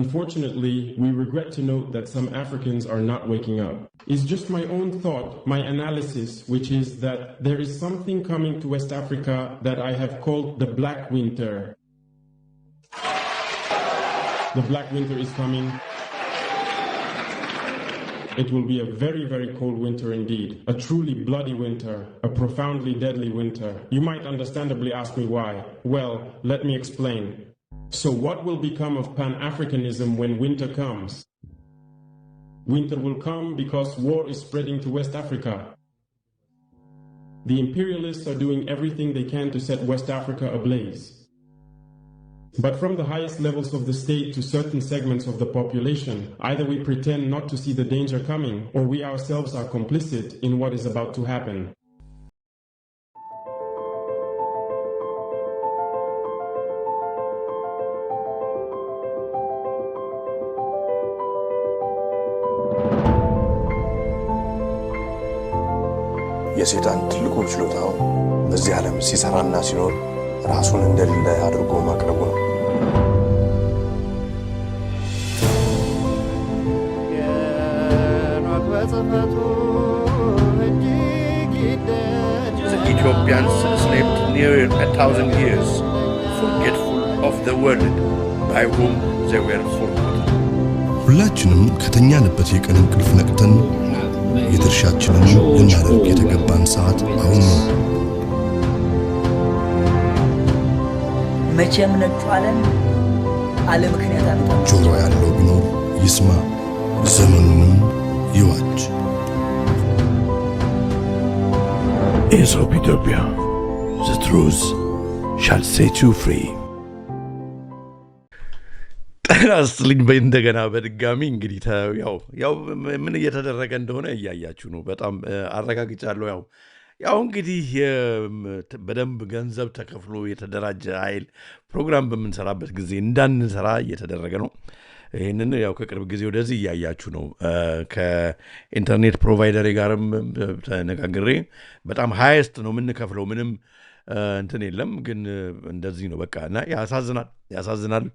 Unfortunately, we regret to note that some Africans are not waking up. It's just my own thought, my analysis, which is that there is something coming to West Africa that I have called the Black Winter. The Black Winter is coming. It will be a very, very cold winter indeed. A truly bloody winter. A profoundly deadly winter. You might understandably ask me why. Well, let me explain. So what will become of Pan-Africanism when winter comes? Winter will come because war is spreading to West Africa. The imperialists are doing everything they can to set West Africa ablaze. But from the highest levels of the state to certain segments of the population, either we pretend not to see the danger coming, or we ourselves are complicit in what is about to happen. የሰይጣን ትልቁ ችሎታው በዚህ ዓለም ሲሰራና ሲኖር ራሱን እንደሌለ አድርጎ ማቅረቡ ነው። The Ethiopians slept near 1,000 years, forgetful of the world by whom they were forgotten. ሁላችንም ከተኛንበት የቀን እንቅልፍ ነቅተን የድርሻችንን ልናደርግ የተገባን ሰዓት አሁን ነው። መቼም ነጩ ዓለም አለ ምክንያት አመጣ። ጆሮ ያለው ቢኖር ይስማ፣ ዘመኑንም ይዋጅ። Aesop Ethiopia, the truth shall set you free. ጤናስልኝ በእንደገና በድጋሚ እንግዲህ ያው ምን እየተደረገ እንደሆነ እያያችሁ ነው። በጣም አረጋግጫለሁ። ያው እንግዲህ በደንብ ገንዘብ ተከፍሎ የተደራጀ ኃይል ፕሮግራም በምንሰራበት ጊዜ እንዳንሰራ እየተደረገ ነው። ይህንን ያው ከቅርብ ጊዜ ወደዚህ እያያችሁ ነው። ከኢንተርኔት ፕሮቫይደር ጋርም ተነጋግሬ በጣም ሃይስት ነው የምንከፍለው፣ ምንም እንትን የለም። ግን እንደዚህ ነው በቃ እና ያሳዝናል።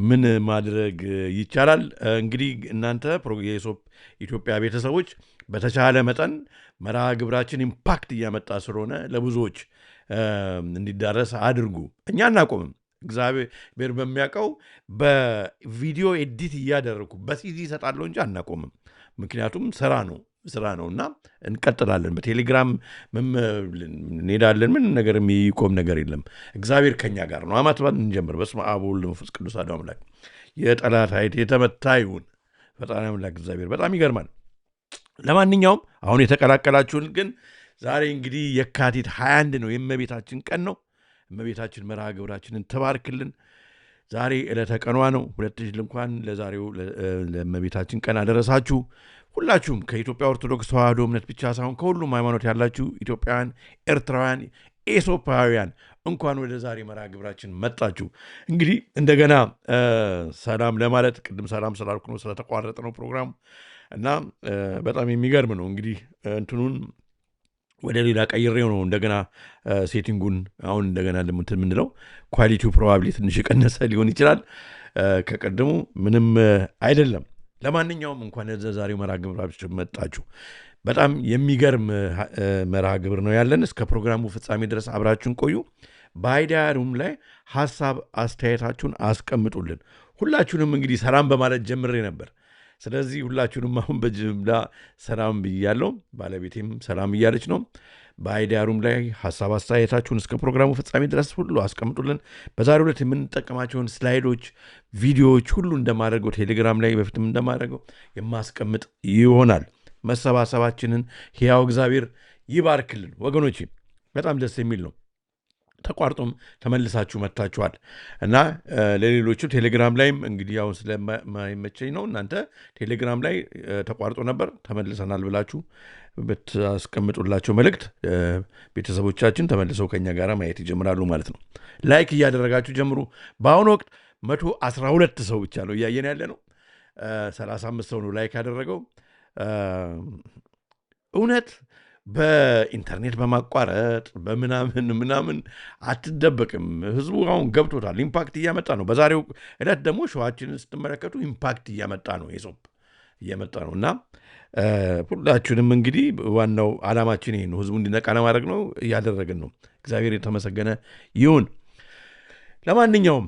ምን ማድረግ ይቻላል? እንግዲህ እናንተ የኤሶፕ ኢትዮጵያ ቤተሰቦች በተቻለ መጠን መርሃ ግብራችን ኢምፓክት እያመጣ ስለሆነ ለብዙዎች እንዲዳረስ አድርጉ። እኛ እናቆምም። እግዚአብሔር በሚያውቀው በቪዲዮ ኤዲት እያደረኩ በሲዲ እሰጣለሁ እንጂ አናቆምም። ምክንያቱም ስራ ነውና እንቀጥላለን። በቴሌግራም እንሄዳለን። ምን ነገር የሚቆም ነገር የለም። እግዚአብሔር ከኛ ጋር ነው። አማት ባን እንጀምር። በስመ አብ ወወልድ ወመንፈስ ቅዱስ አሐዱ አምላክ። የጠላት ኃይል የተመታ ይሁን። ፈጣሪ አምላክ እግዚአብሔር በጣም ይገርማል። ለማንኛውም አሁን የተቀላቀላችሁን ግን ዛሬ እንግዲህ የካቲት 21 ነው፣ የእመቤታችን ቀን ነው። እመቤታችን መርሃ ግብራችንን ተባርክልን። ዛሬ ዕለተ ቀኗ ነው። 2000 እንኳን ለዛሬው ለእመቤታችን ቀን አደረሳችሁ። ሁላችሁም ከኢትዮጵያ ኦርቶዶክስ ተዋሕዶ እምነት ብቻ ሳይሆን ከሁሉም ሃይማኖት ያላችሁ ኢትዮጵያውያን፣ ኤርትራውያን፣ ኤሶፓውያን እንኳን ወደ ዛሬ መርሃ ግብራችን መጣችሁ። እንግዲህ እንደገና ሰላም ለማለት ቅድም ሰላም ስላልኩ ነው ስለተቋረጠ ነው ፕሮግራሙ እና በጣም የሚገርም ነው። እንግዲህ እንትኑን ወደ ሌላ ቀይሬው ነው እንደገና ሴቲንጉን አሁን እንደገና ለምንትን ምንለው ኳሊቲው ፕሮባብሊ ትንሽ የቀነሰ ሊሆን ይችላል። ከቀደሙ ምንም አይደለም። ለማንኛውም እንኳን ዛሬው መርሃ ግብራችን መጣችሁ። በጣም የሚገርም መርሃ ግብር ነው ያለን። እስከ ፕሮግራሙ ፍጻሜ ድረስ አብራችሁን ቆዩ። በአይዲያ ሩም ላይ ሐሳብ አስተያየታችሁን አስቀምጡልን። ሁላችሁንም እንግዲህ ሰላም በማለት ጀምሬ ነበር። ስለዚህ ሁላችሁንም አሁን በጅምላ ሰላም ብያለሁ። ባለቤቴም ሰላም እያለች ነው። በአይዲያ ሩም ላይ ሐሳብ አስተያየታችሁን እስከ ፕሮግራሙ ፍጻሜ ድረስ ሁሉ አስቀምጡልን። በዛሬው ዕለት የምንጠቀማቸውን ስላይዶች፣ ቪዲዮዎች ሁሉ እንደማደርገው ቴሌግራም ላይ በፊትም እንደማደርገው የማስቀምጥ ይሆናል። መሰባሰባችንን ሕያው እግዚአብሔር ይባርክልን። ወገኖቼ በጣም ደስ የሚል ነው። ተቋርጦም ተመልሳችሁ መጥታችኋል እና ለሌሎችም ቴሌግራም ላይም እንግዲህ ያው ስለማይመቸኝ ነው። እናንተ ቴሌግራም ላይ ተቋርጦ ነበር ተመልሰናል ብላችሁ ብታስቀምጡላቸው መልእክት ቤተሰቦቻችን ተመልሰው ከኛ ጋር ማየት ይጀምራሉ ማለት ነው። ላይክ እያደረጋችሁ ጀምሩ። በአሁኑ ወቅት 112 ሰው ብቻ ነው እያየን ያለ ነው። 35 ሰው ነው ላይክ ያደረገው። እውነት በኢንተርኔት በማቋረጥ በምናምን አትደበቅም። ህዝቡ አሁን ገብቶታል። ኢምፓክት እያመጣ ነው። በዛሬው ዕለት ደግሞ ሸዋችንን ስትመለከቱ ኢምፓክት እያመጣ ነው። ኤሶፕ እየመጣ ነው እና ሁላችንም እንግዲህ ዋናው ዓላማችን ይሄ ነው። ህዝቡ እንዲነቃ ለማድረግ ነው። እያደረግን ነው። እግዚአብሔር የተመሰገነ ይሁን። ለማንኛውም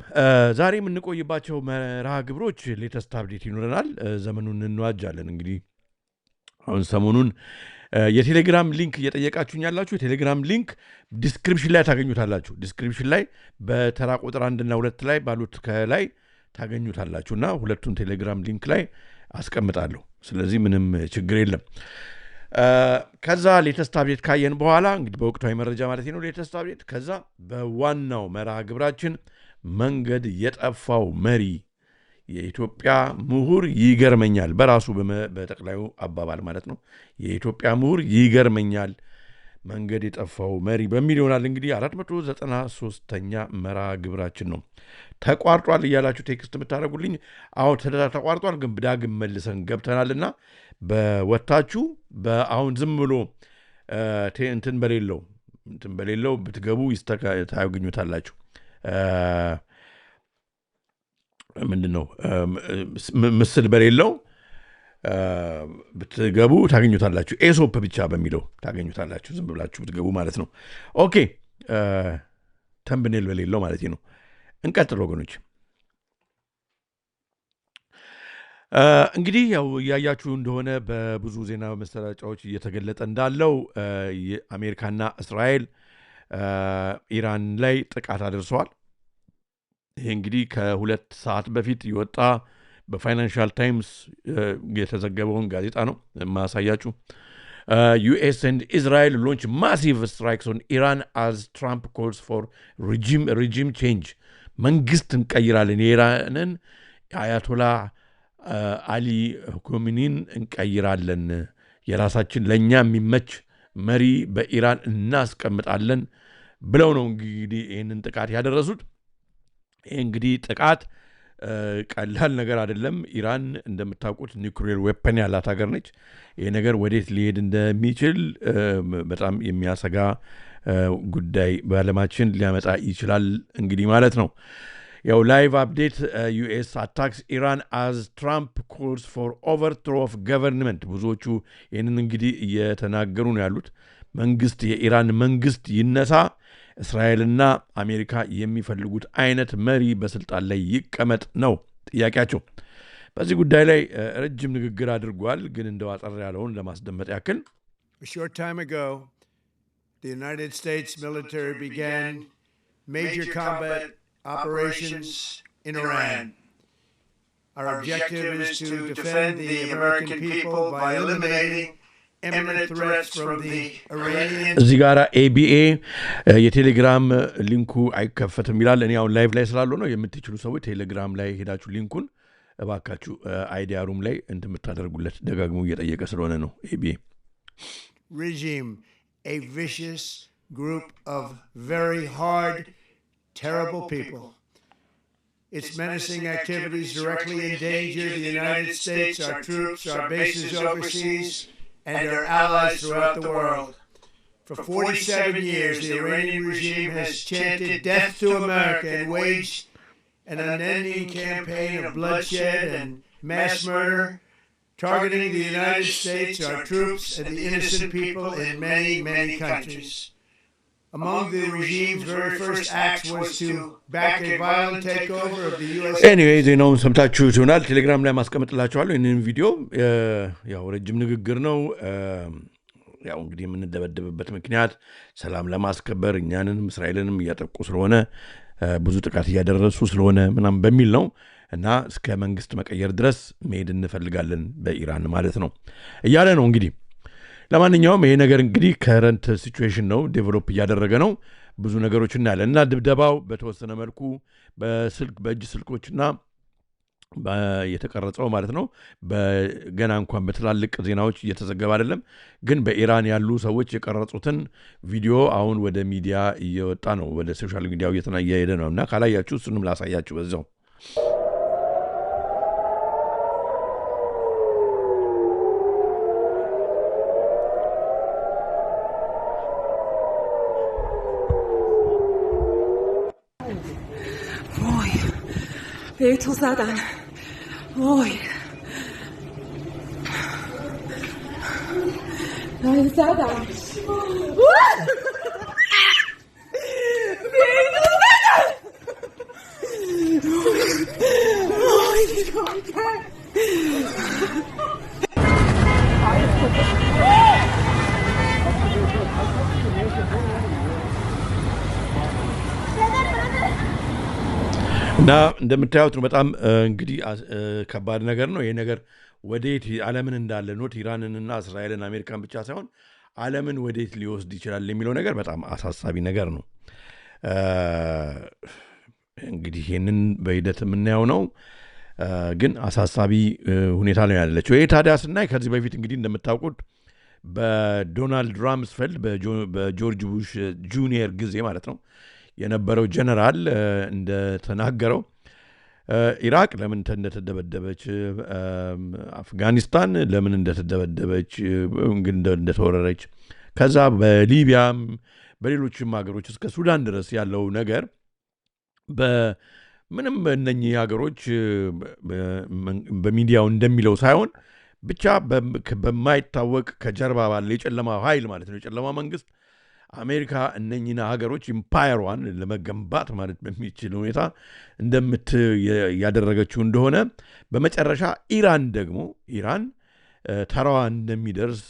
ዛሬ የምንቆይባቸው መርሃ ግብሮች ሌተስት አፕዴት ይኖረናል። ዘመኑን እንዋጃለን። እንግዲህ አሁን ሰሞኑን የቴሌግራም ሊንክ እየጠየቃችሁኝ ያላችሁ የቴሌግራም ሊንክ ዲስክሪፕሽን ላይ ታገኙታላችሁ። ዲስክሪፕሽን ላይ በተራ ቁጥር 1 እና 2 ላይ ባሉት ከላይ ታገኙታላችሁ እና ሁለቱን ቴሌግራም ሊንክ ላይ አስቀምጣለሁ። ስለዚህ ምንም ችግር የለም። ከዛ ሌተስት አፕዴት ካየን በኋላ እንግዲህ በወቅታዊ መረጃ ማለት ነው ሌተስት አፕዴት። ከዛ በዋናው መርሃ ግብራችን መንገድ የጠፋው መሪ የኢትዮጵያ ምሁር ይገርመኛል፣ በራሱ በጠቅላዩ አባባል ማለት ነው። የኢትዮጵያ ምሁር ይገርመኛል መንገድ የጠፋው መሪ በሚል ይሆናል። እንግዲህ 493ኛ መርሃ ግብራችን ነው። ተቋርጧል እያላችሁ ቴክስት የምታደርጉልኝ አሁን ተቋርጧል፣ ግን ዳግም መልሰን ገብተናልና በወታችሁ አሁን ዝም ብሎ እንትን በሌለው ብትገቡ ታገኙታላችሁ። ምንድን ነው ምስል በሌለው ብትገቡ ታገኙታላችሁ። ኤሶፕ ብቻ በሚለው ታገኙታላችሁ። ዝም ብላችሁ ብትገቡ ማለት ነው። ኦኬ ተምብኔል በሌለው ማለት ነው። እንቀጥል ወገኖች። እንግዲህ ያው እያያችሁ እንደሆነ በብዙ ዜና መሰራጫዎች እየተገለጠ እንዳለው የአሜሪካና እስራኤል ኢራን ላይ ጥቃት አድርሰዋል። ይሄ እንግዲህ ከ2 ሰዓት በፊት የወጣ በፋይናንሻል ታይምስ የተዘገበውን ጋዜጣ ነው ማሳያችሁ። US and Israel launch massive strikes on Iran as Trump calls for regime change. መንግስት እንቀይራለን፣ የኢራንን አያቶላ አሊ ኮሚኒን እንቀይራለን፣ የራሳችን ለእኛ የሚመች መሪ በኢራን እናስቀምጣለን ብለው ነው እንግዲህ ይህንን ጥቃት ያደረሱት። ይህ እንግዲህ ጥቃት ቀላል ነገር አይደለም። ኢራን እንደምታውቁት ኒውክሌር ዌፐን ያላት ሀገር ነች። ይህ ነገር ወዴት ሊሄድ እንደሚችል በጣም የሚያሰጋ ጉዳይ በዓለማችን ሊያመጣ ይችላል እንግዲህ ማለት ነው። ያው ላይቭ አፕዴት ዩኤስ አታክስ ኢራን አዝ ትራምፕ ኮልስ ፎር ኦቨርትሮ ኦፍ ገቨርንመንት። ብዙዎቹ ይህንን እንግዲህ እየተናገሩ ነው ያሉት። መንግስት የኢራን መንግስት ይነሳ፣ እስራኤልና አሜሪካ የሚፈልጉት አይነት መሪ በስልጣን ላይ ይቀመጥ ነው ጥያቄያቸው። በዚህ ጉዳይ ላይ ረጅም ንግግር አድርጓል። ግን እንደው አጠር ያለውን ለማስደመጥ ያክል A short time ago, the United States military began major combat operations in Iran. Our objective is to defend the American people by eliminating imminent threats from the Iranian. እዚህ ጋር ABA የቴሌግራም ሊንኩ አይከፈትም ይላል። እኔ አሁን ላይቭ ላይ ስላለው ነው። የምትችሉ ሰዎች ቴሌግራም ላይ ሄዳችሁ ሊንኩን እባካችሁ አይዲያ ሩም ላይ እንደምታደርጉለት ደጋግሞ እየጠየቀ ስለሆነ ነው። ABA regime, a vicious group of very hard, terrible people. Its menacing activities directly endanger the United States, our troops, our bases overseas, and our allies throughout the world. For 47 years, the Iranian regime has chanted death to America and waged an unending campaign of bloodshed and mass murder, targeting the United States, our troops, and the innocent people in many, many countries. Among the regime's very first acts was to back a violent takeover of the U.S. Anyway, ዜናውን ሰምታችሁ ይሆናል። ቴሌግራም ላይ ማስቀምጥላችኋለሁ ይህንን ቪዲዮ። ያው ረጅም ንግግር ነው። ያው እንግዲህ የምንደበደብበት ምክንያት ሰላም ለማስከበር እኛንንም እስራኤልንም እያጠቁ ስለሆነ ብዙ ጥቃት እያደረሱ ስለሆነ ምናምን በሚል ነው እና እስከ መንግስት መቀየር ድረስ መሄድ እንፈልጋለን በኢራን ማለት ነው እያለ ነው እንግዲህ። ለማንኛውም ይሄ ነገር እንግዲህ ከረንት ሲቹዌሽን ነው፣ ዴቨሎፕ እያደረገ ነው። ብዙ ነገሮች እናያለን እና ድብደባው በተወሰነ መልኩ በእጅ ስልኮችና የተቀረጸው ማለት ነው ገና እንኳን በትላልቅ ዜናዎች እየተዘገበ አይደለም። ግን በኢራን ያሉ ሰዎች የቀረጹትን ቪዲዮ አሁን ወደ ሚዲያ እየወጣ ነው፣ ወደ ሶሻል ሚዲያው እየሄደ ነው እና ካላያችሁ እሱንም ላሳያችሁ በዛው። 베이토 사단. 오이. 나의 사단. እና እንደምታዩት ነው በጣም እንግዲህ ከባድ ነገር ነው ይሄ ነገር ወዴት ዓለምን እንዳለ ኖት ኢራንንና እስራኤልን አሜሪካን ብቻ ሳይሆን ዓለምን ወዴት ሊወስድ ይችላል የሚለው ነገር በጣም አሳሳቢ ነገር ነው። እንግዲህ ይህንን በሂደት የምናየው ነው፣ ግን አሳሳቢ ሁኔታ ነው ያለችው። ይህ ታዲያ ስናይ ከዚህ በፊት እንግዲህ እንደምታውቁት በዶናልድ ራምስፌልድ በጆርጅ ቡሽ ጁኒየር ጊዜ ማለት ነው የነበረው ጀነራል እንደተናገረው ኢራቅ ለምን እንደተደበደበች፣ አፍጋኒስታን ለምን እንደተደበደበች እንደተወረረች፣ ከዛ በሊቢያም በሌሎችም ሀገሮች እስከ ሱዳን ድረስ ያለው ነገር ምንም እነኚህ ሀገሮች በሚዲያው እንደሚለው ሳይሆን ብቻ በማይታወቅ ከጀርባ ባለ የጨለማ ኃይል ማለት ነው የጨለማ መንግስት አሜሪካ እነኚህን ሀገሮች ኢምፓየሯን ለመገንባት ማለት በሚችል ሁኔታ ያደረገችው እንደሆነ በመጨረሻ ኢራን ተራዋ እንደሚደርስ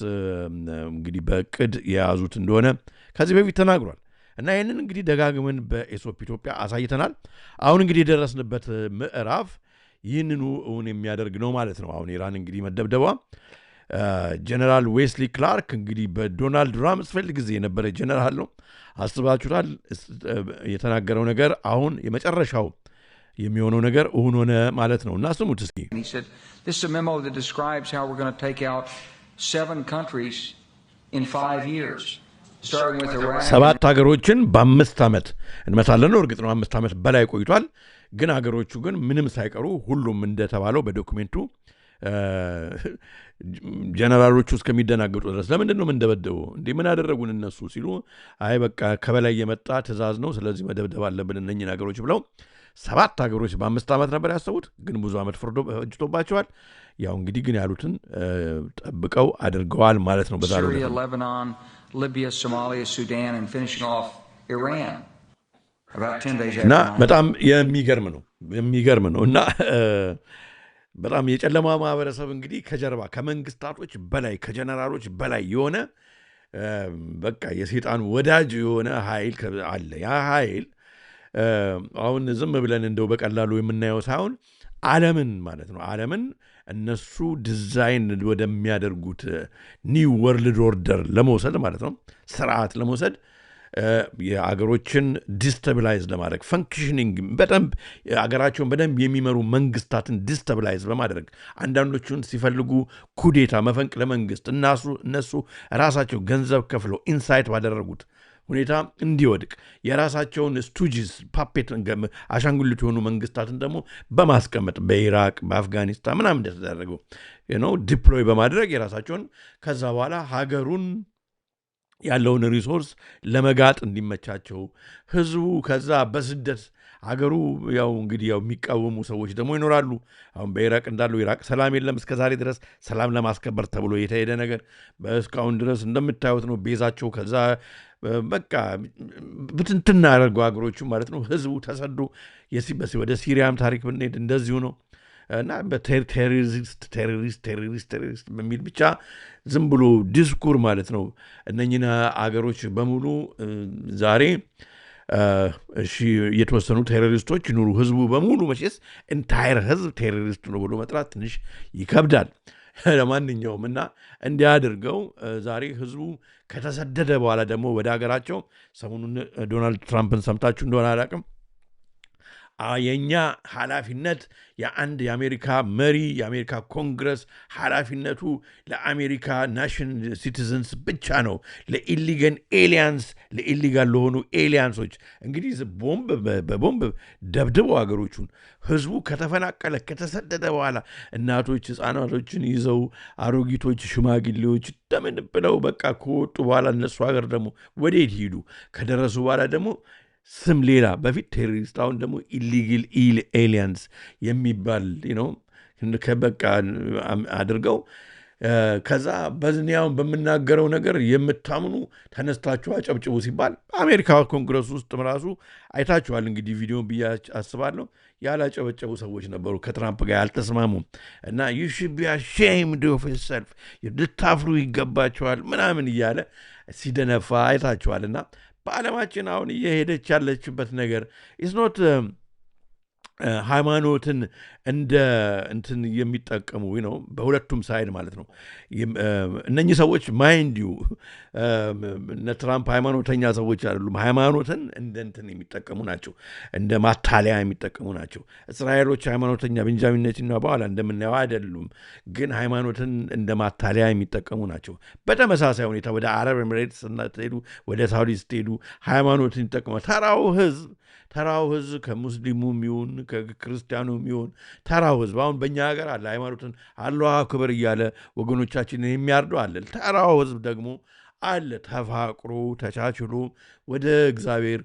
እንግዲህ በቅድ የያዙት እንደሆነ ከዚህ በፊት ተናግሯል። እና ይህንን እንግዲህ ደጋግመን በኤሶፕ ኢትዮጵያ አሳይተናል። አሁን እንግዲህ የደረስንበት ምዕራፍ ይህንኑ እውን የሚያደርግ ነው ማለት ነው። አሁን ኢራን እንግዲህ መደብደቧ ጀነራል ዌስሊ ክላርክ እንግዲህ በዶናልድ ራምስፌልድ ጊዜ የነበረ ጀነራል ነው። አስባችሁታል? የተናገረው ነገር አሁን የመጨረሻው የሚሆነው ነገር እውን ሆነ ማለት ነው። እና ስሙት እስኪ። This is a memo that describes how we're going to take out 7 countries in 5 years. Starting with Iraq. 7 ሀገሮችን በ5 ዓመት እንመታለን ነው። እርግጥ ነው 5 ዓመት በላይ ቆይቷል። ግን ሀገሮቹ ግን ምንም ሳይቀሩ ሁሉም እንደተባለው በዶክሜንቱ ጀነራሎቹ እስከሚደናገጡ ድረስ ለምንድን ነው የምንደበደበው እንዴ ምን አደረጉን እነሱ ሲሉ አይ በቃ ከበላይ የመጣ ትእዛዝ ነው ስለዚህ መደብደብ አለብን እነኚህ ነገሮች ብለው 7 ሀገሮች በ5 ዓመት ነበር ያሰቡት። ግን ብዙ ዓመት ፈጅቶባቸዋል። ያው እንግዲህ ግን ያሉትን ጠብቀው አድርገዋል ማለት ነው። በዛሬው Syria, Lebanon, Libya, Somalia, Sudan and finishing off Iran. About 10 days after. እና በጣም የሚገርም ነው እና በጣም የጨለማ ማህበረሰብ እንግዲህ ከጀርባ ከመንግስታቶች በላይ ከጀነራሎች በላይ የሆነ በቃ የሰይጣን ወዳጅ የሆነ ኃይል አለ። ያ ኃይል አሁን ዝም ብለን እንደው በቀላሉ የምናየው ሳይሆን ዓለምን ማለት ነው ዓለምን እነሱ ዲዛይን ወደሚያደርጉት ኒው ወርልድ ኦርደር ለመውሰድ ማለት ነው ስርዓት ለመውሰድ የአገሮችን ዲስተብላይዝ ለማድረግ ፈንክሽኒንግ በደንብ አገራቸውን በደንብ የሚመሩ መንግስታትን ዲስተብላይዝ በማድረግ አንዳንዶቹን ሲፈልጉ ኩዴታ መፈንቅለ መንግስት እነሱ ራሳቸው ገንዘብ ከፍለው ኢንሳይት ባደረጉት ሁኔታ እንዲወድቅ የራሳቸውን ስቱጂስ ፓፔት አሻንጉሊት የሆኑ መንግስታትን ደግሞ በማስቀመጥ በኢራቅ በአፍጋኒስታን ምናምን እንደተደረገው ዲፕሎይ በማድረግ የራሳቸውን ከዛ በኋላ ሀገሩን ያለውን ሪሶርስ ለመጋጥ እንዲመቻቸው ህዝቡ ከዛ በስደት ሀገሩ ያው እንግዲህ ያው የሚቃወሙ ሰዎች ደግሞ ይኖራሉ። አሁን በኢራቅ እንዳለው ኢራቅ ሰላም የለም እስከዛሬ ድረስ ሰላም ለማስከበር ተብሎ የተሄደ ነገር በእስካሁን ድረስ እንደምታዩት ነው። ቤዛቸው ከዛ በቃ ብትንትና ያደርገው ሀገሮቹ ማለት ነው። ህዝቡ ተሰዶ ወደ ሲሪያም ታሪክ ብንሄድ እንደዚሁ ነው እና ቴሮሪስት በሚል ብቻ ዝም ብሎ ዲስኩር ማለት ነው። እነኝና አገሮች በሙሉ ዛሬ እሺ የተወሰኑ ቴሮሪስቶች ይኑሩ፣ ህዝቡ በሙሉ መቼስ ኢንታየር ህዝብ ቴሮሪስት ነው ብሎ መጥራት ትንሽ ይከብዳል። ለማንኛውም እና እንዲያደርገው ዛሬ ህዝቡ ከተሰደደ በኋላ ደግሞ ወደ ሀገራቸው ሰሞኑን ዶናልድ ትራምፕን ሰምታችሁ እንደሆነ አላውቅም የኛ ኃላፊነት የአንድ የአሜሪካ መሪ የአሜሪካ ኮንግረስ ኃላፊነቱ ለአሜሪካ ናሽናል ሲቲዝንስ ብቻ ነው። ለኢሊጋል ለሆኑ ኤሊያንሶች እንግዲህ በቦምብ ደብድበው ሀገሮቹን ህዝቡ ከተፈናቀለ ከተሰደደ በኋላ እናቶች ህፃናቶችን ይዘው አሮጊቶች ሽማግሌዎች እንደምን ብለው በቃ ከወጡ በኋላ እነሱ ሀገር ደግሞ ወዴት ሂዱ ከደረሱ በኋላ ደግሞ ስም ሌላ በፊት ቴሮሪስት፣ አሁን ደግሞ ኢሊጋል ኤሊያንስ የሚባል ከበቃ አድርገው ከዛ በዝኒያውን በምናገረው ነገር የምታምኑ ተነስታችሁ አጨብጭቡ ሲባል አሜሪካ ኮንግረስ ውስጥ ራሱ አይታችኋል እንግዲህ ቪዲዮን ብዬ አስባለሁ። ያላጨበጨቡ ሰዎች ነበሩ፣ ከትራምፕ ጋር ያልተስማሙ እና you should be ashamed of yourself ልታፍሩ ይገባቸዋል ምናምን እያለ ሲደነፋ አይታችኋል። እና በዓለማችን አሁን እየሄደች ያለችበት ነገር is not ሃይማኖትን እንደ እንትን የሚጠቀሙ በሁለቱም ሳይድ ማለት ነው። እነኚህ ሰዎች ማይንድ ዩ እነ ትራምፕ ሃይማኖተኛ ሰዎች አይደሉም። ሃይማኖትን እንደ እንትን የሚጠቀሙ ናቸው፣ እንደ ማታለያ የሚጠቀሙ ናቸው። እስራኤሎች ሃይማኖተኛ ቤንጃሚን ኔታንያሁ በኋላ እንደምናየው አይደሉም፣ ግን ሃይማኖትን እንደ ማታለያ የሚጠቀሙ ናቸው። በተመሳሳይ ሁኔታ ወደ አረብ ኤሚሬትስ ስትሄዱ፣ ወደ ሳውዲ ስትሄዱ ሃይማኖትን ይጠቀማል። ተራው ህዝብ ከሙስሊሙ ይሁን ከክርስቲያኑ ይሁን ተራው ህዝብ አሁን በእኛ ሀገር አለ ሃይማኖትን አላሁ አክበር እያለ ወገኖቻችንን የሚያርዱ አለ። ተራው ህዝብ ደግሞ አለ ተፋቅሮ ተቻችሎ ወደ እግዚአብሔር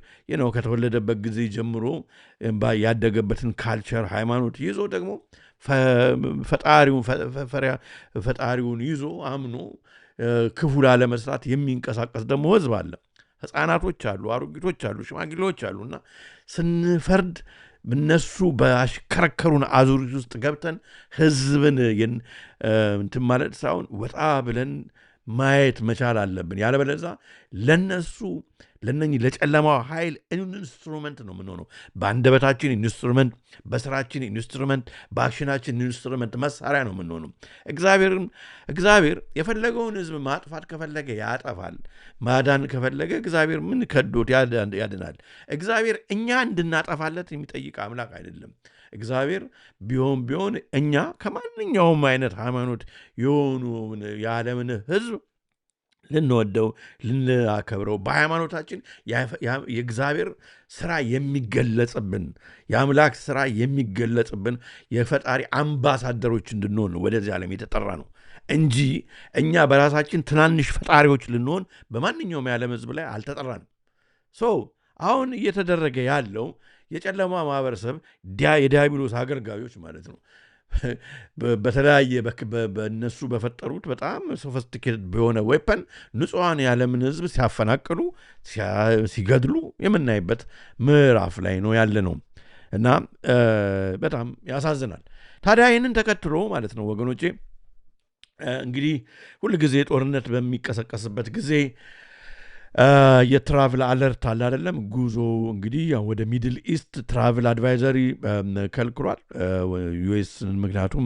ከተወለደበት ጊዜ ጀምሮ ያደገበትን ካልቸር ሃይማኖት ይዞ ደግሞ ፈጣሪውን ይዞ አምኖ ክፉ ላለመስራት የሚንቀሳቀስ ደግሞ ህዝብ አለ። ህፃናቶች አሉ፣ አሮጊቶች አሉ፣ ሽማግሌዎች አሉ። እና ስንፈርድ እነሱ ባሽከረከሩን አዙሪት ውስጥ ገብተን ህዝብን እንትን ማለት ሳይሆን ወጣ ብለን ማየት መቻል አለብን። ያለበለዛ ለነኚህ ለጨለማው ኃይል ኢንስትሩመንት ነው የምንሆነው። በአንደበታችን ኢንስትሩመንት፣ በስራችን ኢንስትሩመንት፣ በአክሽናችን ኢንስትሩመንት፣ መሳሪያ ነው የምንሆነው። እግዚአብሔር የፈለገውን ህዝብ ማጥፋት ከፈለገ ያጠፋል። ማዳን ከፈለገ እግዚአብሔር ምን ከዶት ያድናል። እግዚአብሔር እኛ እንድናጠፋለት የሚጠይቅ አምላክ አይደለም። እግዚአብሔር ቢሆን እኛ ከማንኛውም አይነት ሃይማኖት የሆኑ የዓለምን ህዝብ ልንወደው ልናከብረው በሃይማኖታችን የእግዚአብሔር ስራ የሚገለጽብን የአምላክ ስራ የሚገለጽብን የፈጣሪ አምባሳደሮች እንድንሆን ነው ወደዚህ ዓለም የተጠራ ነው እንጂ እኛ በራሳችን ትናንሽ ፈጣሪዎች ልንሆን በማንኛውም የዓለም ህዝብ ላይ አልተጠራንም። አሁን እየተደረገ ያለው የጨለማ ማህበረሰብ የዲያብሎስ አገልጋዮች ማለት ነው በተለያየ በእነሱ በፈጠሩት በጣም ሶፊስቲኬትድ በሆነ ዌፐን ንጹሐን የዓለምን ህዝብ ሲያፈናቅሉ ሲገድሉ የምናይበት ምዕራፍ ላይ ነው ያለ ነው እና በጣም ያሳዝናል። ታዲያ ይህንን ተከትሎ ማለት ነው ወገኖቼ እንግዲህ ሁልጊዜ ጦርነት በሚቀሰቀስበት ጊዜ የትራቭል አለርት አለ አይደለም። ጉዞ እንግዲህ ወደ ሚድል ኢስት ትራቭል አድቫይዘሪ ከልክሏል ዩኤስ። ምክንያቱም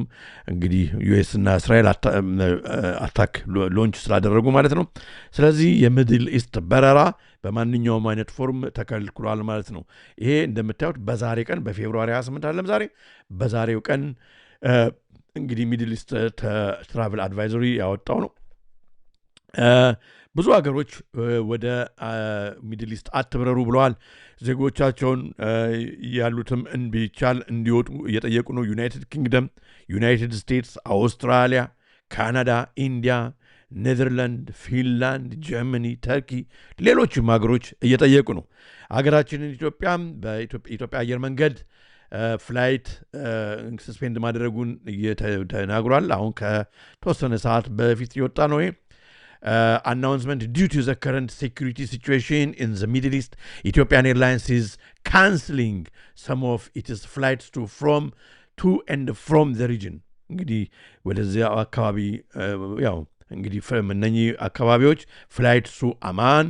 እንግዲህ ዩኤስ እና እስራኤል አታክ ሎንች ስላደረጉ ማለት ነው። ስለዚህ የሚድል ኢስት በረራ በማንኛውም አይነት ፎርም ተከልክሏል ማለት ነው። ይሄ እንደምታዩት በዛሬ ቀን በፌብሩዋሪ 28 አለም ዛሬ በዛሬው ቀን እንግዲህ ሚድል ኢስት ትራቭል አድቫይዘሪ ያወጣው ነው። ብዙ ሀገሮች ወደ ሚድል ኢስት አትብረሩ ብለዋል። ዜጎቻቸውን ያሉትም ቢቻል እንዲወጡ እየጠየቁ ነው። ዩናይትድ ኪንግደም፣ ዩናይትድ ስቴትስ፣ አውስትራሊያ፣ ካናዳ፣ ኢንዲያ፣ ኔዘርላንድ፣ ፊንላንድ፣ ጀርመኒ፣ ተርኪ፣ ሌሎችም ሀገሮች እየጠየቁ ነው። ሀገራችንን ኢትዮጵያም በኢትዮጵያ አየር መንገድ ፍላይት ሰስፔንድ ማድረጉን ተናግሯል። አሁን ከተወሰነ ሰዓት በፊት የወጣ ነው ይሄ announcement. Due to the current security situation in the Middle East, Ethiopian Airlines is cancelling some of its flights to and from the region. እንግዲህ ወደዚያ አካባቢ ያው እንግዲህ እነኚህ አካባቢዎች ፍላይትሱ አማን፣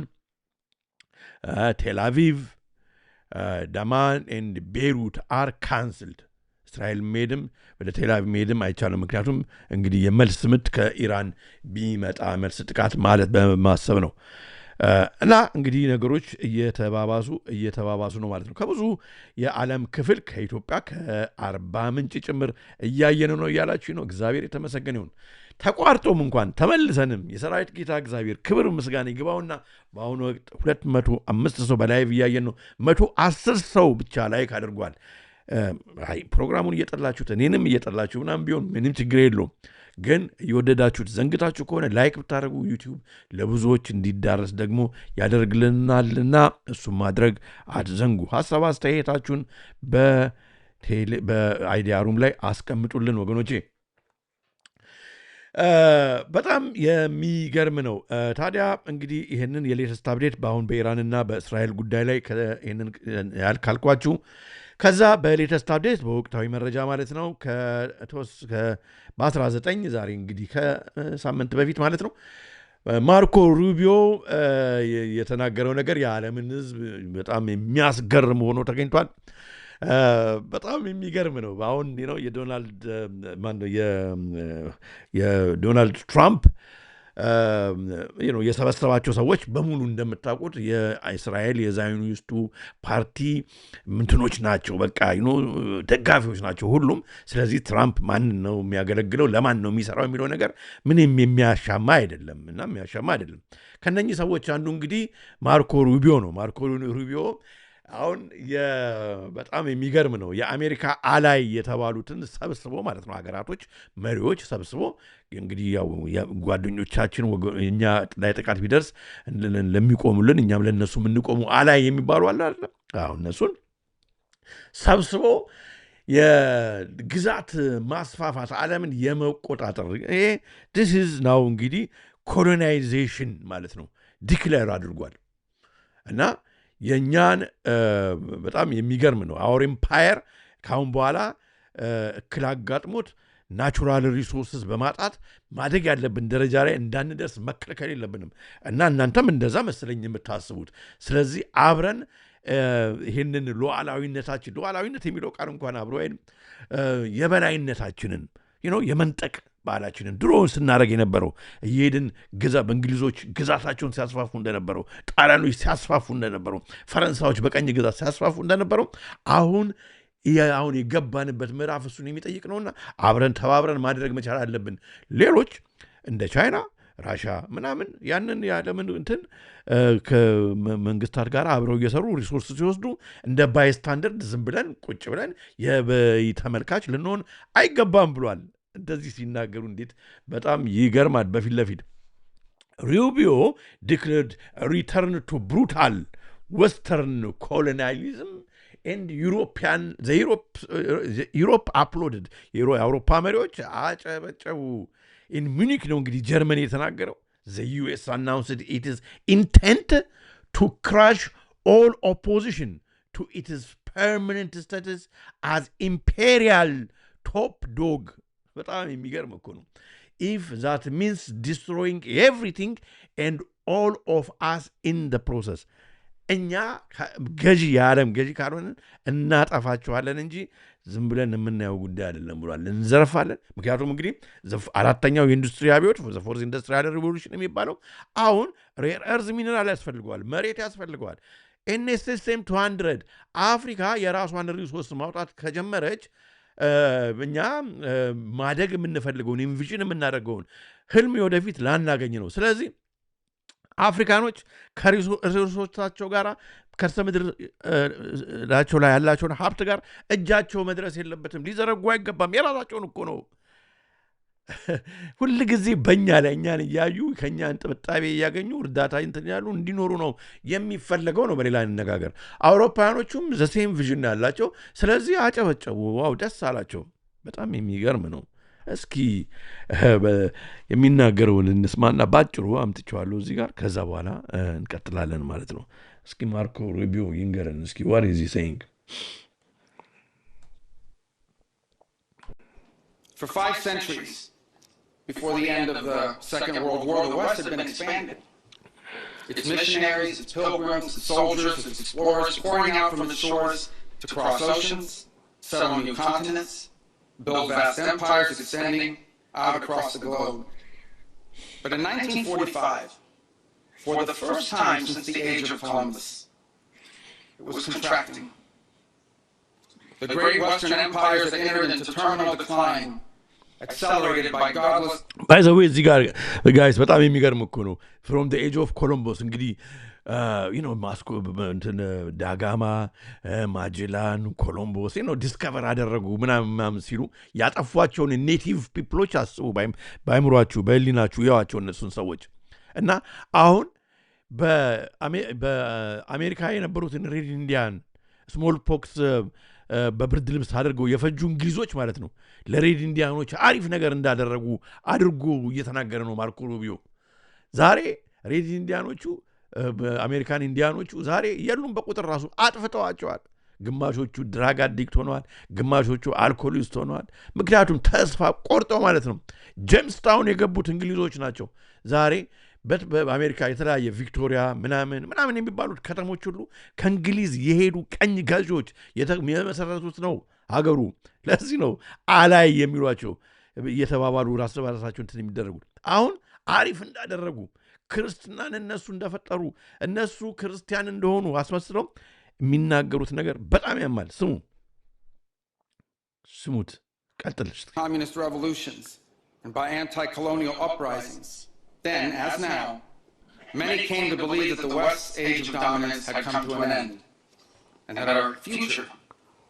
ቴል-አቪቭ፣ ዳማን ኤንድ ቤይሩት አር ካንስልድ። እስራኤል መሄድም ወደ ቴል-አቪቭ መሄድም አይቻልም። ምክንያቱም እንግዲህ የመልስ ምት ከኢራን ቢመጣ መልስ ጥቃት ማለት በማሰብ ነው። እና እንግዲህ ነገሮች እየተባባሱ ነው ማለት ነው። ከብዙ የዓለም ክፍል ከኢትዮጵያ ከአርባ ምንጭ ጭምር እያየን ነው እያላችሁ ነው። እግዚአብሔር የተመሰገነ ይሁን። ተቋርጦም እንኳን ተመልሰንም የሰራዊት ጌታ እግዚአብሔር ክብር ምስጋና ይግባውና በአሁኑ ወቅት 205 ሰው በላይቭ እያየን ነው። 110 ሰው ብቻ ላይክ አድርጓል። ፕሮግራሙን እየጠላችሁት እኔንም እየጠላችሁ ምናምን ቢሆን ምንም ችግር የለውም። ግን እየወደዳችሁት ዘንግታችሁ ከሆነ ላይክ ብታደርጉ ዩቲዩብ ለብዙዎች እንዲዳረስ ደግሞ ያደርግልናልና እሱም ማድረግ አትዘንጉ። ሀሳብ አስተያየታችሁን በአይዲያ ሩም ላይ አስቀምጡልን ወገኖቼ። በጣም የሚገርም ነው። ታዲያ እንግዲህ ይህንን የሌተስት አፕዴት በአሁን በኢራንና በእስራኤል ጉዳይ ላይ ይህንን ካልኳችሁ ከዛ በሌተስት አፕዴት በወቅታዊ መረጃ ማለት ነው በ19 ዛሬ እንግዲህ ከሳምንት በፊት ማለት ነው ማርኮ ሩቢዮ የተናገረው ነገር የዓለምን ሕዝብ በጣም የሚያስገርም ሆኖ ተገኝቷል። በጣም የሚገርም ነው። አሁን የዶናልድ ትራምፕ የሰበሰባቸው ሰዎች በሙሉ እንደምታውቁት የእስራኤል የዛዮኒስቱ ፓርቲ ምንትኖች ናቸው። በቃ ደጋፊዎች ናቸው ሁሉም። ስለዚህ ትራምፕ ማንን ነው የሚያገለግለው፣ ለማን ነው የሚሰራው የሚለው ነገር ምንም የሚያሻማ አይደለም እና የሚያሻማ አይደለም። ከነኚህ ሰዎች አንዱ እንግዲህ ማርኮ ሩቢዮ ነው። ማርኮ ሩቢዮ አሁን በጣም የሚገርም ነው። የአሜሪካ አላይ የተባሉትን ሰብስቦ ማለት ነው ሀገራቶች መሪዎች ሰብስቦ እንግዲህ ያው ጓደኞቻችን እኛ ላይ ጥቃት ቢደርስ ለሚቆሙልን እኛም ለነሱ የምንቆሙ አላይ የሚባሉ አለ አይደል? አሁን እነሱን ሰብስቦ የግዛት ማስፋፋት ዓለምን የመቆጣጠር ይሄ this is now እንግዲህ ኮሎናይዜሽን ማለት ነው ዲክሌር አድርጓል እና የእኛን በጣም የሚገርም ነው። አወር ኤምፓየር ካሁን በኋላ እክል አጋጥሞት ናቹራል ሪሶርስስ በማጣት ማደግ ያለብን ደረጃ ላይ እንዳንደርስ መከልከል የለብንም እና እናንተም እንደዛ መሰለኝ የምታስቡት። ስለዚህ አብረን ይህንን ሉዓላዊነት የሚለው ቃል እንኳን አብሮ የበላይነታችንን የመንጠቅ ባህላችንን ድሮ ስናደርግ የነበረው እየሄድን በእንግሊዞች ግዛታቸውን ሲያስፋፉ እንደነበረው፣ ጣሊያኖች ሲያስፋፉ እንደነበረው፣ ፈረንሳዮች በቀኝ ግዛት ሲያስፋፉ እንደነበረው አሁን የገባንበት ምዕራፍ እሱን የሚጠይቅ ነውና አብረን ተባብረን ማድረግ መቻል አለብን። ሌሎች እንደ ቻይና፣ ራሻ ምናምን ያንን ያለምን እንትን ከመንግስታት ጋር አብረው እየሰሩ ሪሶርስ ሲወስዱ እንደ ባይ ስታንደርድ ዝም ብለን ቁጭ ብለን የበይ ተመልካች ልንሆን አይገባም ብሏል። እንደዚህ ሲናገሩ እንዴት በጣም ይገርማል። በፊት ለፊት ሩቢዮ ዲክለርድ ሪተርን ቱ ብሩታል ዌስተርን ኮሎኒያሊዝም ኤንድ ዩሮፕ አፕሎድድ የአውሮፓ መሪዎች አጨበጨቡ። ኢን ሚኒክ ነው እንግዲህ ጀርመኒ የተናገረው። the US announced its intent to crush all opposition to its permanent status as imperial top dog. በጣም የሚገርም እኮ ነው። if that means destroying everything and all of us in the process እኛ የዓለም ገዢ ካልሆንን እናጠፋችኋለን እንጂ ዝም ብለን የምናየው ጉዳይ አይደለም ብሏል። እንዘርፋለን። ምክንያቱም እንግዲህ አራተኛው የኢንዱስትሪ አብዮት ፎርዝ ኢንዱስትሪያል ሪቮሉሽን የሚባለው አሁን ሬር እርዝ ሚነራል ያስፈልገዋል፣ መሬት ያስፈልገዋል። NSSM 200 አፍሪካ የራሷን ሪሶርስ ማውጣት ከጀመረች እኛ ማደግ የምንፈልገውን ኢንቪዥን የምናደርገውን ህልም ወደፊት ላናገኝ ነው። ስለዚህ አፍሪካኖች ከሪሶርሶቻቸው ጋር ከርሰ ምድር ላይ ያላቸውን ሀብት ጋር እጃቸው መድረስ የለበትም፣ ሊዘረጉ አይገባም። የራሳቸውን እኮ ነው ሁል ጊዜ በእኛ ላይ እኛን እያዩ ከእኛን ጥብጣቤ እያገኙ እርዳታ እንትን ያሉ እንዲኖሩ ነው የሚፈለገው ነው። በሌላ አነጋገር አውሮፓውያኖቹም ዘሴም ቪዥን ያላቸው። ስለዚህ አጨበጨቡ፣ ዋው ደስ አላቸው። በጣም የሚገርም ነው። እስኪ የሚናገረውን እንስማና ባጭሩ አምጥቼዋለሁ እዚህ ጋር። ከዛ በኋላ እንቀጥላለን ማለት ነው። እስኪ ማርኮ ሩቢዮ ይንገረን እስኪ what is he saying? For 5 centuries before the end of the Second World War, the West had been expanded. Its missionaries, its pilgrims, its soldiers, its explorers pouring out from its shores to cross oceans, settle new continents, build vast empires extending out across the globe. But in 1945, for the first time since the age of Columbus, it was contracting. The great Western empires had entered into terminal decline accelerated by godless. By the way, እዚህ ጋር guys በጣም የሚገርም እኮ ነው from the age of Columbus እንግዲህ ማስኮ እንትን ዳጋማ ማጀላን ኮሎምቦስ ዲስከቨር አደረጉ ምናምን ሲሉ ያጠፏቸውን ኔቲቭ ፒፕሎች አስቡ በአይምሯችሁ በህሊናችሁ ያዋቸው እነሱን ሰዎች እና አሁን በአሜሪካ የነበሩትን ሬድ ኢንዲያን ስሞል ፖክስ በብርድ ልብስ አድርገው የፈጁ እንግሊዞች ማለት ነው ለሬድ ኢንዲያኖች አሪፍ ነገር እንዳደረጉ አድርጎ እየተናገረ ነው ማርኮ ሩቢዮ ዛሬ ሬድ ኢንዲያኖቹ በአሜሪካን ኢንዲያኖቹ ዛሬ የሉም በቁጥር ራሱ አጥፍተዋቸዋል ግማሾቹ ድራግ አዲክት ሆነዋል ግማሾቹ አልኮሊስት ሆነዋል ምክንያቱም ተስፋ ቆርጠው ማለት ነው ጄምስ ታውን የገቡት እንግሊዞች ናቸው ዛሬ በአሜሪካ የተለያየ ቪክቶሪያ ምናምን የሚባሉት ከተሞች ሁሉ ከእንግሊዝ የሄዱ ቀኝ ገዢዎች የመሰረቱት ነው ሀገሩ ለዚህ ነው አላይ የሚሏቸው እየተባባሉ ራስ በራሳቸው እንትን የሚደረጉት አሁን አሪፍ እንዳደረጉ ክርስትናን እነሱ እንደፈጠሩ እነሱ ክርስቲያን እንደሆኑ አስመስለው የሚናገሩት ነገር በጣም ያማል ስሙት ቀጥልሽ communist revolutions and by anti-colonial uprisings then as now many came to believe that the West's age of dominance had come to an end and that our future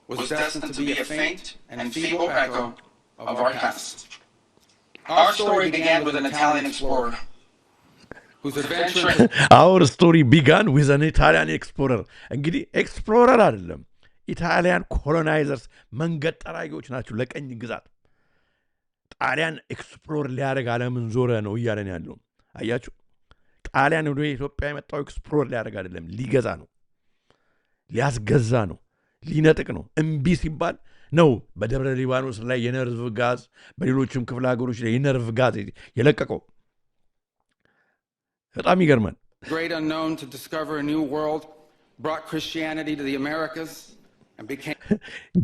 was destined to be a faint and feeble echo of our past. Our story began with an Italian explorer our story began with an Italian explorer እንግዲህ ኤክስፕሎረር አይደለም ኢታሊያን ኮሎናይዘርስ መንገድ ጠራጊዎች ናቸው ለቀኝ ግዛት ጣሊያን ኤክስፕሎር ሊያደርግ ዓለምን ዞረ ነው እያለን ያለው አያችሁ ጣሊያን ወደ ኢትዮጵያ የመጣው ኤክስፕሎር ሊያደርግ አይደለም ሊገዛ ነው ሊያስገዛ ነው ሊነጥቅ ነው እምቢ ሲባል ነው በደብረ ሊባኖስ ላይ የነርቭ ጋዝ በሌሎችም ክፍለ ሀገሮች ላይ የነርቭ ጋዝ የለቀቀው በጣም ይገርማል great unknown to discover a new world brought Christianity to the Americas and became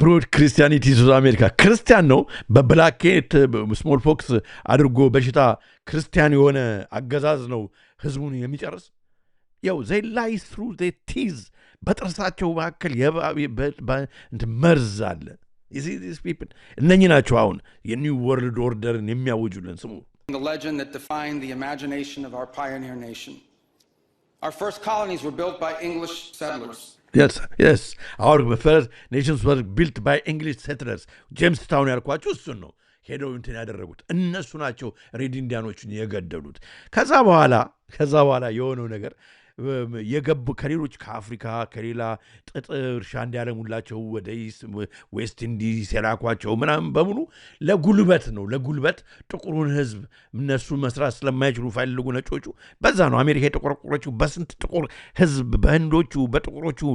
brought Christianity to America ክርስቲያን ነው በብላኬት ስሞል ፎክስ አድርጎ በሽታ ክርስቲያን የሆነ አገዛዝ ነው ህዝቡን የሚጨርስ ያው they lie through their teeth በጥርሳቸው መካከል መርዝ አለ these people እነኚህ ናቸው አሁን የኒው ወርልድ ኦርደርን የሚያውጁልን ስሙ the legend that defined the imagination of our pioneer nation. Our first colonies were built by English settlers. Yes. Our first nations were built by English settlers. Jamestown ያልኳችሁ እሱን ነው ሄደው እንትን ያደረጉት እነሱ ናቸው ሬድ ኢንዲያኖችን የገደሉት ከዛ በኋላ የሆነው ነገር የገቡ ከሌሎች ከአፍሪካ ከሌላ ጥጥ እርሻ እንዲያለሙላቸው ወደ ዌስት ኢንዲስ የላኳቸው ምናምን በሙሉ ለጉልበት ጥቁሩን ህዝብ እነሱ መስራት ስለማይችሉ ፈልጉ ነጮቹ በዛ ነው አሜሪካ የተቆረቆረችው በስንት ጥቁር ህዝብ በህንዶቹ በጥቁሮቹ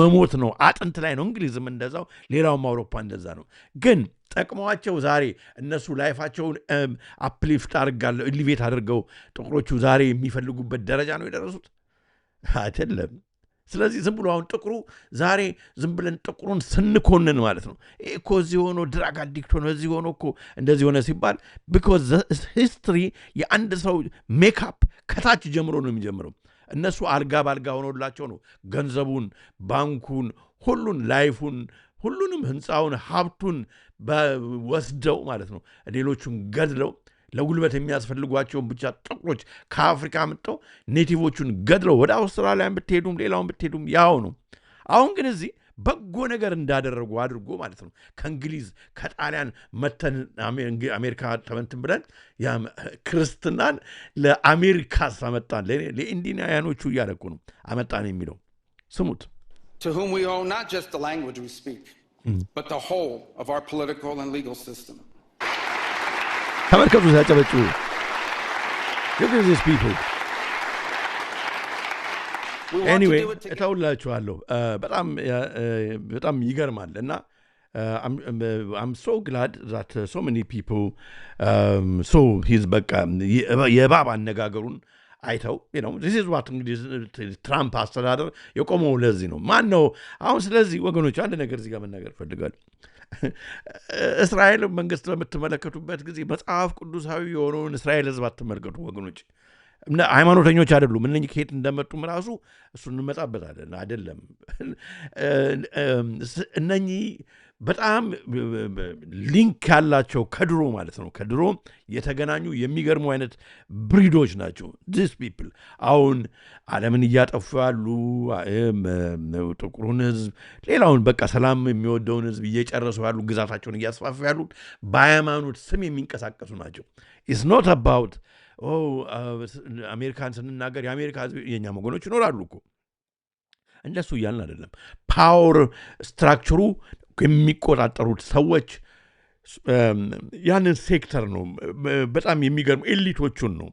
መሞት ነው አጥንት ላይ ነው እንግሊዝም እንደዛው ሌላውም አውሮፓ እንደዛ ነው ግን ጠቅመዋቸው ዛሬ እነሱ ላይፋቸውን አፕሊፍት አድርጋለሁ ኢሊቬት አድርገው ጥቁሮቹ ዛሬ የሚፈልጉበት ደረጃ ነው የደረሱት አይደለም ስለዚህ ዝም ብሎ አሁን ጥቁሩ ዛሬ ዝም ብለን ጥቁሩን ስንኮንን ማለት ነው እኮ እዚህ ሆኖ ድራግ አዲክት ሆኖ እዚህ ሆኖ እኮ እንደዚህ ሆነ ሲባል because history የአንድ ሰው ሜካፕ ከታች ጀምሮ ነው የሚጀምረው እነሱ አልጋ ባልጋ ሆኖላቸው ነው ገንዘቡን ባንኩን ሁሉን ላይፉን ሁሉንም ህንፃውን ሀብቱን ወስደው ማለት ነው ሌሎቹን ገድለው ለጉልበት የሚያስፈልጓቸውን ብቻ ጥቁሮች ከአፍሪካ መጥተው ኔቲቮቹን ገድለው ወደ አውስትራሊያን ብትሄዱም ሌላውን ብትሄዱም ያው ነው አሁን ግን እዚህ በጎ ነገር እንዳደረጉ አድርጎ ማለት ነው ከእንግሊዝ ከጣሊያን መተን አሜሪካ ተመንትን ብለን ክርስትናን ለአሜሪካ አመጣን ለኢንዲያኖቹ እያደረጉ ነው አመጣን የሚለው ስሙት to whom we owe not just the language we speak but the whole of our political and legal system ተመልከቱ ሲያጨበጩ look at these people anyway እተውላችኋለሁ በጣም ይገርማል እና I'm so glad that so many people so he's በቃ የባብ አነጋገሩን አይተው this is what ትራምፕ አስተዳደር የቆመው ለዚህ ነው ማን ነው አሁን ስለዚህ ወገኖች አንድ ነገር እዚህ ጋር መናገር ፈልጋለሁ እስራኤል መንግስት በምትመለከቱበት ጊዜ መጽሐፍ ቅዱሳዊ የሆነውን እስራኤል ህዝብ አትመልከቱ ወገኖች ሃይማኖተኞች አይደሉም እነኚህ ከየት እንደመጡም ራሱ እሱን እንመጣበታለን አይደለም እነኚህ በጣም ሊንክ ያላቸው ከድሮ ማለት ነው ከድሮ የተገናኙ የሚገርሙ አይነት ብሪዶች ናቸው this people አሁን ዓለምን እያጠፉ ያሉ ጥቁሩን ህዝብ ሌላውን በቃ ሰላም የሚወደውን ህዝብ እየጨረሱ ያሉ ግዛታቸውን እያስፋፉ ያሉ በሃይማኖት ስም የሚንቀሳቀሱ ናቸው it's not about አሜሪካን ስንናገር የአሜሪካ ህዝብ የኛ ወገኖች ይኖራሉ እኮ እንደሱ እያልን አይደለም ፓወር ስትራክቸሩ የሚቆጣጠሩት ሰዎች ያንን ሴክተር ነው በጣም የሚገርሙ ኤሊቶቹን ነው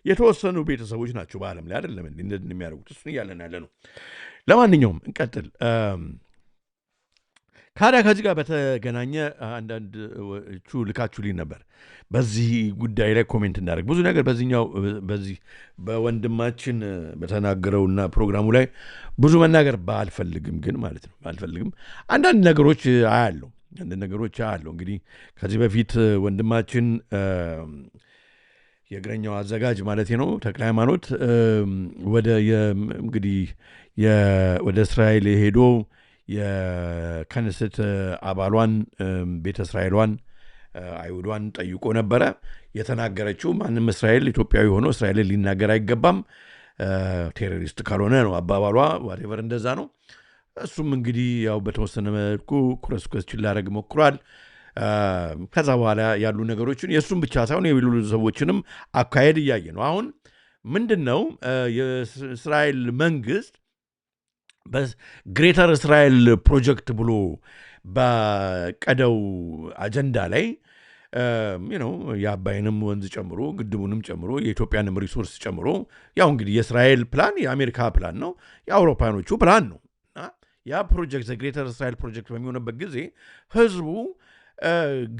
የተወሰኑ ቤተሰቦች ናቸው በዓለም ላይ አይደለም እንደዚህ የሚያደርጉት እሱን እያለን ያለ ነው ለማንኛውም እንቀጥል ካዳ ከዚህ ጋር በተገናኘ አንዳንድ ልካችሁልኝ ነበር በዚህ ጉዳይ ላይ ኮሜንት እንዳደርግ ብዙ ነገር በዚህ በወንድማችን በተናገረውና ፕሮግራሙ ላይ ብዙ መናገር ባልፈልግም ግን ማለት ነው ባልፈልግም አንዳንድ ነገሮች አያለው እንግዲህ ከዚህ በፊት ወንድማችን የእግረኛው አዘጋጅ ማለት ነው ተክለ ሃይማኖት ወደ እስራኤል ሄዶ የከነሰት አባሏን ቤተ እስራኤሏን አይሁዷን ጠይቆ ነበረ የተናገረችው ማንም እስራኤል ኢትዮጵያዊ ሆኖ እስራኤልን ሊናገር አይገባም ቴሮሪስት ካልሆነ ነው አባባሏ whatever እንደዛ ነው እሱም እንግዲህ ያው በተወሰነ መልኩ ኩረስኩስ ላደርግ ሞክሯል ከዛ በኋላ ያሉ ነገሮችን የሱም ብቻ ሳይሆን የሌሎች ሰዎችንም አካሄድ እያየ ነው አሁን ምንድነው የእስራኤል መንግስት በግሬተር እስራኤል ፕሮጀክት ብሎ በቀደው አጀንዳ ላይ የአባይንም ወንዝ ጨምሮ ግድቡንም ጨምሮ የኢትዮጵያንም ሪሶርስ ጨምሮ ያው እንግዲህ የእስራኤል ፕላን የአሜሪካ ፕላን ነው የአውሮፓኖቹ ፕላን ነው ያ ፕሮጀክት ግሬተር እስራኤል ፕሮጀክት በሚሆንበት ጊዜ ህዝቡ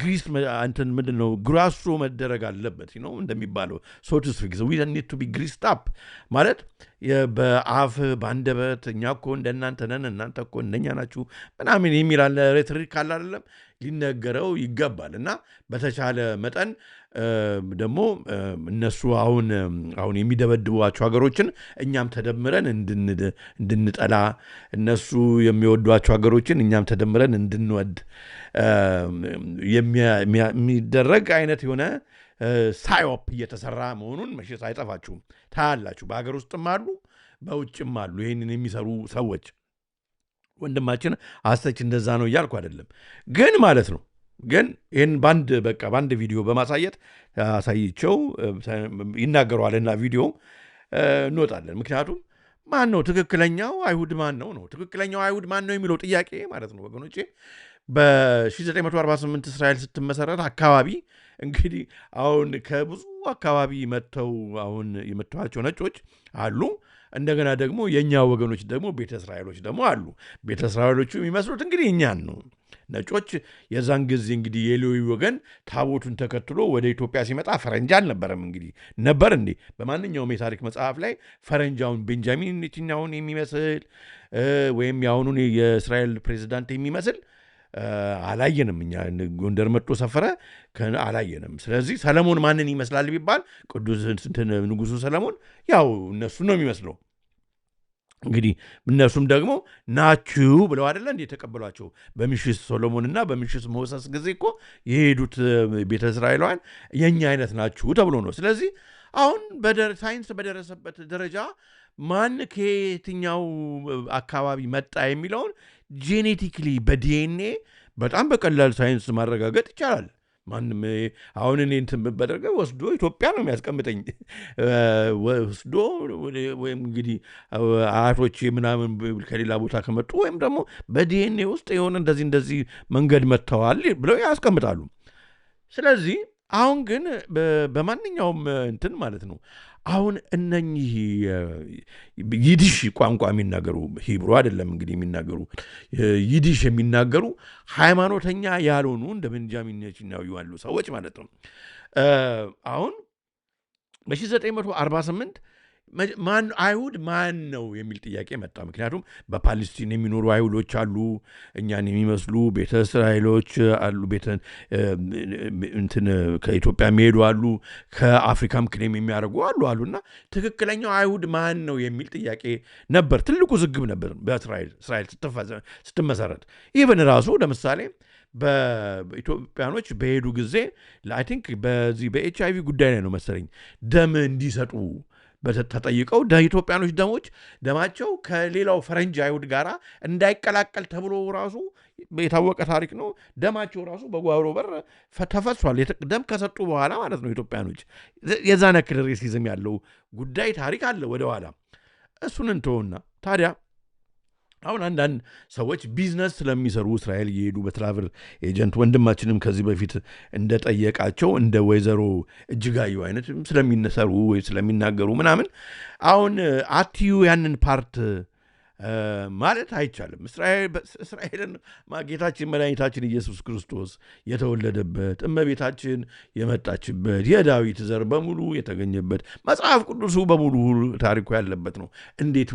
ግሪስ አንተን ምንድነው ግራሱ መደረግ አለበት እንደሚባለው ሶቱ ስፊክስ we need to be greased up ማለት በአፍ ባንደበት እኛ እኮ እንደናንተ ነን እናንተ እኮ እንደኛ ናችሁ ምናምን የሚላል ሬቶሪክ አለ አይደለም ሊነገረው ይገባልና በተቻለ መጠን ደግሞ እነሱ አሁን የሚደበድቧቸው ሀገሮችን እኛም ተደምረን እንድንጠላ እነሱ የሚወዷቸው ሀገሮችን እኛም ተደምረን እንድንወድ የሚደረግ አይነት የሆነ ሳይኦፕ እየተሰራ መሆኑን መቼስ አይጠፋችሁም ታያላችሁ በሀገር ውስጥም አሉ በውጭም አሉ ይሄንን የሚሰሩ ሰዎች ወንድማችን አስተች እንደዛ ነው እያልኩ አይደለም ግን ማለት ነው ግን ይሄን ባንድ ቪዲዮ በማሳየት አሳይቸው ይናገራልና ቪዲዮ እንወጣለን ምክንያቱም ማን ነው ትክክለኛው አይሁድ ማን ነው ትክክለኛው አይሁድ ማን ነው የሚለው ጥያቄ ማለት ነው ወገኖቼ በ1948 እስራኤል ስትመሰረት አካባቢ እንግዲህ አሁን ከብዙ አካባቢ መተው አሁን የመተዋቸው ነጮች አሉ እንደገና ደግሞ የኛ ወገኖች ደግሞ ቤተ እስራኤሎች ደግሞ አሉ ቤተ እስራኤሎቹ የሚመስሉት እንግዲህ እኛን ነው ነጮች የዛን ጊዜ እንግዲህ የሌዊ ወገን ታቦቱን ተከትሎ ወደ ኢትዮጵያ ሲመጣ ፈረንጅ አልነበረም እንግዲህ ነበር እንዴ በማንኛውም የታሪክ መጽሐፍ ላይ ፈረንጃውን ቤንጃሚን ኔታንያሁን የሚመስል ወይም ያሁኑን የእስራኤል ፕሬዝዳንት የሚመስል አላየንም እኛ ጎንደር መጥቶ ሰፈረ አላየንም ስለዚህ ሰለሞን ማንን ይመስላል ቢባል ቅዱስ ንጉሱ ሰለሞን ያው እነሱ ነው የሚመስለው እንግዲህ እነሱም ደግሞ ናችሁ ብለው አይደለ እንዴ ተቀበሏቸው በሚሽስ ሶሎሞንና በሚሽስ ሞሰስ ጊዜ እኮ የሄዱት ቤተ እስራኤላውያን የኛ አይነት ናችሁ ተብሎ ነው ስለዚህ አሁን ሳይንስ በደረሰበት ደረጃ ማን ከየትኛው አካባቢ መጣ የሚለውን ጄኔቲክሊ በዲኤንኤ በጣም በቀላል ሳይንስ ማረጋገጥ ይቻላል ማንም አሁን እኔ እንትን በደረገ ወስዶ ኢትዮጵያ ነው የሚያስቀምጠኝ ወስዶ ወይም እንግዲህ አያቶች ምናምን ከሌላ ቦታ ከመጡ ወይም ደግሞ በዲኤንኤ ውስጥ የሆነ እንደዚህ መንገድ መጥተዋል ብለው ያስቀምጣሉ ስለዚህ አሁን ግን በማንኛውም እንትን ማለት ነው አሁን እነኚህ ይዲሽ ቋንቋ የሚናገሩ ሂብሩ አይደለም እንግዲህ የሚናገሩ ይዲሽ የሚናገሩ ሃይማኖተኛ ያልሆኑ እንደ ቤንጃሚን ኔታንያሁ ያሉ ሰዎች ማለት ነው አሁን በ1948 አይሁድ ማን ነው የሚል ጥያቄ መጣ ምክንያቱም በፓለስቲን የሚኖሩ አይሁዶች አሉ እኛን የሚመስሉ ቤተ እስራኤሎች አሉ ከኢትዮጵያ የሚሄዱ አሉ ከአፍሪካም ክሌም የሚያደርጉ አሉና ትክክለኛው አይሁድ ማን ነው የሚል ጥያቄ ነበር ትልቁ ዝግብ ነበር በእስራኤል ስትመሰረት ኢቨን ራሱ ለምሳሌ በኢትዮጵያኖች በሄዱ ጊዜ አይ ቲንክ በዚህ በኤችአይቪ ጉዳይ ላይ ነው መሰለኝ ደም እንዲሰጡ ተጠይቀው ኢትዮጵያኖች ደማቸው ከሌላው ፈረንጅ አይሁድ ጋር እንዳይቀላቀል ተብሎ ራሱ የታወቀ ታሪክ ነው። ደማቸው ራሱ በጓሮ በር ተፈሷል። ደም ከሰጡ በኋላ ማለት ነው ኢትዮጵያኖች። የዛን ያክል ሬሲዝም ያለው ጉዳይ ታሪክ አለ ወደ ኋላ። እሱን እንተውና ታዲያ አሁን አንዳንድ ሰዎች ቢዝነስ ስለሚሰሩ እስራኤል እየሄዱ በትራቭል ኤጀንት ወንድማችንም ከዚህ በፊት እንደጠየቃቸው እንደ ወይዘሮ እጅጋዩ አይነት ስለሚነሰሩ ወይ ስለሚናገሩ ምናምን አሁን አትዩ ያንን ፓርት ማለት አይቻልም። እስራኤልን ጌታችን መድኃኒታችን ኢየሱስ ክርስቶስ የተወለደበት እመቤታችን የመጣችበት የዳዊት ዘር በሙሉ የተገኘበት መጽሐፍ ቅዱሱ በሙሉ ታሪኩ ያለበት ነው። እንዴት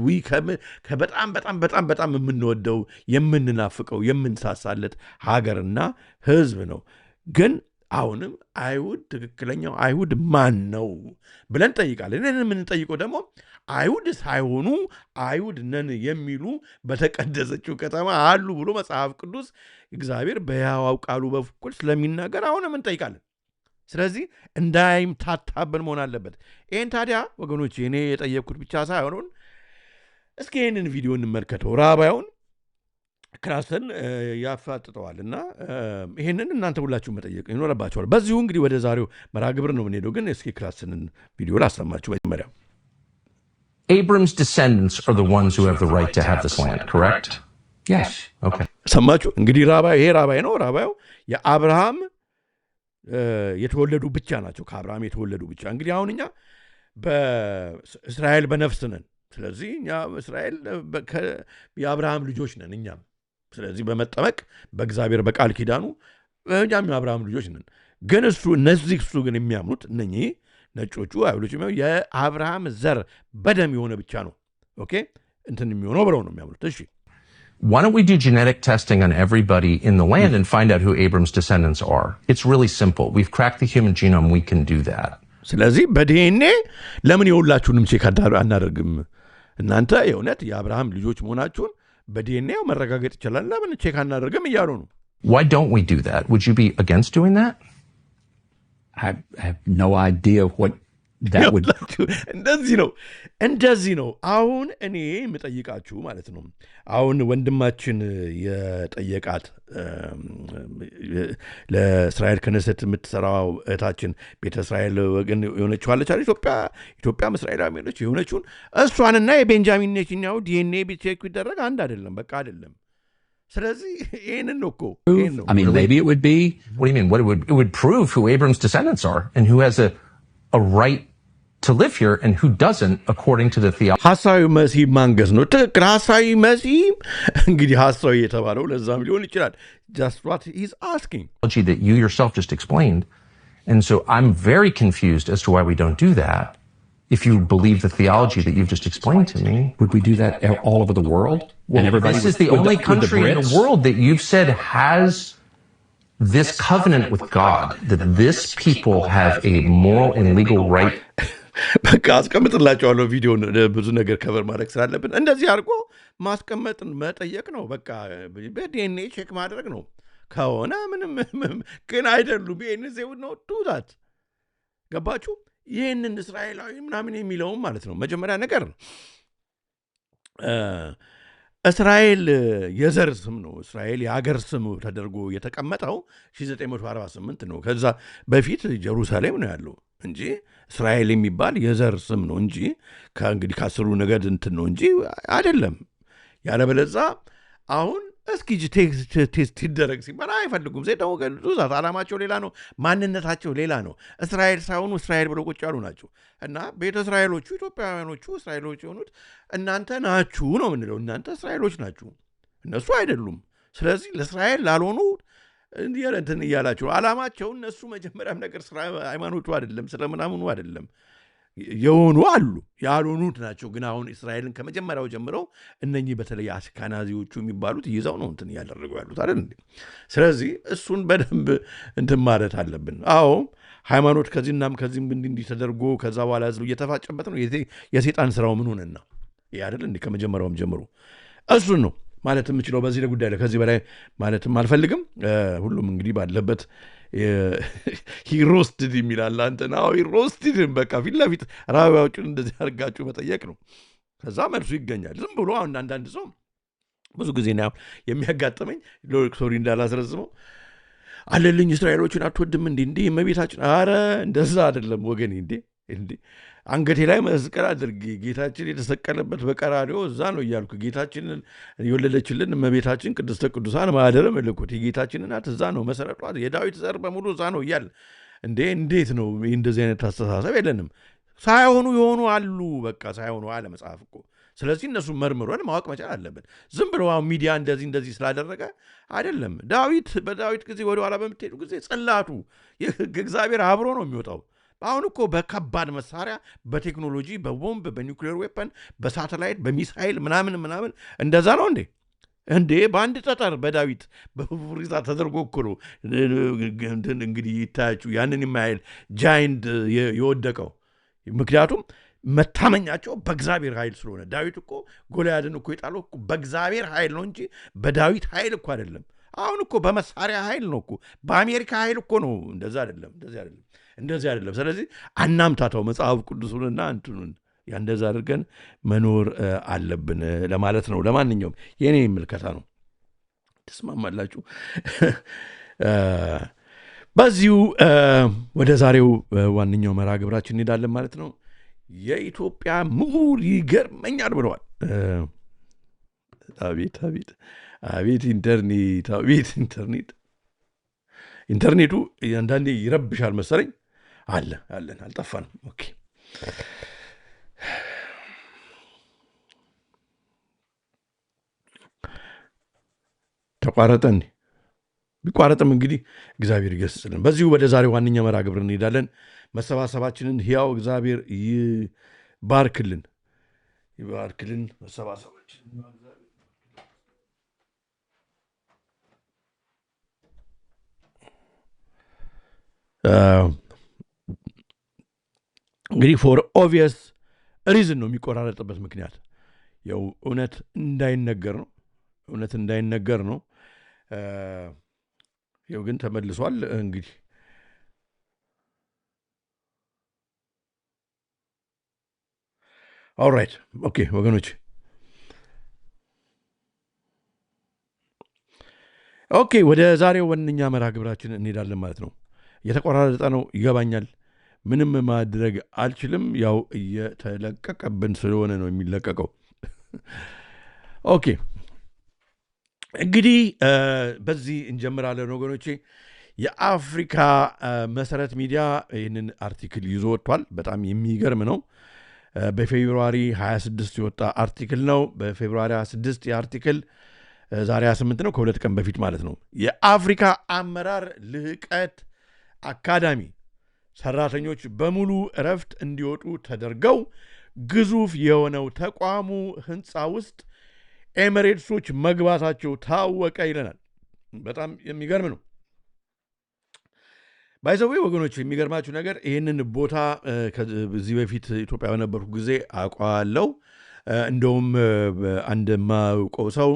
በጣም በጣም በጣም በጣም የምንወደው የምንናፍቀው የምንሳሳለት ሀገርና ሕዝብ ነው። ግን አሁንም አይሁድ ትክክለኛው አይሁድ ማን ነው ብለን ጠይቃለን። ይህንን የምንጠይቀው ደግሞ አይሁድ ሳይሆኑ አይሁድ ነን የሚሉ በተቀደሰችው ከተማ አሉ ብሎ መጽሐፍ ቅዱስ እግዚአብሔር በሕያው ቃሉ በኩል ስለሚናገር አሁንም እንጠይቃለን። ስለዚህ እንዳይምታታብን መሆን አለበት። ይህን ታዲያ ወገኖች እኔ የጠየቅኩት ብቻ ሳይሆን እስኪ ይህንን ቪዲዮ እንመልከተው። ራባዩን ክራስን ያፋጥጠዋል እና ይህንን እናንተ ሁላችሁ መጠየቅ ይኖረባቸዋል። በዚሁ እንግዲህ ወደ ዛሬው መርሃ ግብር ነው የምንሄደው። ግን እስኪ ክራስንን ቪዲዮ ላሰማችሁ። መጀመሪያ Abram's descendants are the ones who have the right to have this land, correct? Yes. Okay. ሰማችሁ እንግዲህ ይሄ ራባይ ነው። ራባዩ የአብርሃም የተወለዱ ብቻ ናቸው። ከአብርሃም የተወለዱ ብቻ። እንግዲህ አሁን እኛ በእስራኤል በነፍስ ነን። ስለዚህ እኛ እስራኤል የአብርሃም ልጆች ነን እኛም። ስለዚህ በመጠመቅ በእግዚአብሔር በቃል ኪዳኑ እኛም የአብርሃም ልጆች ነን። ግን እነሱ ግን የሚያምኑት እነኚህ ነጮቹ አይሁዶች የአብርሃም ዘር በደም የሆነ ብቻ ነው ኦኬ እንትን የሚሆነው ብለው ነው የሚያምኑት። እሺ Why don't we do genetic testing on everybody in the land and find out who Abram's descendants are? It's really simple. We've cracked the human genome. We can do that. ስለዚህ በዲኤንኤ ለምን የሁላችሁንም ቼክ አናደርግም? እናንተ የእውነት የአብርሃም ልጆች መሆናችሁን በዲኤንኤ መረጋገጥ ይችላል። ለምን ቼክ አናደርግም እያሉ ነው። Why don't we do that? Would you be against doing that? I have no idea what that would... እንደዚህ ነው። አሁን እኔ የምጠይቃችሁ ማለት ነው። አሁን ወንድማችን የጠየቃት ለእስራኤል ከነሰት የምትሰራው እህታችን ቤተ እስራኤል ወገን የሆነችው አለች አይደል? ኢትዮጵያም እስራኤላዊ የሆነችውን እሷንና የቤንጃሚን ኔታንያሁ ዲኤንኤ ቼክ ቢደረግ አንድ አይደለም፣ በቃ አይደለም። ስለዚህ ይሄንን ነው እኮ I mean, maybe it would be... What do you mean? It would prove who Abram's descendants are and who has a right to live here and who doesn't according to the theology. ሐሳዊ መሲህ ማንገስ ነው። ትክክል። ሐሳዊ መሲህ እንግዲህ ሐሳዊ የተባለው ለዛም ሊሆን ይችላል። Just what he's asking. That you yourself just explained. And so I'm very confused as to why we don't do that. If you believe the theology that you've just explained to me, would we do that all over the world? Well, and everybody this is the only country in the world that you've said has this covenant with God, that this people have a moral and legal right. በቃ አስቀምጥላቸዋለሁ ቪዲዮን ብዙ ነገር ከበር ማድረግ ስላለብን እንደዚህ አድርጎ ማስቀመጥን መጠየቅ ነው። በቃ በዲኤንኤ ቼክ ማድረግ ነው ከሆነ ምንም ግን አይደሉም። ቢኤንኤ ነው ዱዛት ገባችሁ? ይህንን እስራኤላዊ ምናምን የሚለውም ማለት ነው። መጀመሪያ ነገር እስራኤል የዘር ስም ነው። እስራኤል የሀገር ስም ተደርጎ የተቀመጠው 1948 ነው። ከዛ በፊት ጀሩሳሌም ነው ያለው እንጂ እስራኤል የሚባል የዘር ስም ነው እንጂ ከእንግዲህ ከአስሩ ነገድ እንትን ነው እንጂ አይደለም። ያለበለዛ አሁን እስኪ ቴስት ይደረግ ሲባል አይፈልጉም። ደግሞ ዛት ዓላማቸው ሌላ ነው፣ ማንነታቸው ሌላ ነው። እስራኤል ሳይሆኑ እስራኤል ብለው ቁጭ ያሉ ናቸው። እና ቤተ እስራኤሎቹ ኢትዮጵያውያኖቹ እስራኤሎች የሆኑት እናንተ ናችሁ ነው የምንለው። እናንተ እስራኤሎች ናችሁ፣ እነሱ አይደሉም። ስለዚህ ለእስራኤል ላልሆኑ እንትን እያላቸው ዓላማቸው እነሱ መጀመሪያም ነገር ሃይማኖቱ አይደለም ስለምናምኑ አይደለም የሆኑ አሉ፣ ያልሆኑት ናቸው። ግን አሁን እስራኤልን ከመጀመሪያው ጀምረው እነኚህ በተለይ አሽከናዚዎቹ የሚባሉት ይዘው ነው እንትን እያደረጉ ያሉት አይደል እንዴ? ስለዚህ እሱን በደንብ እንትን ማለት አለብን። አዎ ሃይማኖት ከዚህናም ከዚህም እንዲህ ተደርጎ ከዛ በኋላ ህዝብ እየተፋጨበት ነው። የሴጣን ስራው ምን ሆነና ይህ አይደል እንዴ? ከመጀመሪያውም ጀምሮ እሱን ነው ማለት የምችለው በዚህ ጉዳይ ላይ ከዚህ በላይ ማለትም አልፈልግም። ሁሉም እንግዲህ ባለበት he roasted የሚላል አንተ ነው he roasted በቃ ፊት ለፊት ራባያዎቹን እንደዚህ አድርጋችሁ መጠየቅ ነው። ከዛ መልሱ ይገኛል። ዝም ብሎ አንዳንድ ሰው ብዙ ጊዜ ነው የሚያጋጥመኝ ሶሪ እንዳላስረዝመው አለልኝ እስራኤሎችን አትወድም እንዴ እመቤታችን አረ እንደዛ አይደለም ወገኔ እንዴ አንገቴ ላይ መስቀል አድርጌ ጌታችን የተሰቀለበት በቀራንዮ እዛ ነው እያልኩ ጌታችንን የወለደችልን እመቤታችን ቅድስተ ቅዱሳን ማኅደረ መለኮት የጌታችን እናት እዛ ነው መሰረቷ የዳዊት ዘር በሙሉ እዛ ነው እያል እንዴት ነው እንደዚህ አይነት አስተሳሰብ የለንም። ሳይሆኑ የሆኑ አሉ በቃ ሳይሆኑ አለ መጽሐፍ እኮ። ስለዚህ እነሱ መርምሮን ማወቅ መቻል አለብን። ዝም ብሎ ሚዲያ እንደዚህ ስላደረገ አይደለም። በዳዊት ጊዜ ወደ ኋላ በምትሄዱ ጊዜ ጽላቱ እግዚአብሔር አብሮ ነው የሚወጣው። አሁን እኮ በከባድ መሳሪያ በቴክኖሎጂ በቦምብ በኒውክሌር ዌፐን በሳተላይት በሚሳይል ምናምን እንደዛ ነው እንዴ በአንድ ጠጠር በዳዊት በፍሪዛ ተደርጎ እኮ ነው እንግዲህ ይታያችሁ ያንን የማይል ጃይንት የወደቀው። ምክንያቱም መታመኛቸው በእግዚአብሔር ኃይል ስለሆነ ዳዊት እኮ ጎልያድን እኮ የጣለው በእግዚአብሔር ኃይል ነው እንጂ በዳዊት ኃይል እኮ አይደለም። አሁን እኮ በመሳሪያ ኃይል ነው እኮ በአሜሪካ ኃይል እኮ ነው። እንደዚህ አይደለም። ስለዚህ አናምታታው መጽሐፍ ቅዱሱንና እንትኑን እንደዛ አድርገን መኖር አለብን ለማለት ነው። ለማንኛውም የኔ ምልከታ ነው። ተስማማላችሁ? በዚሁ ወደ ዛሬው ዋነኛው መርሃ ግብራችን እንሄዳለን ማለት ነው። የኢትዮጵያ ምሁር ይገርመኛል ብለዋል። አቤት ኢንተርኔቱ አንዳንዴ ይረብሻል መሰለኝ። አለን አልጠፋንም። ኦኬ ተቋረጠን። ቢቋረጥም እንግዲህ እግዚአብሔር ይገስጽልን። በዚሁ ወደ ዛሬው ዋነኛ መርሃ ግብር እንሄዳለን። መሰባሰባችንን ሕያው እግዚአብሔር ይባርክልን መሰባሰባችን እንግዲህ ፎር ኦብቪየስ ሪዝን ነው የሚቆራረጥበት ምክንያት ያው እውነት እንዳይነገር ነው። ያው ግን ተመልሷል። እንግዲህ ኦልራይት ኦኬ ወገኖች፣ ኦኬ ወደ ዛሬው ዋነኛ መርሃ ግብራችን እንሄዳለን ማለት ነው። እየተቆራረጠ ነው ይገባኛል። ምንም ማድረግ አልችልም። ያው እየተለቀቀብን ስለሆነ ነው የሚለቀቀው። ኦኬ እንግዲህ በዚህ እንጀምራለን ወገኖቼ። የአፍሪካ መሰረት ሚዲያ ይህንን አርቲክል ይዞ ወጥቷል። በጣም የሚገርም ነው። በፌብሩዋሪ 26 የወጣ አርቲክል ነው። በፌብሩዋሪ 26 የአርቲክል ዛሬ 28 ነው፣ ከሁለት ቀን በፊት ማለት ነው። የአፍሪካ አመራር ልህቀት አካዳሚ ሰራተኞች በሙሉ እረፍት እንዲወጡ ተደርገው ግዙፍ የሆነው ተቋሙ ህንፃ ውስጥ ኤሚሬትሶች መግባታቸው ታወቀ ይለናል። በጣም የሚገርም ነው። ባይዘዌ ወገኖች የሚገርማችሁ ነገር ይህንን ቦታ ከዚህ በፊት ኢትዮጵያ በነበርኩ ጊዜ አውቀዋለሁ። እንደውም አንድ የማውቀው ሰው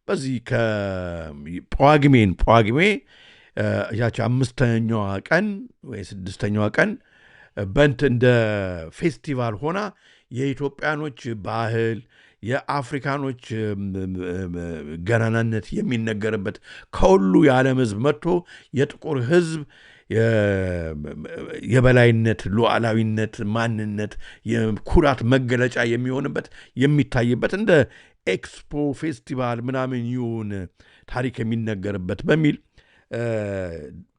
በዚህ ከጳጉሜ ያቺ 5ኛዋ ቀን ወይ 6ኛዋ ቀን በንት እንደ ፌስቲቫል ሆና የኢትዮጵያኖች ባህል የአፍሪካኖች ገናናነት የሚነገርበት ከሁሉ የዓለም ህዝብ መጥቶ የጥቁር ህዝብ የበላይነት፣ ሉዓላዊነት፣ ማንነት፣ የኩራት መገለጫ የሚሆንበት የሚታይበት እንደ ኤክስፖ ፌስቲቫል ምናምን ይሁን ታሪክ የሚነገርበት በሚል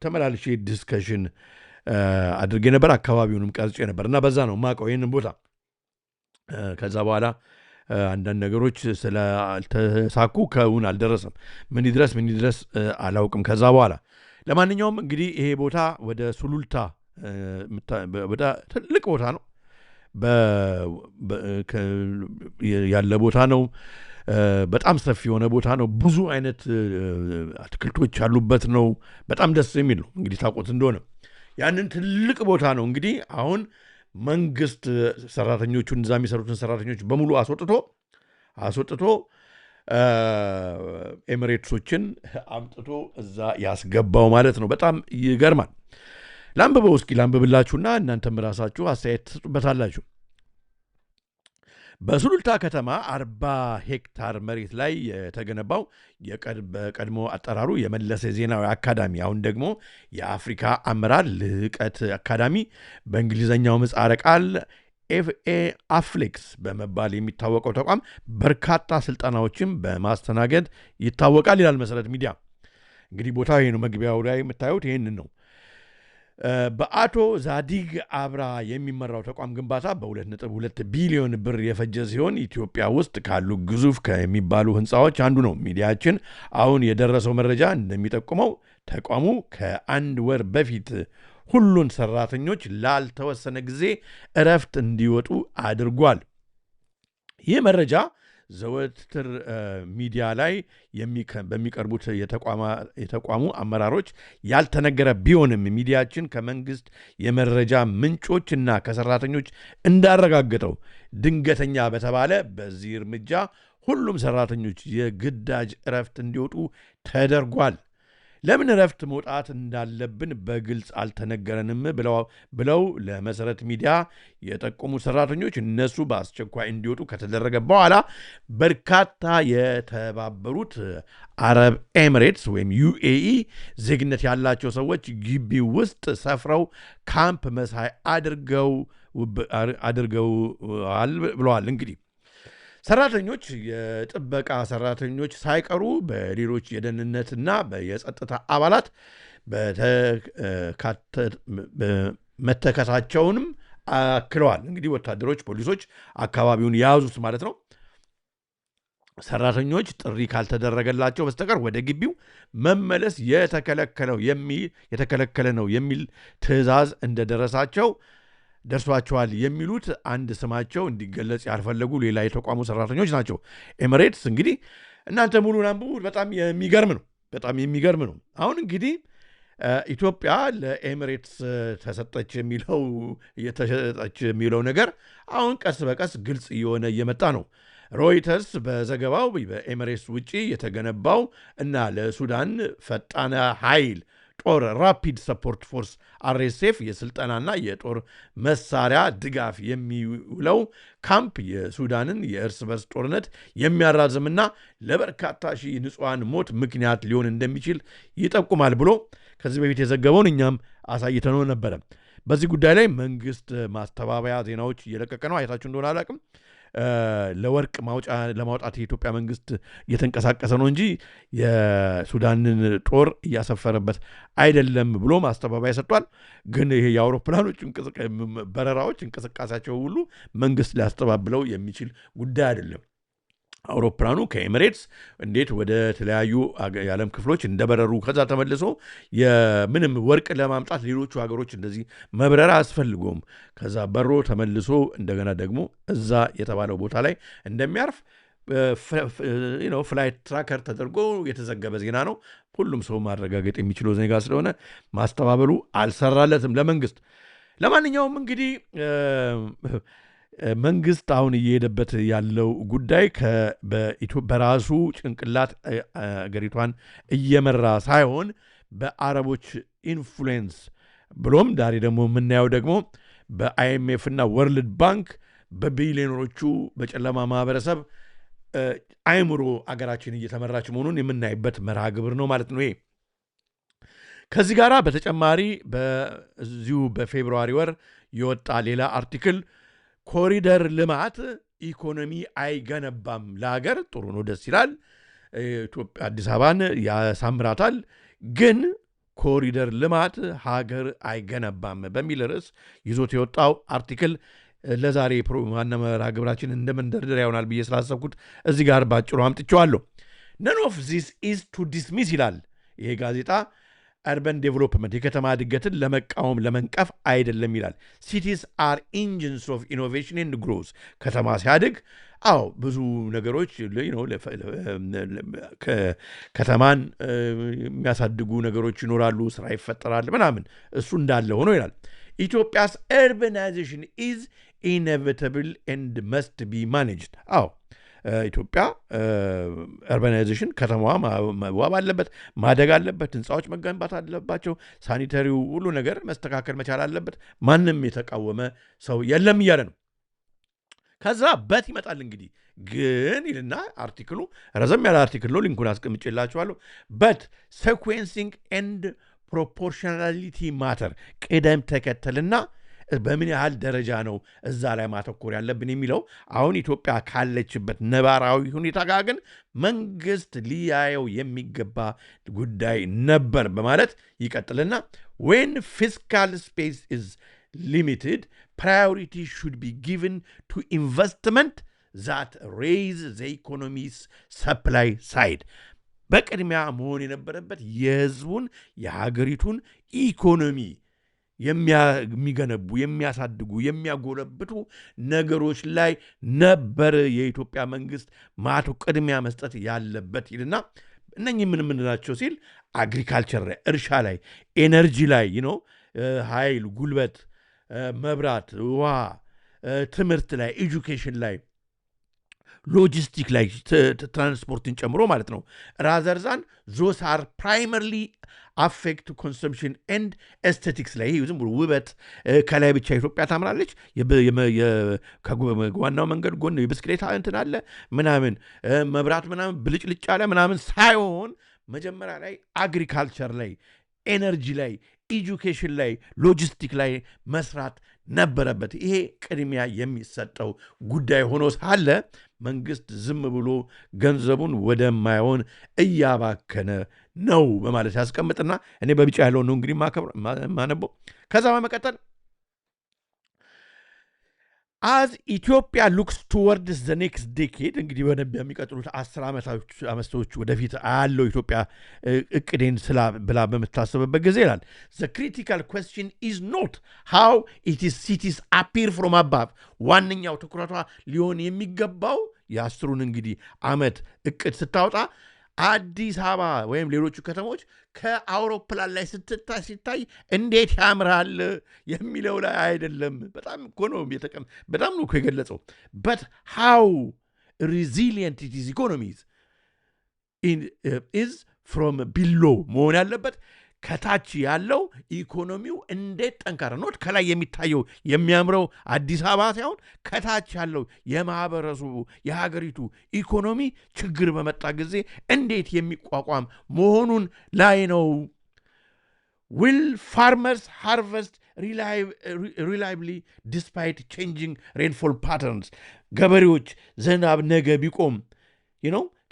ተመላልሼ ዲስከሽን አድርጌ ነበር። አካባቢውንም ቀርጬ ነበር እና በዛ ነው ማቀው ይህንን ቦታ። ከዛ በኋላ አንዳንድ ነገሮች ስላልተሳኩ ከውን አልደረሰም። ምን ይድረስ አላውቅም። ከዛ በኋላ ለማንኛውም እንግዲህ ይሄ ቦታ ወደ ሱሉልታ ወደ ትልቅ ቦታ ነው ያለ ቦታ ነው። በጣም ሰፊ የሆነ ቦታ ነው። ብዙ አይነት አትክልቶች ያሉበት ነው። በጣም ደስ የሚል ነው። እንግዲህ ታውቁት እንደሆነ ያንን ትልቅ ቦታ ነው እንግዲህ አሁን መንግስት ሰራተኞቹን እዛ የሚሰሩትን ሰራተኞች በሙሉ አስወጥቶ ኤሚሬትሶችን አምጥቶ እዛ ያስገባው ማለት ነው። በጣም ይገርማል። ላንብበው እስኪ ላንብብላችሁና እናንተም ራሳችሁ አስተያየት ትሰጡበታላችሁ። በሱሉልታ ከተማ 40 ሄክታር መሬት ላይ የተገነባው በቀድሞ አጠራሩ የመለሰ ዜናዊ አካዳሚ አሁን ደግሞ የአፍሪካ አመራር ልዕቀት አካዳሚ በእንግሊዝኛው ምህጻረ ቃል አፍሌክስ በመባል የሚታወቀው ተቋም በርካታ ስልጠናዎችን በማስተናገድ ይታወቃል ይላል መሰረት ሚዲያ። እንግዲህ ቦታው ይሄ ነው። መግቢያው ላይ የምታዩት ይህንን ነው። በአቶ ዛዲግ አብራ የሚመራው ተቋም ግንባታ በ2.2 ቢሊዮን ብር የፈጀ ሲሆን ኢትዮጵያ ውስጥ ካሉ ግዙፍ ከሚባሉ ህንፃዎች አንዱ ነው። ሚዲያችን አሁን የደረሰው መረጃ እንደሚጠቁመው ተቋሙ ከአንድ ወር በፊት ሁሉን ሰራተኞች ላልተወሰነ ጊዜ እረፍት እንዲወጡ አድርጓል። ይህ መረጃ ዘወትር ሚዲያ ላይ በሚቀርቡት የተቋሙ አመራሮች ያልተነገረ ቢሆንም ሚዲያችን ከመንግስት የመረጃ ምንጮችና ከሰራተኞች እንዳረጋገጠው ድንገተኛ በተባለ በዚህ እርምጃ ሁሉም ሰራተኞች የግዳጅ እረፍት እንዲወጡ ተደርጓል። ለምን እረፍት መውጣት እንዳለብን በግልጽ አልተነገረንም ብለው ለመሰረት ሚዲያ የጠቆሙ ሰራተኞች እነሱ በአስቸኳይ እንዲወጡ ከተደረገ በኋላ በርካታ የተባበሩት አረብ ኤሚሬትስ ወይም ዩኤኢ ዜግነት ያላቸው ሰዎች ግቢ ውስጥ ሰፍረው ካምፕ መሳይ አድርገዋል ብለዋል። እንግዲህ ሰራተኞች የጥበቃ ሰራተኞች ሳይቀሩ በሌሎች የደህንነትና የጸጥታ አባላት መተከታቸውንም አክለዋል። እንግዲህ ወታደሮች፣ ፖሊሶች አካባቢውን የያዙት ማለት ነው። ሰራተኞች ጥሪ ካልተደረገላቸው በስተቀር ወደ ግቢው መመለስ የተከለከለ ነው የሚል ትዕዛዝ እንደደረሳቸው ደርሷቸዋል የሚሉት አንድ ስማቸው እንዲገለጽ ያልፈለጉ ሌላ የተቋሙ ሰራተኞች ናቸው። ኤሚሬትስ እንግዲህ እናንተ ሙሉን አንብቡት። በጣም የሚገርም ነው። አሁን እንግዲህ ኢትዮጵያ ለኤሚሬትስ ተሰጠች የሚለው ነገር አሁን ቀስ በቀስ ግልጽ እየሆነ እየመጣ ነው። ሮይተርስ በዘገባው በኤሚሬትስ ውጪ የተገነባው እና ለሱዳን ፈጣን ኃይል ጦር ራፒድ ሰፖርት ፎርስ አርኤስኤፍ የስልጠናና የጦር መሳሪያ ድጋፍ የሚውለው ካምፕ የሱዳንን የእርስ በርስ ጦርነት የሚያራዝምና ለበርካታ ሺህ ንጹሐን ሞት ምክንያት ሊሆን እንደሚችል ይጠቁማል ብሎ ከዚህ በፊት የዘገበውን እኛም አሳይተነው ነበረ። በዚህ ጉዳይ ላይ መንግስት ማስተባበያ ዜናዎች እየለቀቀ ነው። አይታችሁ እንደሆነ አላቅም። ለወርቅ ለማውጣት የኢትዮጵያ መንግስት እየተንቀሳቀሰ ነው እንጂ የሱዳንን ጦር እያሰፈረበት አይደለም ብሎ ማስተባበያ ሰጥቷል። ግን ይሄ የአውሮፕላኖች በረራዎች እንቅስቃሴያቸው ሁሉ መንግስት ሊያስተባብለው የሚችል ጉዳይ አይደለም። አውሮፕላኑ ከኤሚሬትስ እንዴት ወደ ተለያዩ የዓለም ክፍሎች እንደበረሩ ከዛ ተመልሶ ምንም ወርቅ ለማምጣት ሌሎቹ ሀገሮች እንደዚህ መብረር አያስፈልገውም። ከዛ በሮ ተመልሶ እንደገና ደግሞ እዛ የተባለው ቦታ ላይ እንደሚያርፍ ፍላይት ትራከር ተደርጎ የተዘገበ ዜና ነው። ሁሉም ሰው ማረጋገጥ የሚችለው ዜና ስለሆነ ማስተባበሉ አልሰራለትም ለመንግስት። ለማንኛውም እንግዲህ መንግስት አሁን እየሄደበት ያለው ጉዳይ በራሱ ጭንቅላት አገሪቷን እየመራ ሳይሆን በአረቦች ኢንፍሉዌንስ ብሎም ዛሬ ደግሞ የምናየው ደግሞ በአይኤምኤፍ እና ወርልድ ባንክ በቢሊዮነሮቹ በጨለማ ማህበረሰብ አይምሮ አገራችን እየተመራች መሆኑን የምናይበት መርሃ ግብር ነው ማለት ነው። ይሄ ከዚህ ጋር በተጨማሪ በዚሁ በፌብሩዋሪ ወር የወጣ ሌላ አርቲክል ኮሪደር ልማት ኢኮኖሚ አይገነባም፣ ለሀገር ጥሩ ነው፣ ደስ ይላል፣ ኢትዮጵያ አዲስ አበባን ያሳምራታል፣ ግን ኮሪደር ልማት ሀገር አይገነባም በሚል ርዕስ ይዞት የወጣው አርቲክል ለዛሬ ዋና መርሃ ግብራችን እንደ መንደርደሪያ ይሆናል ብዬ ስላሰብኩት እዚህ ጋር ባጭሩ አምጥቼዋለሁ። ነን ኦፍ ዚስ ኢዝ ቱ ዲስሚስ ይላል ይሄ ጋዜጣ። አርበን ዴቨሎፕመንት የከተማ እድገትን ለመቃወም ለመንቀፍ አይደለም ይላል። ሲቲስ አር ኢንጂንስ ኦፍ ኢኖቬሽን ኤንድ ግሮዝ። ከተማ ሲያድግ ብዙ ነገሮች ከተማን የሚያሳድጉ ነገሮች ይኖራሉ፣ ስራ ይፈጠራል ምናምን፣ እሱ እንዳለ ሆኖ ይላል። ኢትዮጵያስ urbanization is inevitable and must be managed። ኢትዮጵያ አርባናይዜሽን ከተማዋ መዋብ አለበት፣ ማደግ አለበት፣ ህንፃዎች መገንባት አለባቸው፣ ሳኒተሪው ሁሉ ነገር መስተካከል መቻል አለበት። ማንም የተቃወመ ሰው የለም እያለ ነው። ከዛ በት ይመጣል እንግዲህ ግን ይልና አርቲክሉ ረዘም ያለ አርቲክል ነው፣ ሊንኩን አስቀምጬላችኋለሁ። በት sequencing and proportionality matter ቅደም ተከተልና በምን ያህል ደረጃ ነው እዛ ላይ ማተኮር ያለብን የሚለው አሁን ኢትዮጵያ ካለችበት ነባራዊ ሁኔታ ጋር ግን መንግስት ሊያየው የሚገባ ጉዳይ ነበር በማለት ይቀጥልና when fiscal space is limited priority should be given to investment that raise the economy's supply side በቅድሚያ መሆን የነበረበት የህዝቡን የሀገሪቱን ኢኮኖሚ የሚገነቡ የሚያሳድጉ የሚያጎለብቱ ነገሮች ላይ ነበር የኢትዮጵያ መንግስት ቅድሚያ መስጠት ያለበት ይልና እነኚህ ምን ናቸው ሲል አግሪካልቸር ላይ እርሻ ላይ ኤነርጂ ላይ ኃይል ጉልበት መብራት ውሃ ትምህርት ላይ ኤጁኬሽን ላይ ሎጂስቲክ ላይ ትራንስፖርትን ጨምሮ ማለት ነው rather than those are primarily affect consumption and aesthetics ላይ ዝም ብሎ ውበት ከላይ ብቻ ኢትዮጵያ ታምራለች ከዋናው መንገድ ጎን የብስክሌት እንትን አለ ምናምን መብራት ምናምን ብልጭልጭ አለ ምናምን ሳይሆን መጀመሪያ ላይ አግሪካልቸር ላይ ኤነርጂ ላይ ኤጁኬሽን ላይ ሎጂስቲክ ላይ መስራት ነበረበት። ይሄ ቅድሚያ የሚሰጠው ጉዳይ ሆኖ ሳለ መንግስት ዝም ብሎ ገንዘቡን ወደማይሆን እያባከነ ነው በማለት ያስቀምጥና እኔ በቢጫ ያለው ነው እንግዲህ ማነበው። ከዛ በመቀጠል as Ethiopia looks towards the next decade እንግዲህ በሚቀጥሉት 10 ዓመቶች ወደፊት አለው ኢትዮጵያ እቅዴን ብላ በመታሰብበት ጊዜ ይላል the critical question is not how its cities appear from above ዋንኛው ትኩረቷ ሊሆን የሚገባው የአስሩን እንግዲህ ዓመት እቅድ ስታወጣ አዲስ አበባ ወይም ሌሎቹ ከተሞች ከአውሮፕላን ላይ ሲታይ እንዴት ያምራል የሚለው ላይ አይደለም። በጣም እኮ ነው በጣም ነው የገለጸው but how resilient it is economies is from below መሆን ያለበት ከታች ያለው ኢኮኖሚው እንዴት ጠንካራ ነው ከላይ የሚታየው የሚያምረው አዲስ አበባ ሳይሆን ከታች ያለው የማህበረሰቡ የሀገሪቱ ኢኮኖሚ ችግር በመጣ ጊዜ እንዴት የሚቋቋም መሆኑን ላይ ነው will farmers harvest reliably despite changing rainfall patterns ገበሬዎች ዝናብ ነገ ቢቆም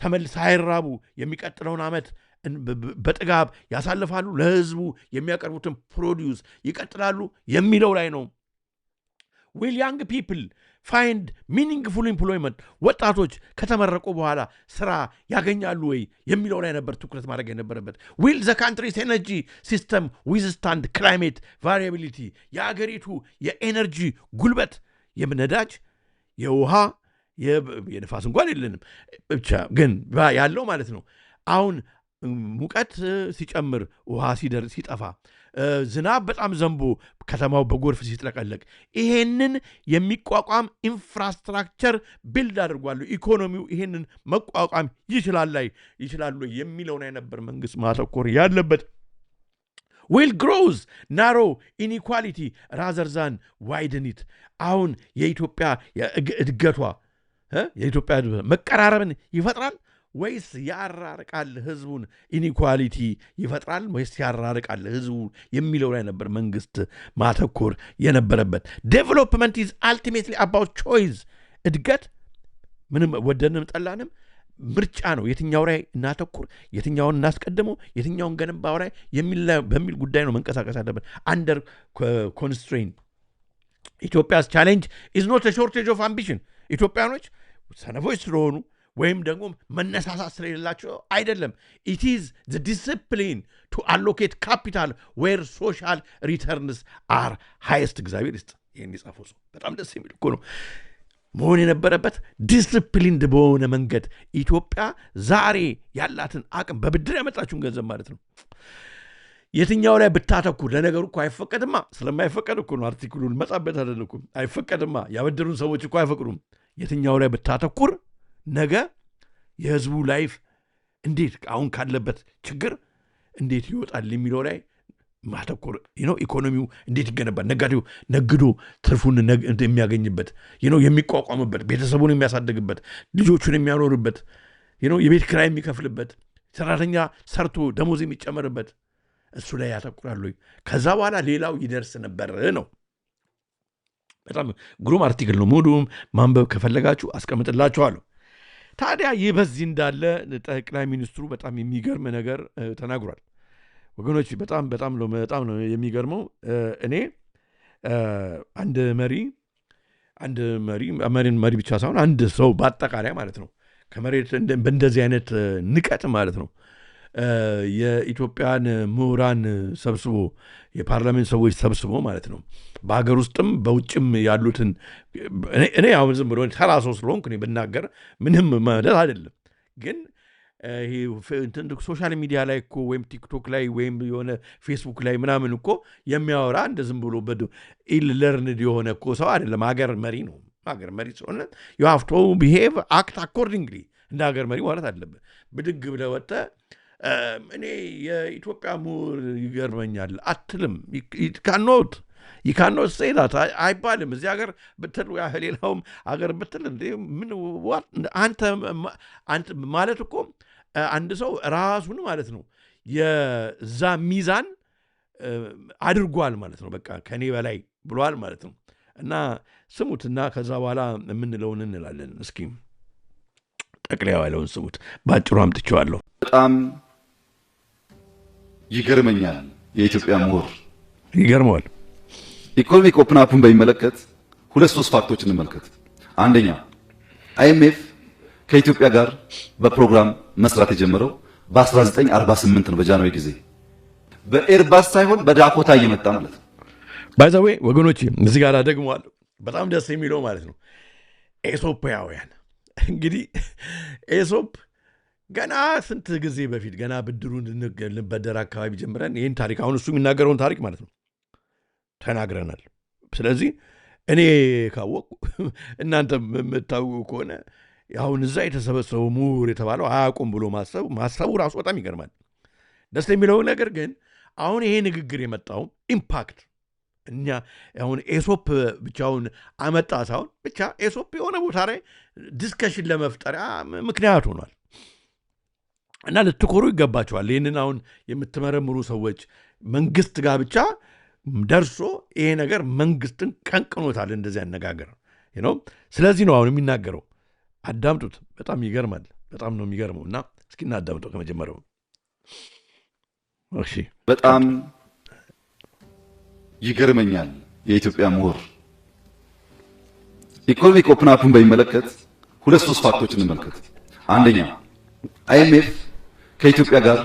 ተመልሰው ሳይራቡ የሚቀጥለውን ዓመት በጥጋብ ያሳልፋሉ ለህዝቡ የሚያቀርቡትን ፕሮዲዩስ ይቀጥላሉ የሚለው ላይ ነው will young people find meaningful employment ወጣቶች ከተመረቁ በኋላ ስራ ያገኛሉ ወይ የሚለው ላይ ነበር ትኩረት ማድረግ የነበረበት will the country's energy system withstand climate variability የአገሪቱ የኤነርጂ ጉልበት የነዳጅ የውሃ የነፋስ እንኳን የለንም ብቻ ግን ያለው ማለት ነው አሁን ሙቀት ሲጨምር ውሃ ሲጠፋ ዝናብ በጣም ዘንቦ ከተማው በጎርፍ ሲጥለቀለቅ ይሄንን የሚቋቋም ኢንፍራስትራክቸር ቢልድ አድርጓል ኢኮኖሚው ይሄንን መቋቋም ይችላል የሚለው ላይ ነበር መንግስት ማተኮር ያለበት will grows narrow inequality rather than widen it አሁን የኢትዮጵያ እድገቷ የኢትዮጵያ መቀራረብን ይፈጥራል ወይስ ያራርቃል ህዝቡን ኢኒኳሊቲ ይፈጥራል ወይስ ያራርቃል ህዝቡ የሚለው ላይ ነበር መንግስት ማተኮር የነበረበት development is ultimately about choice እድገት ምንም ወደንም ጠላንም ምርጫ ነው የትኛው ላይ እናተኩር የትኛውን እናስቀድመው የትኛውን ገንባው ላይ በሚል ጉዳይ ነው መንቀሳቀስ ያለበት under constraint Ethiopia's challenge is not a shortage of ambition ኢትዮጵያኖች ሰነፎች ስለሆኑ ወይም ደግሞ መነሳሳት ስለሌላቸው አይደለም it is the discipline to allocate capital where social returns are highest እግዚአብሔር ይስጥ ይሄን ይጻፈው በጣም ደስ የሚል እኮ ነው መሆን የነበረበት ዲሲፕሊንድ በሆነ መንገድ ኢትዮጵያ ዛሬ ያላትን አቅም በብድር ያመጣችውን ገንዘብ ማለት ነው የትኛው ላይ ብታተኩር ለነገሩ እኮ አይፈቀድማ ስለማይፈቀድ እኮ ነው አርቲክሉን መጻበት አይደለም አይፈቀድማ ያበደሩን ሰዎች እኮ አይፈቅዱም የትኛው ላይ ብታተኩር ነገ የህዝቡ ላይፍ እንዴት አሁን ካለበት ችግር እንዴት ይወጣል የሚለው ላይ ማተኮር ኢኮኖሚው እንዴት ይገነባል ነጋዴው ነግዶ ትርፉን የሚያገኝበት የሚቋቋምበት ቤተሰቡን የሚያሳድግበት ልጆቹን የሚያኖርበት የቤት ኪራይ የሚከፍልበት ሰራተኛ ሰርቶ ደሞዝ የሚጨመርበት እሱ ላይ ያተኩራሉ ከዛ በኋላ ሌላው ይደርስ ነበር ነው በጣም ግሩም አርቲክል ነው ሙሉም ማንበብ ከፈለጋችሁ አስቀምጥላችኋለሁ ታዲያ ይህ በዚህ እንዳለ ጠቅላይ ሚኒስትሩ በጣም የሚገርም ነገር ተናግሯል ወገኖች በጣም ነው የሚገርመው እኔ አንድ መሪ ብቻ ሳይሆን አንድ ሰው በአጠቃላይ ማለት ነው ከመሬት በእንደዚህ አይነት ንቀት ማለት ነው የኢትዮጵያን ምሁራን ሰብስቦ የፓርላሜንት ሰዎች ሰብስቦ ማለት ነው በሀገር ውስጥም በውጭም ያሉትን እኔ አሁን ዝም ብሎ ተራ ሰው ስለሆንኩ እኔ ብናገር ምንም ማለት አይደለም ግን ሶሻል ሚዲያ ላይ እኮ ወይም ቲክቶክ ላይ ወይም የሆነ ፌስቡክ ላይ ምናምን እኮ የሚያወራ እንደ ዝም ብሎ ኢለርንድ የሆነ እኮ ሰው አይደለም ሀገር መሪ ነው ሀገር መሪ ስለሆነ you have to behave act accordingly እንደ ሀገር መሪ ማለት አለበት ብድግ ብለህ ወጥተህ እኔ የኢትዮጵያ ምሁር ይገርመኛል አትልም you cannot say that አይባልም እዚህ ሀገር ብትል ሌላውም ሀገር ብትል ምን አንተ ማለት እኮ አንድ ሰው ራሱን ማለት ነው የዛ ሚዛን አድርጓል ማለት ነው በቃ ከኔ በላይ ብሏል ማለት ነው እና ስሙትና ከዛ በኋላ የምንለውን እንላለን እስኪ ጠቅላዩ ያለውን ስሙት ባጭሩ አምጥቼዋለሁ በጣም ይገርመኛል የኢትዮጵያ ምሁር ይገርመዋል ኢኮኖሚክ ኦፕን አፕን በሚመለከት 2-3 ፋክቶች እንመልከት አንደኛ IMF ከኢትዮጵያ ጋር በፕሮግራም መስራት የጀመረው በ1948 ነው በጃንዋሪ ጊዜ በኤርባስ ሳይሆን በዳኮታ እየመጣ ማለት ነው ባይ ዘ ዌይ ወገኖች እዚህ ጋር ደግመዋለሁ በጣም ደስ የሚለው ማለት ነው ኤሶፓውያን እንግዲህ ኤሶፕ ገና ስንት ጊዜ በፊት ገና ብድሩን ልንበደር አካባቢ ጀምረን ይህን ታሪክ አሁን እሱ የሚናገረውን ታሪክ ማለት ነው ተናግረናል ስለዚህ እኔ ካወቅኩ እናንተ የምታውቁ ከሆነ አሁን እዛ የተሰበሰበው ምሁር የተባለው አያውቁም ብሎ ማሰቡ ራሱ በጣም ይገርማል ደስ የሚለው ነገር ግን አሁን ይሄ ንግግር የመጣው ኢምፓክት እኛ አሁን ኤሶፕ ብቻውን አመጣ ሳይሆን ብቻ ኤሶፕ የሆነ ቦታ ላይ ዲስከሽን ለመፍጠሪያ ምክንያት ሆኗል እና ልትኮሩ ይገባቸዋል ይህንን አሁን የምትመረምሩ ሰዎች መንግስት ጋር ብቻ ደርሶ ይሄ ነገር መንግስትን ቀንቅኖታል እንደዚህ አነጋገር ስለዚህ ነው አሁን የሚናገረው አዳምጡት በጣም ይገርማል በጣም ነው የሚገርመው እና እስኪ እናዳምጠው ከመጀመሪያው እሺ በጣም ይገርመኛል የኢትዮጵያ ምሁር ኢኮኖሚክ ኦፕን አፕን በሚመለከት 2-3 ፋክቶች እንመልከት አንደኛ IMF ከኢትዮጵያ ጋር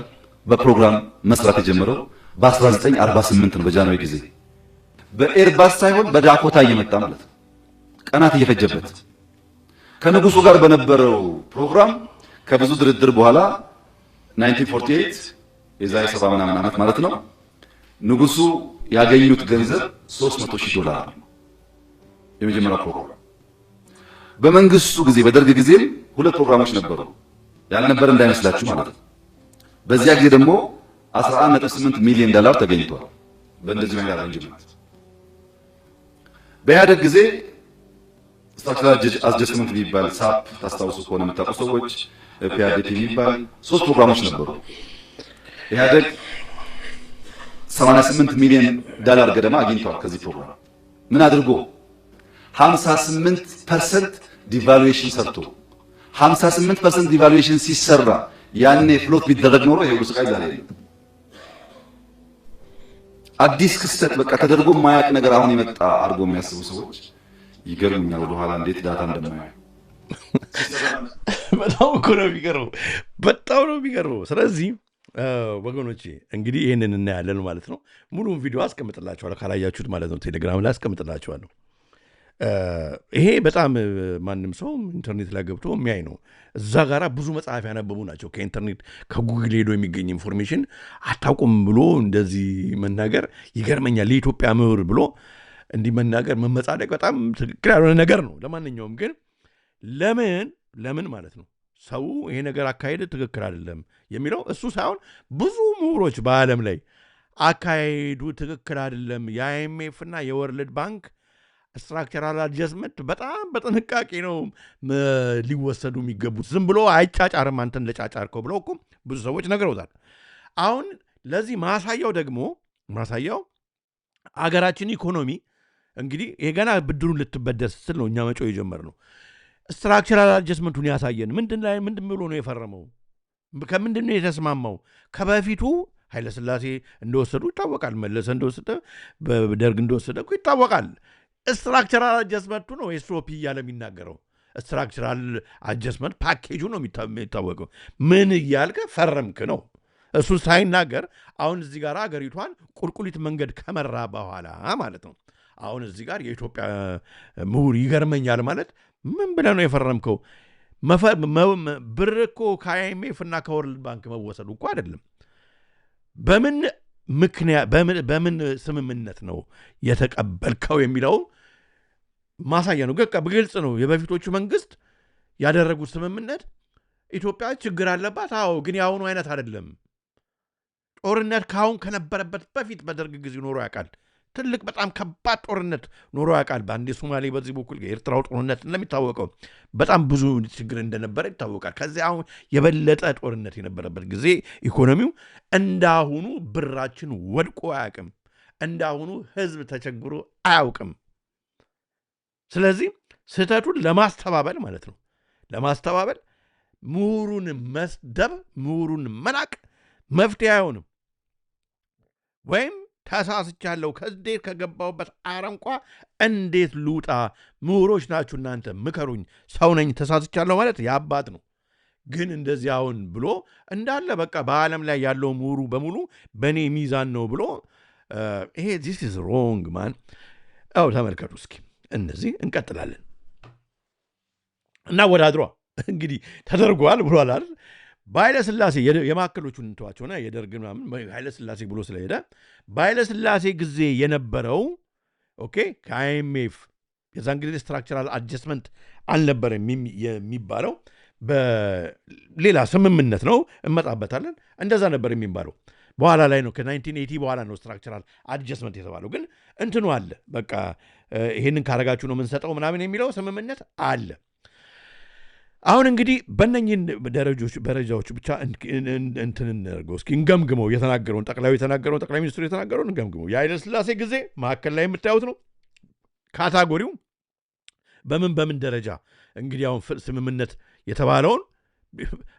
በፕሮግራም መስራት የጀመረው በ1948 ነው በጃንዋሪ ጊዜ በኤርባስ ሳይሆን በዳኮታ እየመጣ ማለት ነው ቀናት እየፈጀበት ከንጉሱ ጋር በነበረው ፕሮግራም ከብዙ ድርድር በኋላ 1948 የዛሬ 70 ምናምን ዓመት ማለት ነው ንጉሱ ያገኙት ገንዘብ $300,000 የመጀመሪያው ፕሮግራም በመንግስቱ ጊዜ በደርግ ጊዜም 2 ፕሮግራሞች ነበሩ ያልነበረ እንዳይመስላችሁ ማለት ነው በዚያ ጊዜ ደግሞ $11.8 ሚሊዮን ተገኝቷል በእንደዚህ አይነት አሬንጅመንት በኢህአደግ ጊዜ ስትራክቸራል አድጀስትመንት የሚባል ሳፕ ታስታውሱ ከሆነ የምታውቁ ሰዎች PRDP የሚባል 3 ፕሮግራሞች ነበሩ ኢህአደግ $88 ሚሊዮን ገደማ አግኝቷል ከዚህ ፕሮግራም ምን አድርጎ 58% ዲቫሉዌሽን ሰርቶ 58% ዲቫሉዌሽን ሲሰራ ያኔ ፍሎት ቢደረግ ኖሮ ይሄ ሁሉ ስቃይ ዛሬ አዲስ ክስተት በቃ ተደርጎ ማያቅ ነገር አሁን ይመጣ አድርጎ የሚያስቡ ሰዎች ይገርሙኛል ወደ ኋላ እንዴት ዳታ እንደማያዩ በጣም እኮ ነው የሚገርመው በጣም ነው የሚገርመው ስለዚህ ወገኖቼ እንግዲህ ይህንን እናያለን ማለት ነው ሙሉውን ቪዲዮ አስቀምጥላችኋለሁ ካላያችሁት ማለት ነው ቴሌግራም ላይ አስቀምጥላችኋለሁ ይሄ በጣም ማንም ሰው ኢንተርኔት ላይ ገብቶ የሚያይ ነው እዛ ጋራ ብዙ መጽሐፍ ያነበቡ ናቸው ከኢንተርኔት ከጉግል ሄዶ የሚገኝ ኢንፎርሜሽን አታውቁም ብሎ እንደዚህ መናገር ይገርመኛል ለኢትዮጵያ ምሁር ብሎ እንዲህ መናገር መመጻደቅ በጣም ትክክል ያልሆነ ነገር ነው ለማንኛውም ግን ለምን ለምን ማለት ነው ሰው ይሄ ነገር አካሄድ ትክክል አይደለም የሚለው እሱ ሳይሆን ብዙ ምሁሮች በዓለም ላይ አካሄዱ ትክክል አይደለም የአይኤምኤፍ እና የወርልድ ባንክ ስትራክቸራል አድጀስትመንት በጣም በጥንቃቄ ነው ሊወሰዱ የሚገቡት ዝም ብሎ አይጫጫርም አንተን ለጫጫርከው ብለው እኮ ብዙ ሰዎች ነግረውታል አሁን ለዚህ ማሳያው አገራችን ኢኮኖሚ እንግዲህ የገና ብድሩን ልትበደር ስትል ነው እኛ መጮህ የጀመርነው ስትራክቸራል አድጀስትመንቱን ያሳየን ምንድን ብሎ ነው የፈረመው ከምንድን ነው የተስማማው ከበፊቱ ኃይለ ሥላሴ እንደወሰዱ ይታወቃል መለሰ እንደወሰደ በደርግ እንደወሰደ እኮ ይታወቃል ስትራክቸራል አድጀስትመንቱ ነው ኤስኦፒ እያለ የሚናገረው ስትራክቸራል አድጀስትመንት ፓኬጁ ነው የሚታወቀው ምን እያልከ ፈረምክ ነው እሱ ሳይናገር አሁን እዚህ ጋር አገሪቷን ቁልቁሊት መንገድ ከመራ በኋላ ማለት ነው አሁን እዚህ ጋር የኢትዮጵያ ምሁር ይገርመኛል ማለት ምን ብለህ ነው የፈረምከው ብር እኮ ከአይኤምኤፍ እና ከወርልድ ባንክ መወሰዱ እኮ አይደለም በምን ምክንያት በምን ስምምነት ነው የተቀበልከው የሚለው ማሳያ ነው በግልጽ ነው የበፊቶቹ መንግስት ያደረጉት ስምምነት ኢትዮጵያ ችግር አለባት አዎ ግን ያሁኑ አይነት አይደለም ጦርነት ካሁን ከነበረበት በፊት በደርግ ጊዜ ኖሮ ያውቃል ትልቅ በጣም ከባድ ጦርነት ኖሮ ያውቃል በአንዴ ሶማሌ በዚህ በኩል የኤርትራው ጦርነት እንደሚታወቀው በጣም ብዙ ችግር እንደነበረ ይታወቃል ከዚህ አሁን የበለጠ ጦርነት የነበረበት ጊዜ ኢኮኖሚው እንዳሁኑ ብራችን ወድቆ አያውቅም እንዳሁኑ ህዝብ ተቸግሮ አያውቅም ስለዚህ ስህተቱን ለማስተባበል ማለት ነው ለማስተባበል ምሁሩን መስደብ ምሁሩን መናቅ መፍትሄ አይሆንም ወይም ተሳስቻለሁ ከዚህ ከገባውበት አረንቋ እንዴት ልውጣ ምሁሮች ናችሁ እናንተ ምከሩኝ ሰው ነኝ ተሳስቻለሁ ማለት ያባት ነው ግን እንደዚህ አሁን ብሎ እንዳለ በቃ በዓለም ላይ ያለው ምሁሩ በሙሉ በኔ ሚዛን ነው ብሎ ይሄ this is wrong man ተመልከቱ እስኪ እነዚህ እንቀጥላለን እና ወዳድሯ እንግዲህ ተደርጓል ብሏል አይደል በኃይለ ሥላሴ የማዕከሎቹን እንተዋቸውና የደርግ ምናምን ኃይለ ሥላሴ ብሎ ስለሄደ በኃይለ ሥላሴ ጊዜ የነበረው ኦኬ ከአይኤምኤፍ የዛን ጊዜ ስትራክቸራል አድጀስትመንት አልነበረም የሚባለው በሌላ ስምምነት ነው እንመጣበታለን እንደዛ ነበር የሚባለው በኋላ ላይ ነው ከ1980 በኋላ ነው ስትራክቸራል አድጀስትመንት የተባለው ግን እንትኑ አለ በቃ ይሄንን ካረጋችሁ ነው የምንሰጠው ምናምን የሚለው ስምምነት አለ አሁን እንግዲህ በእነኝህ ደረጃዎች ብቻ እንትን እናደርገው እስኪ እንገምግመው የተናገረውን ጠቅላይ ሚኒስትሩ የተናገረውን እንገምግመው የኃይለ ሥላሴ ጊዜ መካከል ላይ የምታዩት ነው ካታጎሪው በምን ደረጃ እንግዲህ አሁን ስምምነት የተባለውን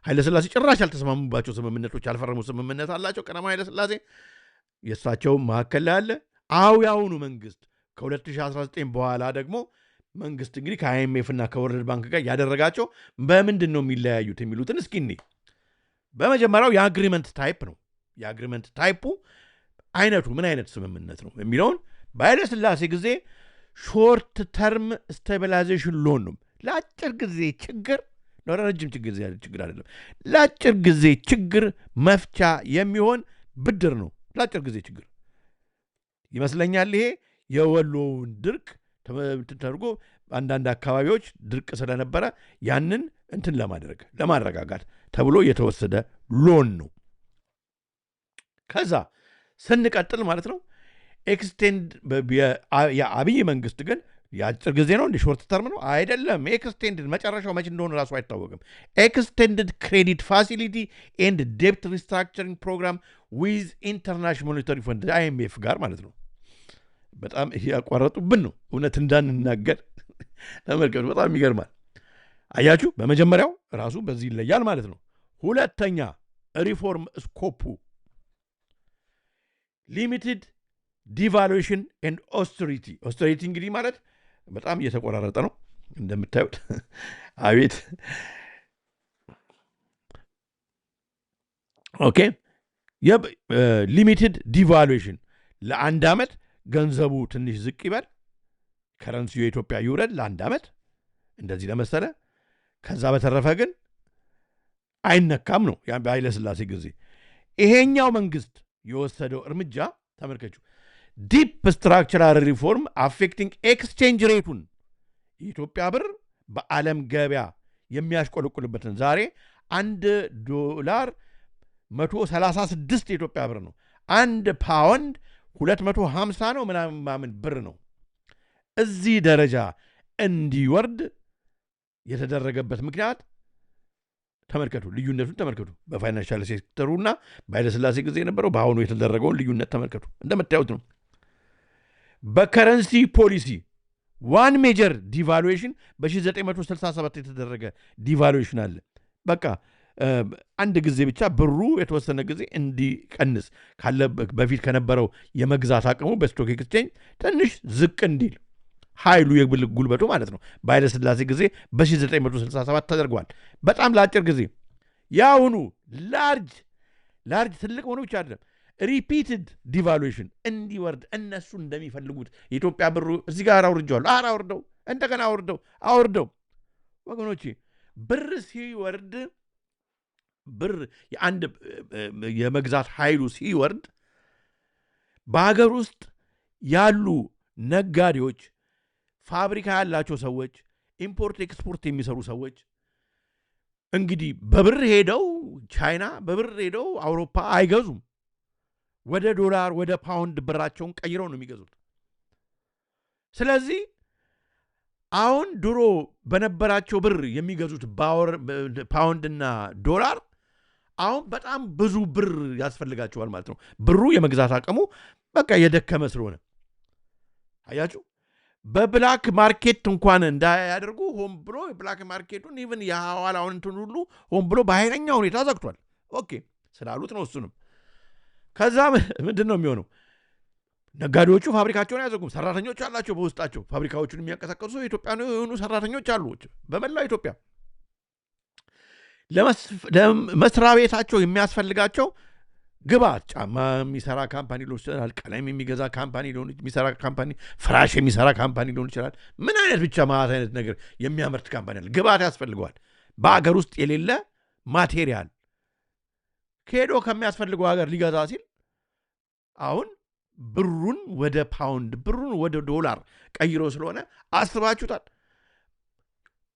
ኃይለ ሥላሴ ጭራሽ ያልተስማሙባቸው ስምምነቶች ያልፈረሙ ስምምነት አላቸው ቀዳማዊ ኃይለ ሥላሴ የእሳቸው መካከል ላይ አለ ያሁኑ መንግስት ከ2019 በኋላ ደግሞ መንግስት እንግዲህ ከአይኤምኤፍ እና ከወርልድ ባንክ ጋር ያደረጋቸው በምንድን ነው የሚለያዩት የሚሉትን እስኪ እኔ በመጀመሪያው የአግሪመንት ታይፕ ነው የአግሪመንት ታይፑ አይነቱ ምን አይነት ስምምነት ነው የሚለውን በኃይለ ሥላሴ ጊዜ ሾርት ተርም ስታቢላይዜሽን ሎን ነው ለአጭር ጊዜ ችግር ለረጅም ችግር አይደለም ለአጭር ጊዜ ችግር መፍቻ የሚሆን ብድር ነው ለአጭር ጊዜ ችግር ይመስለኛል ይሄ የወሎውን ድርቅ ተደርጎ አንዳንድ አካባቢዎች ድርቅ ስለነበረ ያንን እንትን ለማረጋጋት ተብሎ የተወሰደ ሎን ነው ከዛ ስንቀጥል ማለት ነው ኤክስቴንድ የአብይ መንግስት ግን የአጭር ጊዜ ነው እንደ ሾርት ተርም ነው አይደለም ኤክስቴንድድ መጨረሻው መቼ እንደሆነ ራሱ አይታወቅም ኤክስቴንድድ ክሬዲት ፋሲሊቲ ኤንድ ዴፕት ሪስትራክቸሪንግ ፕሮግራም ዊዝ ኢንተርናሽናል ሞኔታሪ ፈንድ አይኤምኤፍ ጋር ማለት ነው በጣም ያቋረጡብን ነው እውነት እንዳንናገር ተመልከቱ በጣም ይገርማል አያችሁ በመጀመሪያው ራሱ በዚህ ይለያል ማለት ነው ሁለተኛ ሪፎርም ስኮፑ ሊሚትድ ዲቫሉዌሽን ኤንድ ኦስተሪቲ እንግዲህ ማለት በጣም እየተቆራረጠ ነው እንደምታዩት አቤት ኦኬ ሊሚትድ ዲቫሉዌሽን ለአንድ ዓመት ገንዘቡ ትንሽ ዝቅ ይበል ከረንሲው የኢትዮጵያ ይውረድ ለአንድ ዓመት እንደዚህ ለመሰለ ከዛ በተረፈ ግን አይነካም ነው በኃይለ ሥላሴ ጊዜ ይሄኛው መንግስት የወሰደው እርምጃ ተመልከቹ ዲፕ ስትራክቸራል ሪፎርም አፌክቲንግ ኤክስቼንጅ ሬቱን የኢትዮጵያ ብር በዓለም ገበያ የሚያሽቆለቁልበትን ዛሬ $1 136 የኢትዮጵያ ብር ነው። 1 ፓውንድ 250 ነው ምናምን ብር ነው። እዚህ ደረጃ እንዲወርድ የተደረገበት ምክንያት ተመልከቱ፣ ልዩነቱን ተመልከቱ። በፋይናንሻል ሴክተሩና በኃይለሥላሴ ጊዜ የነበረው በአሁኑ የተደረገውን ልዩነት ተመልከቱ። እንደምታዩት ነው። በከረንሲ ፖሊሲ ዋን ሜጀር ዲቫሉዌሽን በ1967 የተደረገ ዲቫሉዌሽን አለ። በቃ አንድ ጊዜ ብቻ ብሩ የተወሰነ ጊዜ እንዲቀንስ ካለ በፊት ከነበረው የመግዛት አቅሙ በስቶክ ኤክስቼንጅ ትንሽ ዝቅ እንዲል ኃይሉ ጉልበቱ ማለት ነው። በኃይለሥላሴ ጊዜ በ1967 ተደርጓል። በጣም ለአጭር ጊዜ። የአሁኑ ላርጅ ትልቅ ሆኖ ብቻ አይደለም ሪፒትድ ዲቫሉዌሽን እንዲወርድ እነሱ እንደሚፈልጉት የኢትዮጵያ ብሩ እዚህ ጋር አውርጀዋለሁ፣ አውርደው እንደገና አውርደው። ወገኖቼ ብር ሲወርድ ብር የአንድ የመግዛት ኃይሉ ሲወርድ በሀገር ውስጥ ያሉ ነጋዴዎች፣ ፋብሪካ ያላቸው ሰዎች፣ ኢምፖርት ኤክስፖርት የሚሰሩ ሰዎች እንግዲህ በብር ሄደው ቻይና፣ በብር ሄደው አውሮፓ አይገዙም። ወደ ዶላር ወደ ፓውንድ ብራቸውን ቀይረው ነው የሚገዙት። ስለዚህ አሁን ድሮ በነበራቸው ብር የሚገዙት ፓውንድና ዶላር አሁን በጣም ብዙ ብር ያስፈልጋቸዋል ማለት ነው። ብሩ የመግዛት አቅሙ በቃ የደከመ ስለሆነ አያችሁ፣ በብላክ ማርኬት እንኳን እንዳያደርጉ ሆን ብሎ የብላክ ማርኬቱን ኢቭን የሐዋላውን እንትን ሁሉ ሆን ብሎ በኃይለኛ ሁኔታ ዘግቷል። ኦኬ ስላሉት ነው እሱንም። ከዛ ምንድን ነው የሚሆነው? ነጋዴዎቹ ፋብሪካቸውን አያዘጉም። ሰራተኞች አላቸው በውስጣቸው ፋብሪካዎቹን የሚያንቀሳቀሱ የኢትዮጵያ የሆኑ ሰራተኞች አሉ በመላው ኢትዮጵያ። ለመስሪያ ቤታቸው የሚያስፈልጋቸው ግብአት ጫማ የሚሰራ ካምፓኒ ሊሆን ይችላል፣ ቀለም የሚገዛ ካምፓኒ የሚሰራ ካምፓኒ፣ ፍራሽ የሚሰራ ካምፓኒ ሊሆን ይችላል። ምን አይነት ብቻ ማለት አይነት ነገር የሚያመርት ካምፓኒ አለ። ግብአት ያስፈልገዋል። በአገር ውስጥ የሌለ ማቴሪያል ከሄዶ ከሚያስፈልገው ሀገር ሊገዛ ሲል አሁን ብሩን ወደ ፓውንድ ብሩን ወደ ዶላር ቀይሮ ስለሆነ አስባችሁታል።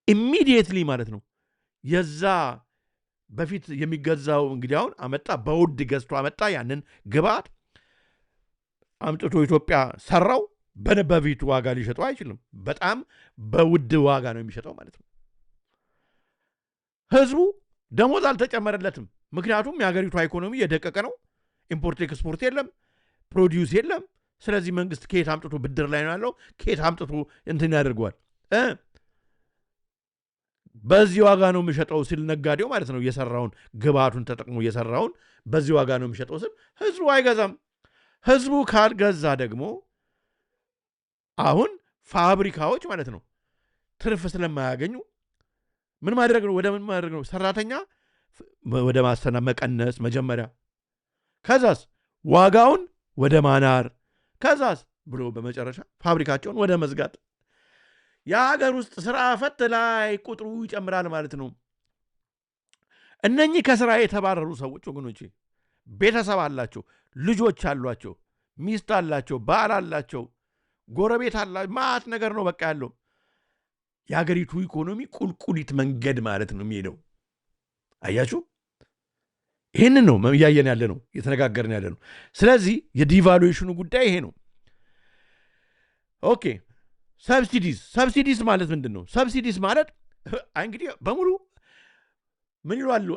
ኢሚዲየትሊ ማለት ነው የዛ በፊት የሚገዛው እንግዲህ አሁን አመጣ፣ በውድ ገዝቶ አመጣ። ያንን ግብአት አምጥቶ ኢትዮጵያ ሰራው። በፊቱ ዋጋ ሊሸጠው አይችልም። በጣም በውድ ዋጋ ነው የሚሸጠው ማለት ነው። ህዝቡ ደሞዝ አልተጨመረለትም። ምክንያቱም የሀገሪቷ ኢኮኖሚ የደቀቀ ነው። ኢምፖርት ኤክስፖርት የለም፣ ፕሮዲውስ የለም። ስለዚህ መንግስት ከየት አምጥቶ ብድር ላይ ነው ያለው፣ ከየት አምጥቶ እንትን ያደርገዋል። በዚህ ዋጋ ነው የሚሸጠው ሲል ነጋዴው ማለት ነው የሰራውን ግብአቱን ተጠቅሞ የሰራውን በዚህ ዋጋ ነው የሚሸጠው ሲል ህዝቡ አይገዛም። ህዝቡ ካልገዛ ደግሞ አሁን ፋብሪካዎች ማለት ነው ትርፍ ስለማያገኙ ምን ማድረግ ነው? ወደ ምን ማድረግ ነው? ሰራተኛ ወደ ማሰና መቀነስ መጀመሪያ፣ ከዛስ ዋጋውን ወደ ማናር፣ ከዛስ ብሎ በመጨረሻ ፋብሪካቸውን ወደ መዝጋት። የሀገር ውስጥ ስራ ፈት ላይ ቁጥሩ ይጨምራል ማለት ነው። እነኚህ ከስራ የተባረሩ ሰዎች ወገኖቼ ቤተሰብ አላቸው፣ ልጆች አሏቸው፣ ሚስት አላቸው፣ ባል አላቸው፣ ጎረቤት አላቸው። ማት ነገር ነው በቃ ያለው። የሀገሪቱ ኢኮኖሚ ቁልቁሊት መንገድ ማለት ነው የሚሄደው። አያችሁ፣ ይህንን ነው እያየን ያለ ነው፣ እየተነጋገርን ያለ ነው። ስለዚህ የዲቫሉዌሽኑ ጉዳይ ይሄ ነው። ኦኬ፣ ሰብሲዲስ ማለት ምንድን ነው? ሰብሲዲስ ማለት እንግዲህ በሙሉ ምን ይሏሉ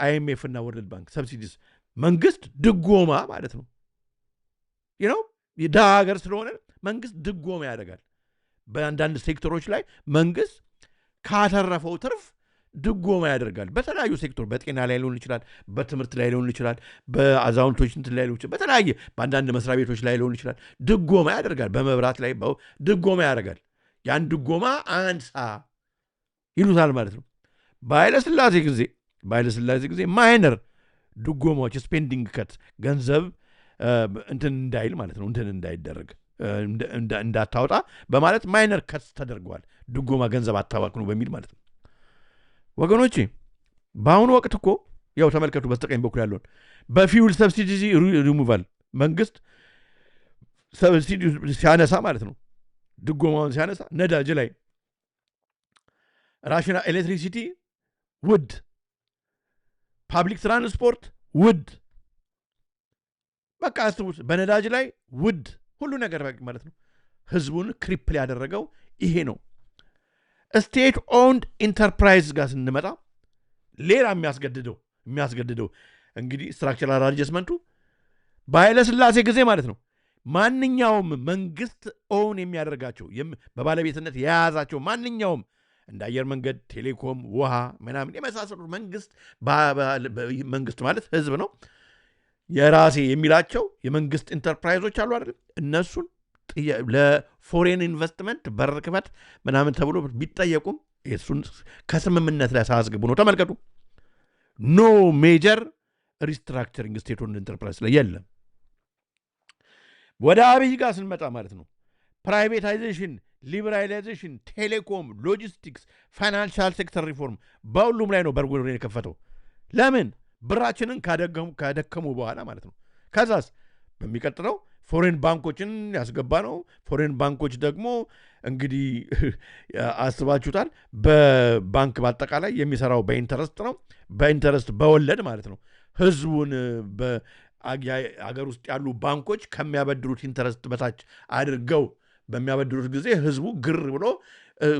አይኤምኤፍ እና ወርልድ ባንክ? ሰብሲዲስ መንግስት ድጎማ ማለት ነው። የድሃ ሀገር ስለሆነ መንግስት ድጎማ ያደርጋል። በአንዳንድ ሴክተሮች ላይ መንግስት ካተረፈው ትርፍ ድጎማ ያደርጋል። በተለያዩ ሴክተር፣ በጤና ላይ ሊሆን ይችላል፣ በትምህርት ላይ ሊሆን ይችላል፣ በአዛውንቶች እንትን ላይ ሊሆን ይችላል፣ በተለያየ በአንዳንድ መስሪያ ቤቶች ላይ ሊሆን ይችላል። ድጎማ ያደርጋል። በመብራት ላይ ድጎማ ያደርጋል። ያን ድጎማ አንሳ ይሉታል ማለት ነው። በኃይለሥላሴ ጊዜ ማይነር ድጎማዎች ስፔንዲንግ ከት ገንዘብ እንትን እንዳይል ማለት ነው እንትን እንዳይደረግ እንዳታወጣ በማለት ማይነር ከት ተደርገዋል። ድጎማ ገንዘብ አታባክኑ በሚል ማለት ነው። ወገኖቼ በአሁኑ ወቅት እኮ ያው ተመልከቱ፣ በስተቀኝ በኩል ያለውን በፊውል ሰብሲዲ ሪሙቫል መንግስት ሰብሲዲ ሲያነሳ ማለት ነው፣ ድጎማውን ሲያነሳ ነዳጅ ላይ ራሽናል ኤሌክትሪሲቲ ውድ፣ ፓብሊክ ትራንስፖርት ውድ፣ በቃ አስቡት፣ በነዳጅ ላይ ውድ ሁሉ ነገር ማለት ነው። ህዝቡን ክሪፕል ያደረገው ይሄ ነው። ስቴት ኦውንድ ኢንተርፕራይዝ ጋር ስንመጣ ሌላ የሚያስገድደው እንግዲህ ስትራክቸራል አድጀስትመንቱ በኃይለሥላሴ ጊዜ ማለት ነው ማንኛውም መንግስት ኦውን የሚያደርጋቸው በባለቤትነት የያዛቸው ማንኛውም እንደ አየር መንገድ፣ ቴሌኮም፣ ውሃ ምናምን የመሳሰሉት መንግስት ማለት ህዝብ ነው የራሴ የሚላቸው የመንግስት ኢንተርፕራይዞች አሉ አይደል? እነሱን ለፎሬን ኢንቨስትመንት በር ክፈት ምናምን ተብሎ ቢጠየቁም እሱን ከስምምነት ላይ ሳያስገቡ ነው። ተመልከቱ። ኖ ሜጀር ሪስትራክቸሪንግ ስቴት ኦውንድ ኢንተርፕራይዝ ላይ የለም። ወደ አብይ ጋር ስንመጣ ማለት ነው ፕራይቬታይዜሽን፣ ሊበራላይዜሽን፣ ቴሌኮም፣ ሎጂስቲክስ፣ ፋይናንሻል ሴክተር ሪፎርም በሁሉም ላይ ነው በርጎ የከፈተው። ለምን? ብራችንን ካደከሙ በኋላ ማለት ነው። ከዛስ በሚቀጥለው ፎሬን ባንኮችን ያስገባ ነው። ፎሬን ባንኮች ደግሞ እንግዲህ አስባችሁታል፣ በባንክ በአጠቃላይ የሚሰራው በኢንተረስት ነው። በኢንተረስት በወለድ ማለት ነው። ህዝቡን አገር ውስጥ ያሉ ባንኮች ከሚያበድሩት ኢንተረስት በታች አድርገው በሚያበድሩት ጊዜ ህዝቡ ግር ብሎ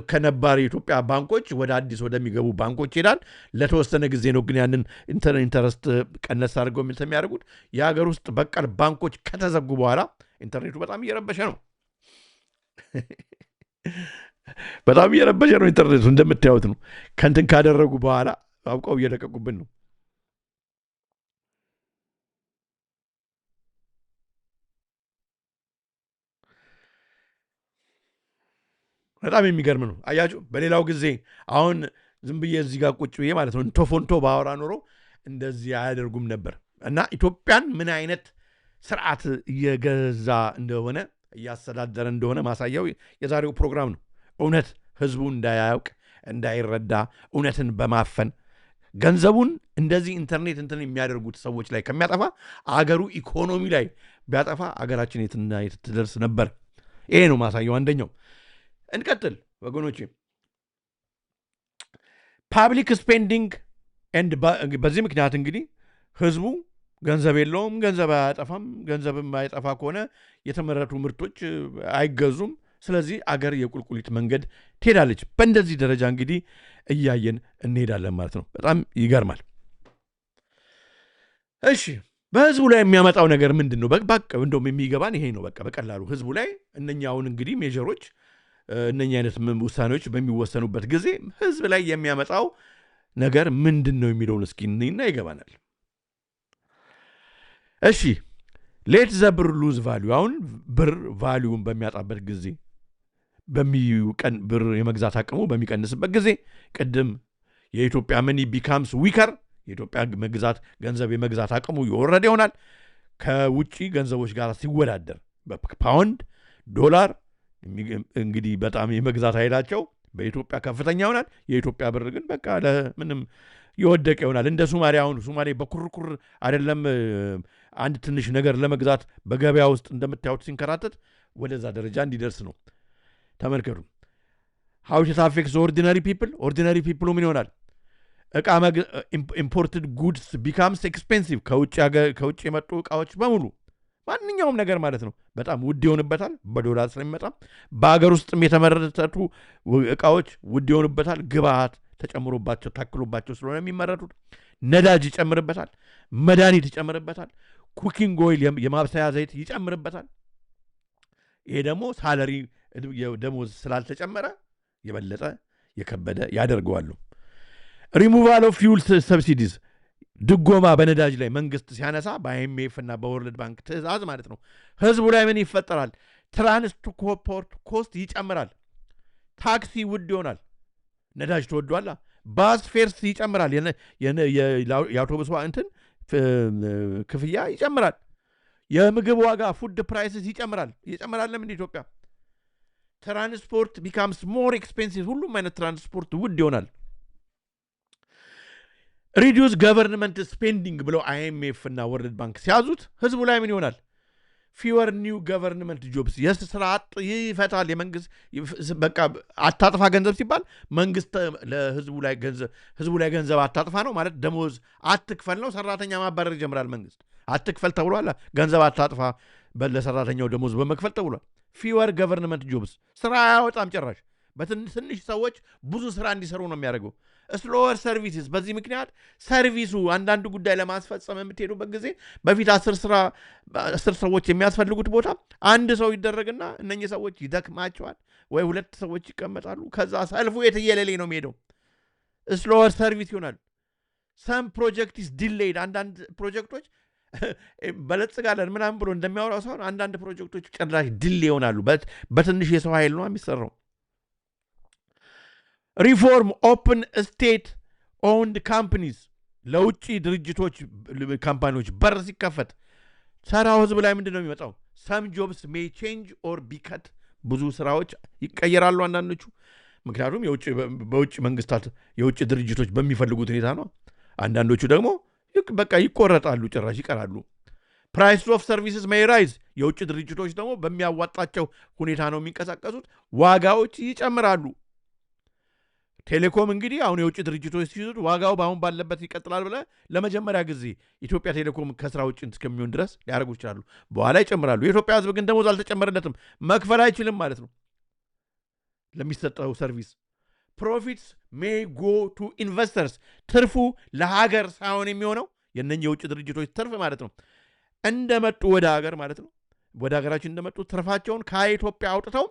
ከነባር የኢትዮጵያ ባንኮች ወደ አዲስ ወደሚገቡ ባንኮች ይሄዳል። ለተወሰነ ጊዜ ነው ግን ያንን ኢንተረስት ቀነስ አድርገው የሚያደርጉት። የሀገር ውስጥ በቀል ባንኮች ከተዘጉ በኋላ ኢንተርኔቱ በጣም እየረበሸ ነው። በጣም እየረበሸ ነው ኢንተርኔቱ እንደምታዩት ነው። ከንትን ካደረጉ በኋላ አውቀው እየለቀቁብን ነው። በጣም የሚገርም ነው። አያችሁ፣ በሌላው ጊዜ አሁን ዝም ብዬ እዚህ ጋር ቁጭ ብዬ ማለት ነው እንቶፎንቶ ባወራ ኖሮ እንደዚህ አያደርጉም ነበር። እና ኢትዮጵያን ምን አይነት ስርዓት እየገዛ እንደሆነ እያስተዳደረ እንደሆነ ማሳያው የዛሬው ፕሮግራም ነው። እውነት ህዝቡ እንዳያውቅ እንዳይረዳ እውነትን በማፈን ገንዘቡን እንደዚህ ኢንተርኔት እንትን የሚያደርጉት ሰዎች ላይ ከሚያጠፋ አገሩ ኢኮኖሚ ላይ ቢያጠፋ አገራችን የትና የት ትደርስ ነበር። ይሄ ነው ማሳያው አንደኛው። እንቀጥል ወገኖቼ። ፓብሊክ ስፔንዲንግ ኤንድ በዚህ ምክንያት እንግዲህ ህዝቡ ገንዘብ የለውም፣ ገንዘብ አያጠፋም። ገንዘብ የማይጠፋ ከሆነ የተመረቱ ምርቶች አይገዙም። ስለዚህ አገር የቁልቁሊት መንገድ ትሄዳለች። በእንደዚህ ደረጃ እንግዲህ እያየን እንሄዳለን ማለት ነው። በጣም ይገርማል። እሺ፣ በህዝቡ ላይ የሚያመጣው ነገር ምንድን ነው? በቃ እንደውም የሚገባን ይሄ ነው። በቃ በቀላሉ ህዝቡ ላይ እነኛውን እንግዲህ ሜጀሮች እነኛ አይነት ውሳኔዎች በሚወሰኑበት ጊዜ ህዝብ ላይ የሚያመጣው ነገር ምንድን ነው የሚለውን እስኪ እና ይገባናል። እሺ፣ ሌት ዘ ብር ሉዝ ቫሊዩ። አሁን ብር ቫሊዩን በሚያጣበት ጊዜ ብር የመግዛት አቅሙ በሚቀንስበት ጊዜ ቅድም የኢትዮጵያ መኒ ቢካምስ ዊከር፣ የኢትዮጵያ ገንዘብ የመግዛት አቅሙ የወረደ ይሆናል። ከውጭ ገንዘቦች ጋር ሲወዳደር በፓውንድ ዶላር እንግዲህ በጣም የመግዛት ኃይላቸው በኢትዮጵያ ከፍተኛ ይሆናል። የኢትዮጵያ ብር ግን በቃ ለምንም የወደቀ ይሆናል። እንደ ሶማሌ፣ አሁን ሶማሌ በኩርኩር አይደለም አንድ ትንሽ ነገር ለመግዛት በገበያ ውስጥ እንደምታዩት ሲንከራተት ወደዛ ደረጃ እንዲደርስ ነው። ተመልከቱ። how it affects ordinary people። ኦርዲናሪ ፒፕሉ ምን ይሆናል? እቃ ኢምፖርትድ ጉድስ ቢካምስ ኤክስፔንሲቭ። ከውጭ የመጡ እቃዎች በሙሉ ማንኛውም ነገር ማለት ነው በጣም ውድ ይሆንበታል። በዶላር ስለሚመጣ በሀገር ውስጥም የተመረቱ እቃዎች ውድ ይሆንበታል። ግብአት ተጨምሮባቸው ታክሎባቸው ስለሆነ የሚመረቱት ነዳጅ ይጨምርበታል፣ መድኃኒት ይጨምርበታል፣ ኩኪንግ ኦይል የማብሰያ ዘይት ይጨምርበታል። ይሄ ደግሞ ሳለሪ ደሞዝ ስላልተጨመረ የበለጠ የከበደ ያደርገዋሉ። ሪሙቫል ኦፍ ፊውል ሰብሲዲዝ፣ ድጎማ በነዳጅ ላይ መንግስት ሲያነሳ በአይኤምኤፍ እና በወርልድ ባንክ ትእዛዝ ማለት ነው ህዝቡ ላይ ምን ይፈጠራል? ትራንስፖርት ኮስት ይጨምራል። ታክሲ ውድ ይሆናል። ነዳጅ ተወዷላ። ባስ ፌርስ ይጨምራል። የአውቶቡስ እንትን ክፍያ ይጨምራል። የምግብ ዋጋ ፉድ ፕራይስስ ይጨምራል። ይጨምራል። ለምን? ኢትዮጵያ ትራንስፖርት ቢካምስ ሞር ኤክስፔንሲቭ። ሁሉም አይነት ትራንስፖርት ውድ ይሆናል። ሪዲዩስ ገቨርንመንት ስፔንዲንግ ብለው አይኤምኤፍ እና ወርልድ ባንክ ሲያዙት ህዝቡ ላይ ምን ይሆናል? fewer new government jobs የስራ አጥ ይፈታል የመንግስት በቃ አታጥፋ ገንዘብ ሲባል መንግስት ለህዝቡ ላይ ገንዘብ አታጥፋ ነው ማለት ደሞዝ አትክፈል ነው ሰራተኛ ማባረር ይጀምራል መንግስት አትክፈል ተብሏል ገንዘብ አታጥፋ ለሰራተኛው ደሞዝ በመክፈል ተብሏል fewer government jobs ስራ ያወጣም ጭራሽ በትንሽ ሰዎች ብዙ ስራ እንዲሰሩ ነው የሚያደርገው slower services በዚህ ምክንያት ሰርቪሱ አንዳንድ ጉዳይ ለማስፈጸም የምትሄዱበት ጊዜ በፊት 10 ሰዎች የሚያስፈልጉት ቦታ አንድ ሰው ይደረግና እነኚህ ሰዎች ይደክማቸዋል ወይ ሁለት ሰዎች ይቀመጣሉ ከዛ ሰልፉ የትየለሌ ነው የሚሄደው slower service ይሆናል some project is delayed አንዳንድ ፕሮጀክቶች በለጽጋለን ምናምን ብሎ እንደሚያወራው ሰው አንዳንድ ፕሮጀክቶች ጭራሽ ዲሌይ ይሆናሉ በትንሽ የሰው ኃይል ነው የሚሰራው reform open state owned companies ለውጪ ድርጅቶች ካምፓኒዎች በር ሲከፈት ሰራው ህዝብ ላይ ምንድነው የሚመጣው some jobs may change or be cut ብዙ ስራዎች ይቀየራሉ አንዳንዶቹ ምክንያቱም በውጪ መንግስታት የውጪ ድርጅቶች በሚፈልጉት ሁኔታ ነው አንዳንዶቹ ደግሞ በቃ ይቆረጣሉ ጭራሽ ይቀራሉ price of services may rise የውጪ ድርጅቶች ደግሞ በሚያዋጣቸው ሁኔታ ነው የሚንቀሳቀሱት ዋጋዎች ይጨምራሉ ቴሌኮም እንግዲህ አሁን የውጭ ድርጅቶች ሲይዙት ዋጋው ባሁን ባለበት ይቀጥላል ብለ ለመጀመሪያ ጊዜ ኢትዮጵያ ቴሌኮም ከስራ ውጭ እስከሚሆን ድረስ ሊያደርጉ ይችላሉ በኋላ ይጨምራሉ የኢትዮጵያ ህዝብ ግን ደሞዝ አልተጨመረለትም መክፈል አይችልም ማለት ነው ለሚሰጠው ሰርቪስ profits may go to investors ትርፉ ለሀገር ሳይሆን የሚሆነው የነኛ የውጭ ድርጅቶች ትርፍ ማለት ነው እንደመጡ ወደ ሀገር ማለት ነው ወደ ሀገራችን እንደመጡ ትርፋቸውን ከኢትዮጵያ አውጥተው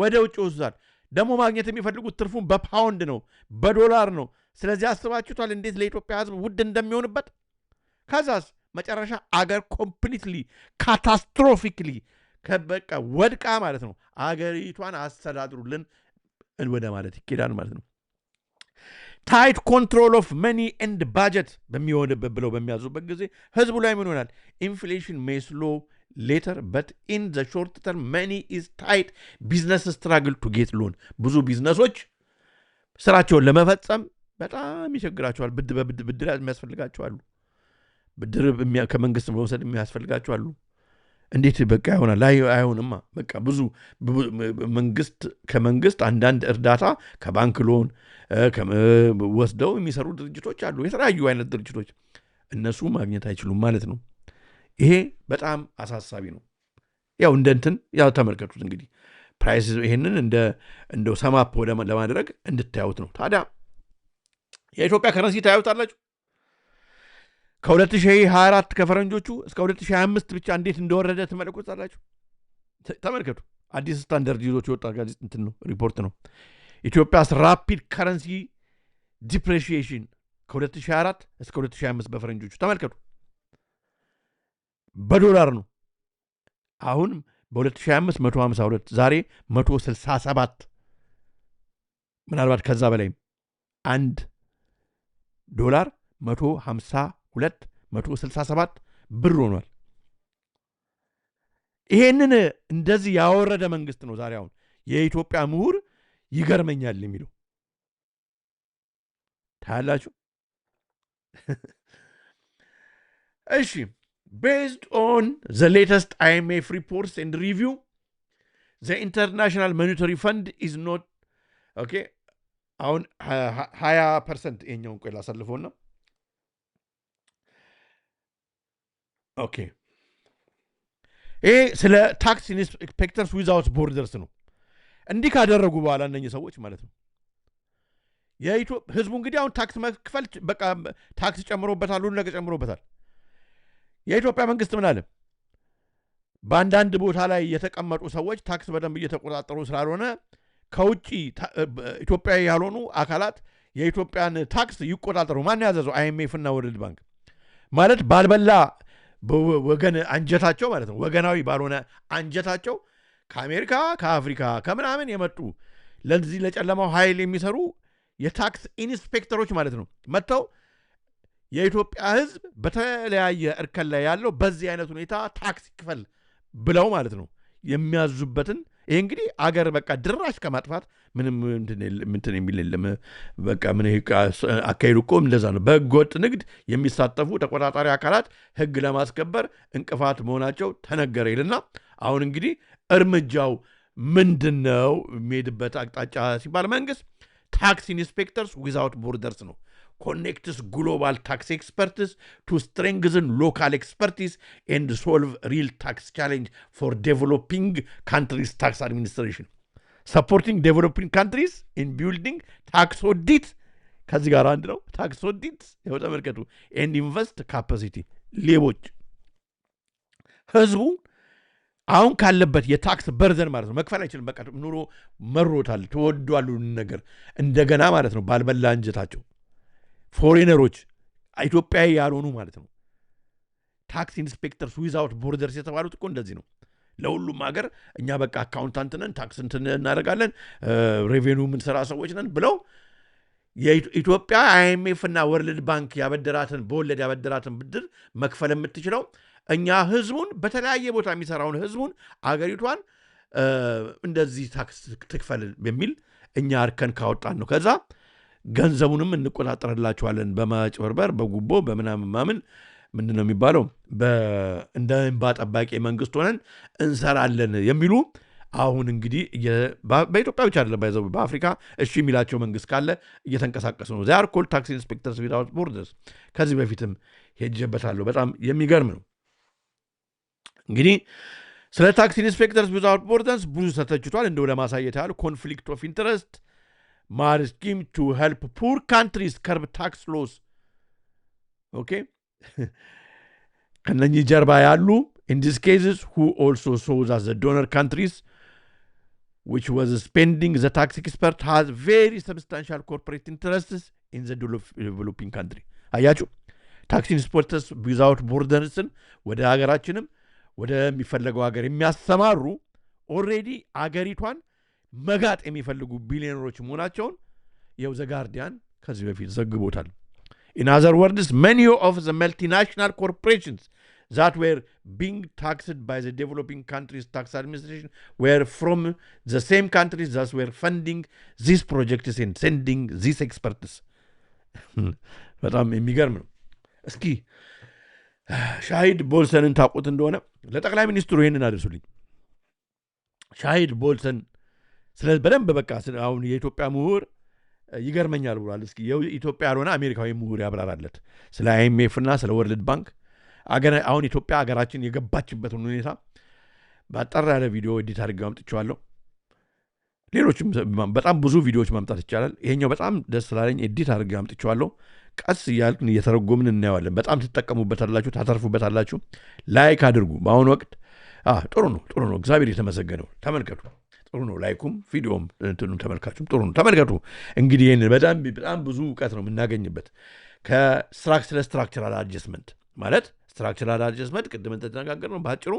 ወደ ውጭ ወስዷል ደሞ ማግኘት የሚፈልጉት ትርፉን በፓውንድ ነው በዶላር ነው ስለዚህ አስባችሁታል እንዴት ለኢትዮጵያ ህዝብ ውድ እንደሚሆንበት ከዛስ መጨረሻ አገር ኮምፕሊትሊ ካታስትሮፊክሊ ከበቃ ወድቃ ማለት ነው አገሪቷን አስተዳድሩልን ወደ ማለት ይኬዳል ማለት ነው tight control of money and budget በሚሆንበት ብለው በሚያዙበት ጊዜ ህዝቡ ላይ ምን ይሆናል inflation may slow later but in the short term money is tight business struggle to get loan ብዙ ቢዝነሶች ስራቸውን ለመፈጸም በጣም ይቸግራቸዋል ብድር የሚያስፈልጋቸዋል ብድር ከመንግስት መውሰድ የሚያስፈልጋቸዋል እንዴት በቃ ይሆናል አይሆንማ በቃ ብዙ ከመንግስት አንዳንድ እርዳታ ከባንክ ሎን ወስደው የሚሰሩ ድርጅቶች አሉ የተለያዩ አይነት ድርጅቶች እነሱ ማግኘት አይችሉም ማለት ነው ይሄ በጣም አሳሳቢ ነው ያው እንደንትን ያው ተመልከቱት እንግዲህ ፕራይስ ይሄንን እንደው ሰማፕ ለማድረግ እንድታዩት ነው ታዲያ የኢትዮጵያ ከረንሲ ታዩታላችሁ ከ2024 ከፈረንጆቹ እስከ 2025 ብቻ እንዴት እንደወረደ ተመልከቱታላችሁ ተመልከቱ አዲስ ስታንዳርድ ይዞት የወጣ ጋዜጣ እንትን ነው ሪፖርት ነው ኢትዮጵያስ ራፒድ ከረንሲ ዲፕሬሺዬሽን ከ2024 እስከ 2025 በፈረንጆቹ ተመልከቱ በዶላር ነው አሁን በ2025 152 ዛሬ 167 ምናልባት ከዛ በላይ አንድ ዶላር 152 167 ብር ሆኗል ይሄንን እንደዚህ ያወረደ መንግስት ነው ዛሬ አሁን የኢትዮጵያ ምሁር ይገርመኛል የሚለው ታላችሁ እሺ based on the latest IMF reports and review the International Monetary Fund is not okay አሁን 20% የኛውን ቆይ ላሳልፈውና ኦኬ ስለ ታክስ ኢንስፔክተርስ ዊዛውት ቦርደርስ ነው እንዲህ ካደረጉ በኋላ እነኚህ ሰዎች ማለት ነው ህዝቡ እንግዲህ አሁን ታክስ መክፈል በቃ ታክስ ጨምሮበታል ሁሉ ነገር ጨምሮበታል የኢትዮጵያ መንግስት ምን አለ በአንዳንድ ቦታ ላይ የተቀመጡ ሰዎች ታክስ በደንብ እየተቆጣጠሩ ስላልሆነ ከውጪ ኢትዮጵያዊ ያልሆኑ አካላት የኢትዮጵያን ታክስ ይቆጣጠሩ ማን ያዘዘው አይኤምኤፍ እና ወርልድ ባንክ ማለት ባልበላ ወገን አንጀታቸው ማለት ነው ወገናዊ ባልሆነ አንጀታቸው ከአሜሪካ ከአፍሪካ ከምናምን የመጡ ለዚህ ለጨለማው ኃይል የሚሰሩ የታክስ ኢንስፔክተሮች ማለት ነው መጥተው የኢትዮጵያ ህዝብ በተለያየ እርከን ላይ ያለው በዚህ አይነት ሁኔታ ታክስ ይክፈል ብለው ማለት ነው የሚያዙበትን ይሄ እንግዲህ አገር በቃ ድራሽ ከማጥፋት ምንም እንትን የሚል የለም። በቃ ምን አካሄዱ እኮ እንደዛ ነው። በህገወጥ ንግድ የሚሳተፉ ተቆጣጣሪ አካላት ህግ ለማስከበር እንቅፋት መሆናቸው ተነገረ ይልና አሁን እንግዲህ እርምጃው ምንድን ነው የሚሄድበት አቅጣጫ ሲባል መንግስት ታክስ ኢንስፔክተርስ ዊዛውት ቦርደርስ ነው connects global tax experts to strengthen local expertise and solve real tax challenge for developing countries tax administration. Supporting developing countries in building tax audit ከዚህ ጋር አንድ ነው ታክስ ኦዲት ያው ተመልከቱ and invest capacity ሌቦች ህዝቡ አሁን ካለበት የታክስ በርዘን ማለት ነው መክፈል አይችልም። በቃ ኑሮ መሮታል ተወዷል ነገር እንደገና ማለት ነው ባልበላ እንጀታቸው ፎሬነሮች ኢትዮጵያዊ ያልሆኑ ማለት ነው ታክስ ኢንስፔክተርስ ዊዛውት ቦርደርስ የተባሉት እኮ እንደዚህ ነው። ለሁሉም ሀገር እኛ በቃ አካውንታንት ነን ታክስ እንትን እናደርጋለን ሬቬኒው ምን ሰራ ሰዎች ነን ብለው የኢትዮጵያ አይኤምኤፍ እና ወርልድ ባንክ ያበደራትን በወለድ ያበደራትን ብድር መክፈል የምትችለው እኛ ህዝቡን በተለያየ ቦታ የሚሰራውን ህዝቡን አገሪቷን እንደዚህ ታክስ ትክፈል በሚል እኛ አርከን ካወጣን ነው። ከዛ ገንዘቡንም እንቆጣጠርላቸዋለን በማጭበርበር በጉቦ በምናምን ማምን ምንድን ነው የሚባለው እንደ እንባ ጠባቂ መንግስት ሆነን እንሰራለን የሚሉ አሁን እንግዲህ በኢትዮጵያ ብቻ አይደለም ባይዘው በአፍሪካ እሺ የሚላቸው መንግስት ካለ እየተንቀሳቀሱ ነው። ዛር ኮል ታክስ ኢንስፔክተርስ ዊዛውት ቦርደርስ ከዚህ በፊትም ሄጀበታለሁ። በጣም የሚገርም ነው። እንግዲህ ስለ ታክስ ኢንስፔክተርስ ዊዛውት ቦርደርስ ብዙ ተተችቷል። እንደው ለማሳየት ያህል ኮንፍሊክት ኦፍ ኢንተረስት ማር ስኪም ቱ ሄልፕ ፑር ካንትሪስ ከርብ ታክስ ሎስ ኦኬ ከነኚህ ጀርባ ያሉ in these cases who also shows as the donor countries which was spending the tax expert has very substantial corporate interests in the developing country አያችሁ ታክስ ኢንስፔክተርስ ዊዛውት ቦርደርስን ወደ ሀገራችንም ወደሚፈለገው ሀገር የሚያሰማሩ ኦልሬዲ አገሪቷን መጋጥ የሚፈልጉ ቢሊዮነሮች መሆናቸውን የው ዘ ጋርዲያን ከዚህ በፊት ዘግቦታል። In other words, many of the multinational corporations that were being taxed by the developing countries' tax administration were from the same countries that were funding these projects and sending these experts. በጣም የሚገርም ነው። እስኪ ሻሂድ ቦልሰንን ታውቁት እንደሆነ ለጠቅላይ ሚኒስትሩ ይህንን አድርሱልኝ። ሻሂድ ቦልሰን ስለዚህ በደንብ በቃ አሁን የኢትዮጵያ ምሁር ይገርመኛል ብሏል። እስኪ የኢትዮጵያ ያልሆነ አሜሪካዊ ምሁር ያብራራለት ስለ አይኤምኤፍ እና ስለ ወርልድ ባንክ አሁን ኢትዮጵያ ሀገራችን የገባችበትን ሁኔታ ባጠራ ያለ ቪዲዮ ኤዲት አድርጌ አምጥቼዋለሁ። ሌሎችም በጣም ብዙ ቪዲዮዎች ማምጣት ይቻላል። ይሄኛው በጣም ደስ ስላለኝ ኤዲት አድርጌ አምጥቼዋለሁ። ቀስ እያልን እየተረጎምን እናየዋለን። በጣም ትጠቀሙበታላችሁ፣ ታተርፉበታላችሁ። ላይክ አድርጉ። በአሁኑ ወቅት ጥሩ ነው። እግዚአብሔር የተመሰገነው። ተመልከቱ። ጥሩ ነው። ላይኩም ቪዲዮም እንትኑም ተመልካቹም ጥሩ ነው። ተመልከቱ። እንግዲህ ይህን በጣም ብዙ እውቀት ነው የምናገኝበት ስትራክቸራል አድጀስትመንት ማለት ስትራክቸራል አድጀስትመንት ቅድም ተነጋገር ነው በአጭሩ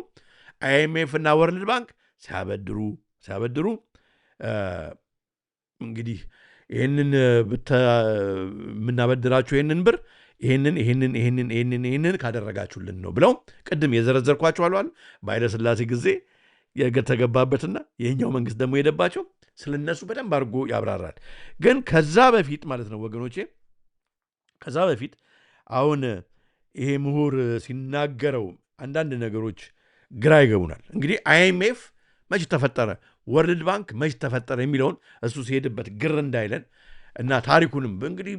አይኤምኤፍ እና ወርልድ ባንክ ሲያበድሩ እንግዲህ ይህንን የምናበድራችሁ ይህንን ብር ይህንን ካደረጋችሁልን ነው ብለው ቅድም የዘረዘርኳቸው አሏል በኃይለሥላሴ ጊዜ የተገባበትና የኛው መንግስት ደግሞ ሄደባቸው ስለነሱ በደንብ አድርጎ ያብራራል። ግን ከዛ በፊት ማለት ነው ወገኖቼ ከዛ በፊት አሁን ይሄ ምሁር ሲናገረው አንዳንድ ነገሮች ግራ ይገቡናል። እንግዲህ አይኤምኤፍ መች ተፈጠረ፣ ወርልድ ባንክ መች ተፈጠረ የሚለውን እሱ ሲሄድበት ግር እንዳይለን እና ታሪኩንም እንግዲህ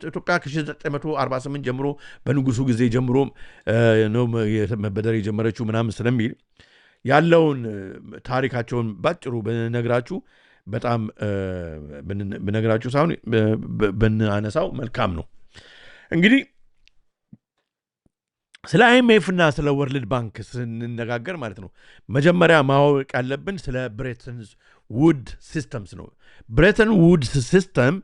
ኢትዮጵያ ከ1948 ጀምሮ በንጉሱ ጊዜ ጀምሮ ነው መበደር የጀመረችው ምናምን ስለሚል ያለውን ታሪካቸውን ባጭሩ ብነግራችሁ በጣም ብነግራችሁ ሳይሆን ብናነሳው መልካም ነው። እንግዲህ ስለ አይኤምኤፍ እና ስለ ወርልድ ባንክ ስንነጋገር ማለት ነው መጀመሪያ ማወቅ ያለብን ስለ ብሬተን ውድ ሲስተምስ ነው። ብሬተን ውድስ ሲስተም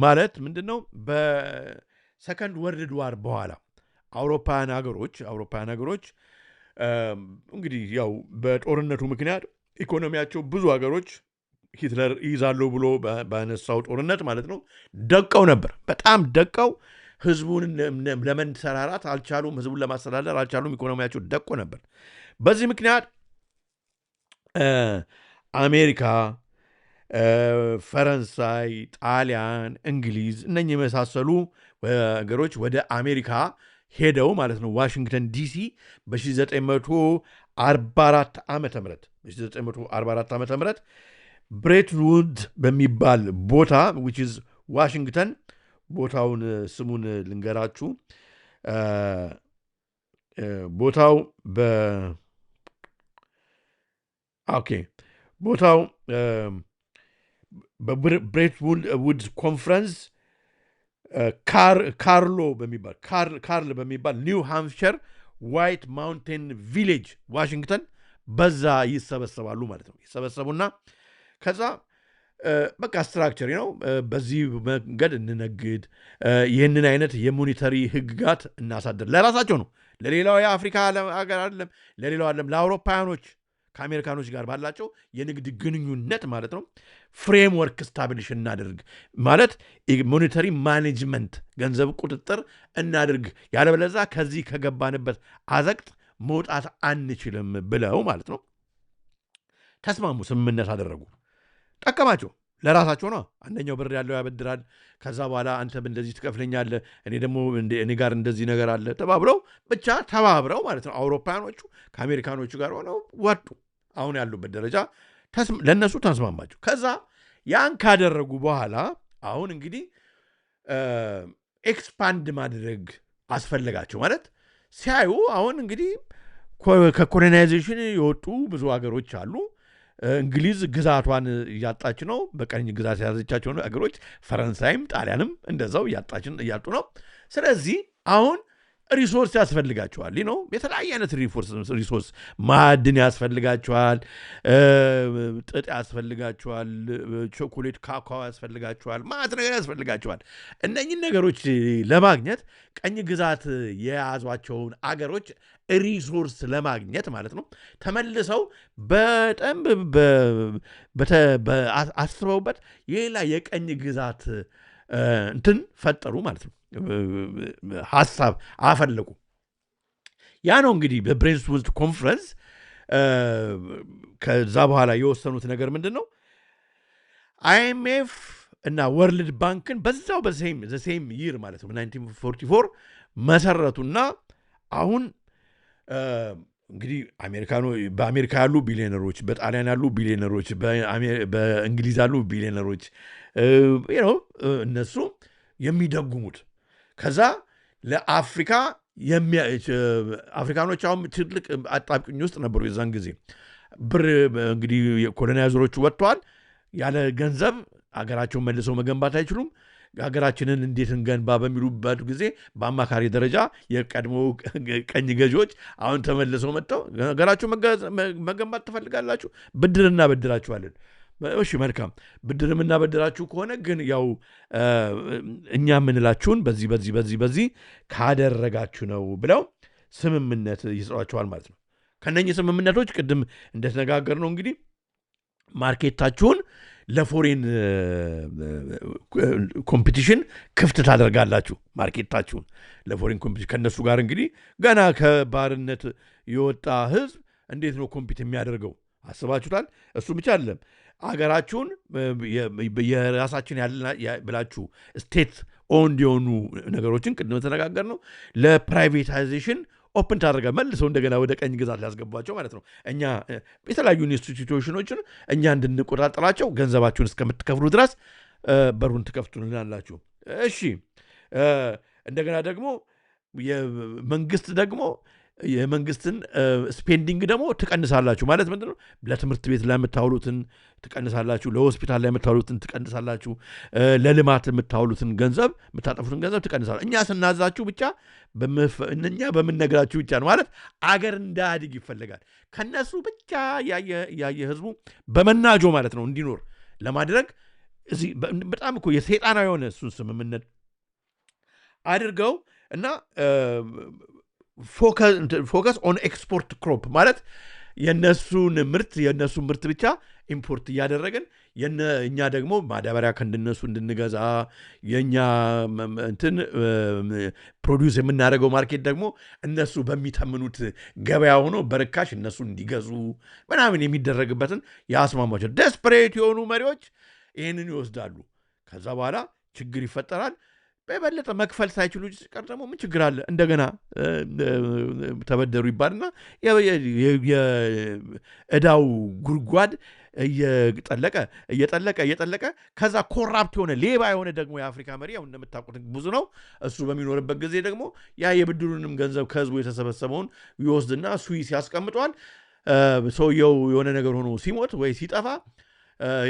ማለት ምንድን ነው? በሰከንድ ወርልድ ዋር በኋላ አውሮፓውያን ሀገሮች እንግዲህ ያው በጦርነቱ ምክንያት ኢኮኖሚያቸው ብዙ ሀገሮች ሂትለር ይይዛሉ ብሎ ባነሳው ጦርነት ማለት ነው ደቀው ነበር። በጣም ደቀው ህዝቡን ለመንሰራራት አልቻሉም። ህዝቡን ለማስተዳደር አልቻሉም። ኢኮኖሚያቸው ደቆ ነበር። በዚህ ምክንያት አሜሪካ፣ ፈረንሳይ፣ ጣሊያን፣ እንግሊዝ እነኚህ የመሳሰሉ ሀገሮች ወደ አሜሪካ ሄደው ማለት ነው ዋሽንግተን ዲሲ በ1944 ዓመተ ምህረት ብሬተን ውድስ በሚባል ቦታ which is ዋሽንግተን ቦታውን ስሙን ልንገራችሁ ቦታው ቦታው በብሬተን ውድስ ኮንፈረንስ ካርል በሚባል ኒው ሃምፕሸር ዋይት ማውንቴን ቪሌጅ ዋሽንግተን በዛ ይሰበሰባሉ ማለት ነው። ይሰበሰቡና ከዛ በቃ ስትራክቸር ነው። በዚህ መንገድ እንነግድ፣ ይህንን አይነት የሞኔተሪ ህግጋት እናሳድር። ለራሳቸው ነው፣ ለሌላው የአፍሪካ ሀገር አይደለም፣ ለሌላው አይደለም፣ ለአውሮፓውያኖች ከአሜሪካኖች ጋር ባላቸው የንግድ ግንኙነት ማለት ነው። ፍሬምወርክ ስታብሊሽ እናድርግ ማለት ሞኔተሪ ማኔጅመንት ገንዘብ ቁጥጥር እናድርግ፣ ያለበለዛ ከዚህ ከገባንበት አዘቅት መውጣት አንችልም ብለው ማለት ነው ተስማሙ፣ ስምምነት አደረጉ። ጠቀማቸው፣ ለራሳቸው ነው። አንደኛው ብር ያለው ያበድራል፣ ከዛ በኋላ አንተም እንደዚህ ትከፍለኛለህ፣ እኔ ደግሞ እኔ ጋር እንደዚህ ነገር አለ ተባብለው ብቻ ተባብረው ማለት ነው አውሮፓውያኖቹ ከአሜሪካኖቹ ጋር ሆነው ወጡ። አሁን ያሉበት ደረጃ ለእነሱ ተስማማቸው። ከዛ ያን ካደረጉ በኋላ አሁን እንግዲህ ኤክስፓንድ ማድረግ አስፈለጋቸው ማለት ሲያዩ አሁን እንግዲህ ከኮሎናይዜሽን የወጡ ብዙ ሀገሮች አሉ። እንግሊዝ ግዛቷን እያጣች ነው። በቀኝ ግዛት የያዘቻቸው ሀገሮች ፈረንሳይም ጣሊያንም እንደዛው እያጡ ነው። ስለዚህ አሁን ሪሶርስ ያስፈልጋቸዋል ነው። የተለያየ አይነት ሪሶርስ ማዕድን ያስፈልጋቸዋል፣ ጥጥ ያስፈልጋቸዋል፣ ቾኮሌት፣ ካካዋ ያስፈልጋቸዋል፣ ማዕት ነገር ያስፈልጋቸዋል። እነኝን ነገሮች ለማግኘት ቀኝ ግዛት የያዟቸውን አገሮች ሪሶርስ ለማግኘት ማለት ነው ተመልሰው በጣም አስበውበት ሌላ የቀኝ ግዛት እንትን ፈጠሩ ማለት ነው። ሀሳብ አፈለቁ። ያ ነው እንግዲህ በብሬተን ውድስ ኮንፈረንስ ከዛ በኋላ የወሰኑት ነገር ምንድን ነው? አይኤምኤፍ እና ወርልድ ባንክን በዛው በሴም ይር ማለት ነው 1944 መሰረቱና አሁን እንግዲህ በአሜሪካ ያሉ ቢሊዮነሮች፣ በጣሊያን ያሉ ቢሊዮነሮች፣ በእንግሊዝ ያሉ ቢሊዮነሮች እነሱ የሚደጉሙት ከዛ ለአፍሪካ አፍሪካኖች አሁን ትልቅ አጣብቅኝ ውስጥ ነበሩ። የዛን ጊዜ ብር እንግዲህ ኮሎናይዘሮቹ ወጥተዋል። ያለ ገንዘብ አገራቸውን መልሰው መገንባት አይችሉም። ሀገራችንን እንዴት እንገንባ በሚሉበት ጊዜ በአማካሪ ደረጃ የቀድሞ ቀኝ ገዢዎች አሁን ተመልሰው መጥተው ሀገራችሁ መገንባት ትፈልጋላችሁ? ብድር እናበድራችኋለን። እሺ መልካም፣ ብድር የምናበድራችሁ ከሆነ ግን ያው እኛ የምንላችሁን በዚህ ካደረጋችሁ ነው ብለው ስምምነት ይሰጧቸዋል ማለት ነው። ከነኚህ ስምምነቶች ቅድም እንደተነጋገር ነው እንግዲህ ማርኬታችሁን ለፎሬን ኮምፒቲሽን ክፍት ታደርጋላችሁ። ማርኬታችሁን ለፎሬን ኮምፒቲሽን ከነሱ ጋር እንግዲህ ገና ከባርነት የወጣ ህዝብ እንዴት ነው ኮምፒት የሚያደርገው? አስባችሁታል? እሱ ብቻ አይደለም፣ አገራችሁን የራሳችን ብላችሁ ስቴት ኦንድ የሆኑ ነገሮችን ቅድም ተነጋገር ነው ለፕራይቬታይዜሽን ኦፕን ታደርጋል። መልሰው እንደገና ወደ ቀኝ ግዛት ሊያስገቧቸው ማለት ነው። እኛ የተለያዩ ኢንስቲትዩሽኖችን እኛ እንድንቆጣጠራቸው ገንዘባችሁን እስከምትከፍሉ ድረስ በሩን ትከፍቱልናላችሁ። እሺ እንደገና ደግሞ የመንግስትን ስፔንዲንግ ደግሞ ትቀንሳላችሁ። ማለት ምንድን ነው? ለትምህርት ቤት ላይ የምታውሉትን ትቀንሳላችሁ፣ ለሆስፒታል ላይ የምታውሉትን ትቀንሳላችሁ፣ ለልማት የምታውሉትን ገንዘብ የምታጠፉትን ገንዘብ ትቀንሳላችሁ። እኛ ስናዛችሁ ብቻ እኛ በምንነግራችሁ ብቻ ነው። ማለት አገር እንዳያድግ ይፈለጋል። ከነሱ ብቻ ያየ ህዝቡ በመናጆ ማለት ነው እንዲኖር ለማድረግ እዚህ በጣም እኮ የሰይጣናዊ የሆነ እሱን ስምምነት አድርገው እና ፎከስ ኦን ኤክስፖርት ክሮፕ ማለት የነሱን ምርት ብቻ ኢምፖርት እያደረግን እኛ ደግሞ ማዳበሪያ ከእንደነሱ እንድንገዛ የኛ እንትን ፕሮዲውስ የምናደርገው ማርኬት ደግሞ እነሱ በሚተምኑት ገበያ ሆኖ በርካሽ እነሱ እንዲገዙ ምናምን የሚደረግበትን ያስማማቸው ደስፐሬት የሆኑ መሪዎች ይህንን ይወስዳሉ። ከዛ በኋላ ችግር ይፈጠራል። በበለጠ መክፈል ሳይችሉ ሲቀር ደግሞ ምን ችግር አለ? እንደገና ተበደሩ ይባልና የዕዳው ጉድጓድ እየጠለቀ ከዛ ኮራፕት የሆነ ሌባ የሆነ ደግሞ የአፍሪካ መሪ ያው እንደምታውቁት ብዙ ነው። እሱ በሚኖርበት ጊዜ ደግሞ ያ የብድሩንም ገንዘብ ከህዝቡ የተሰበሰበውን ይወስድና ስዊስ ያስቀምጠዋል። ሰውየው የሆነ ነገር ሆኖ ሲሞት ወይ ሲጠፋ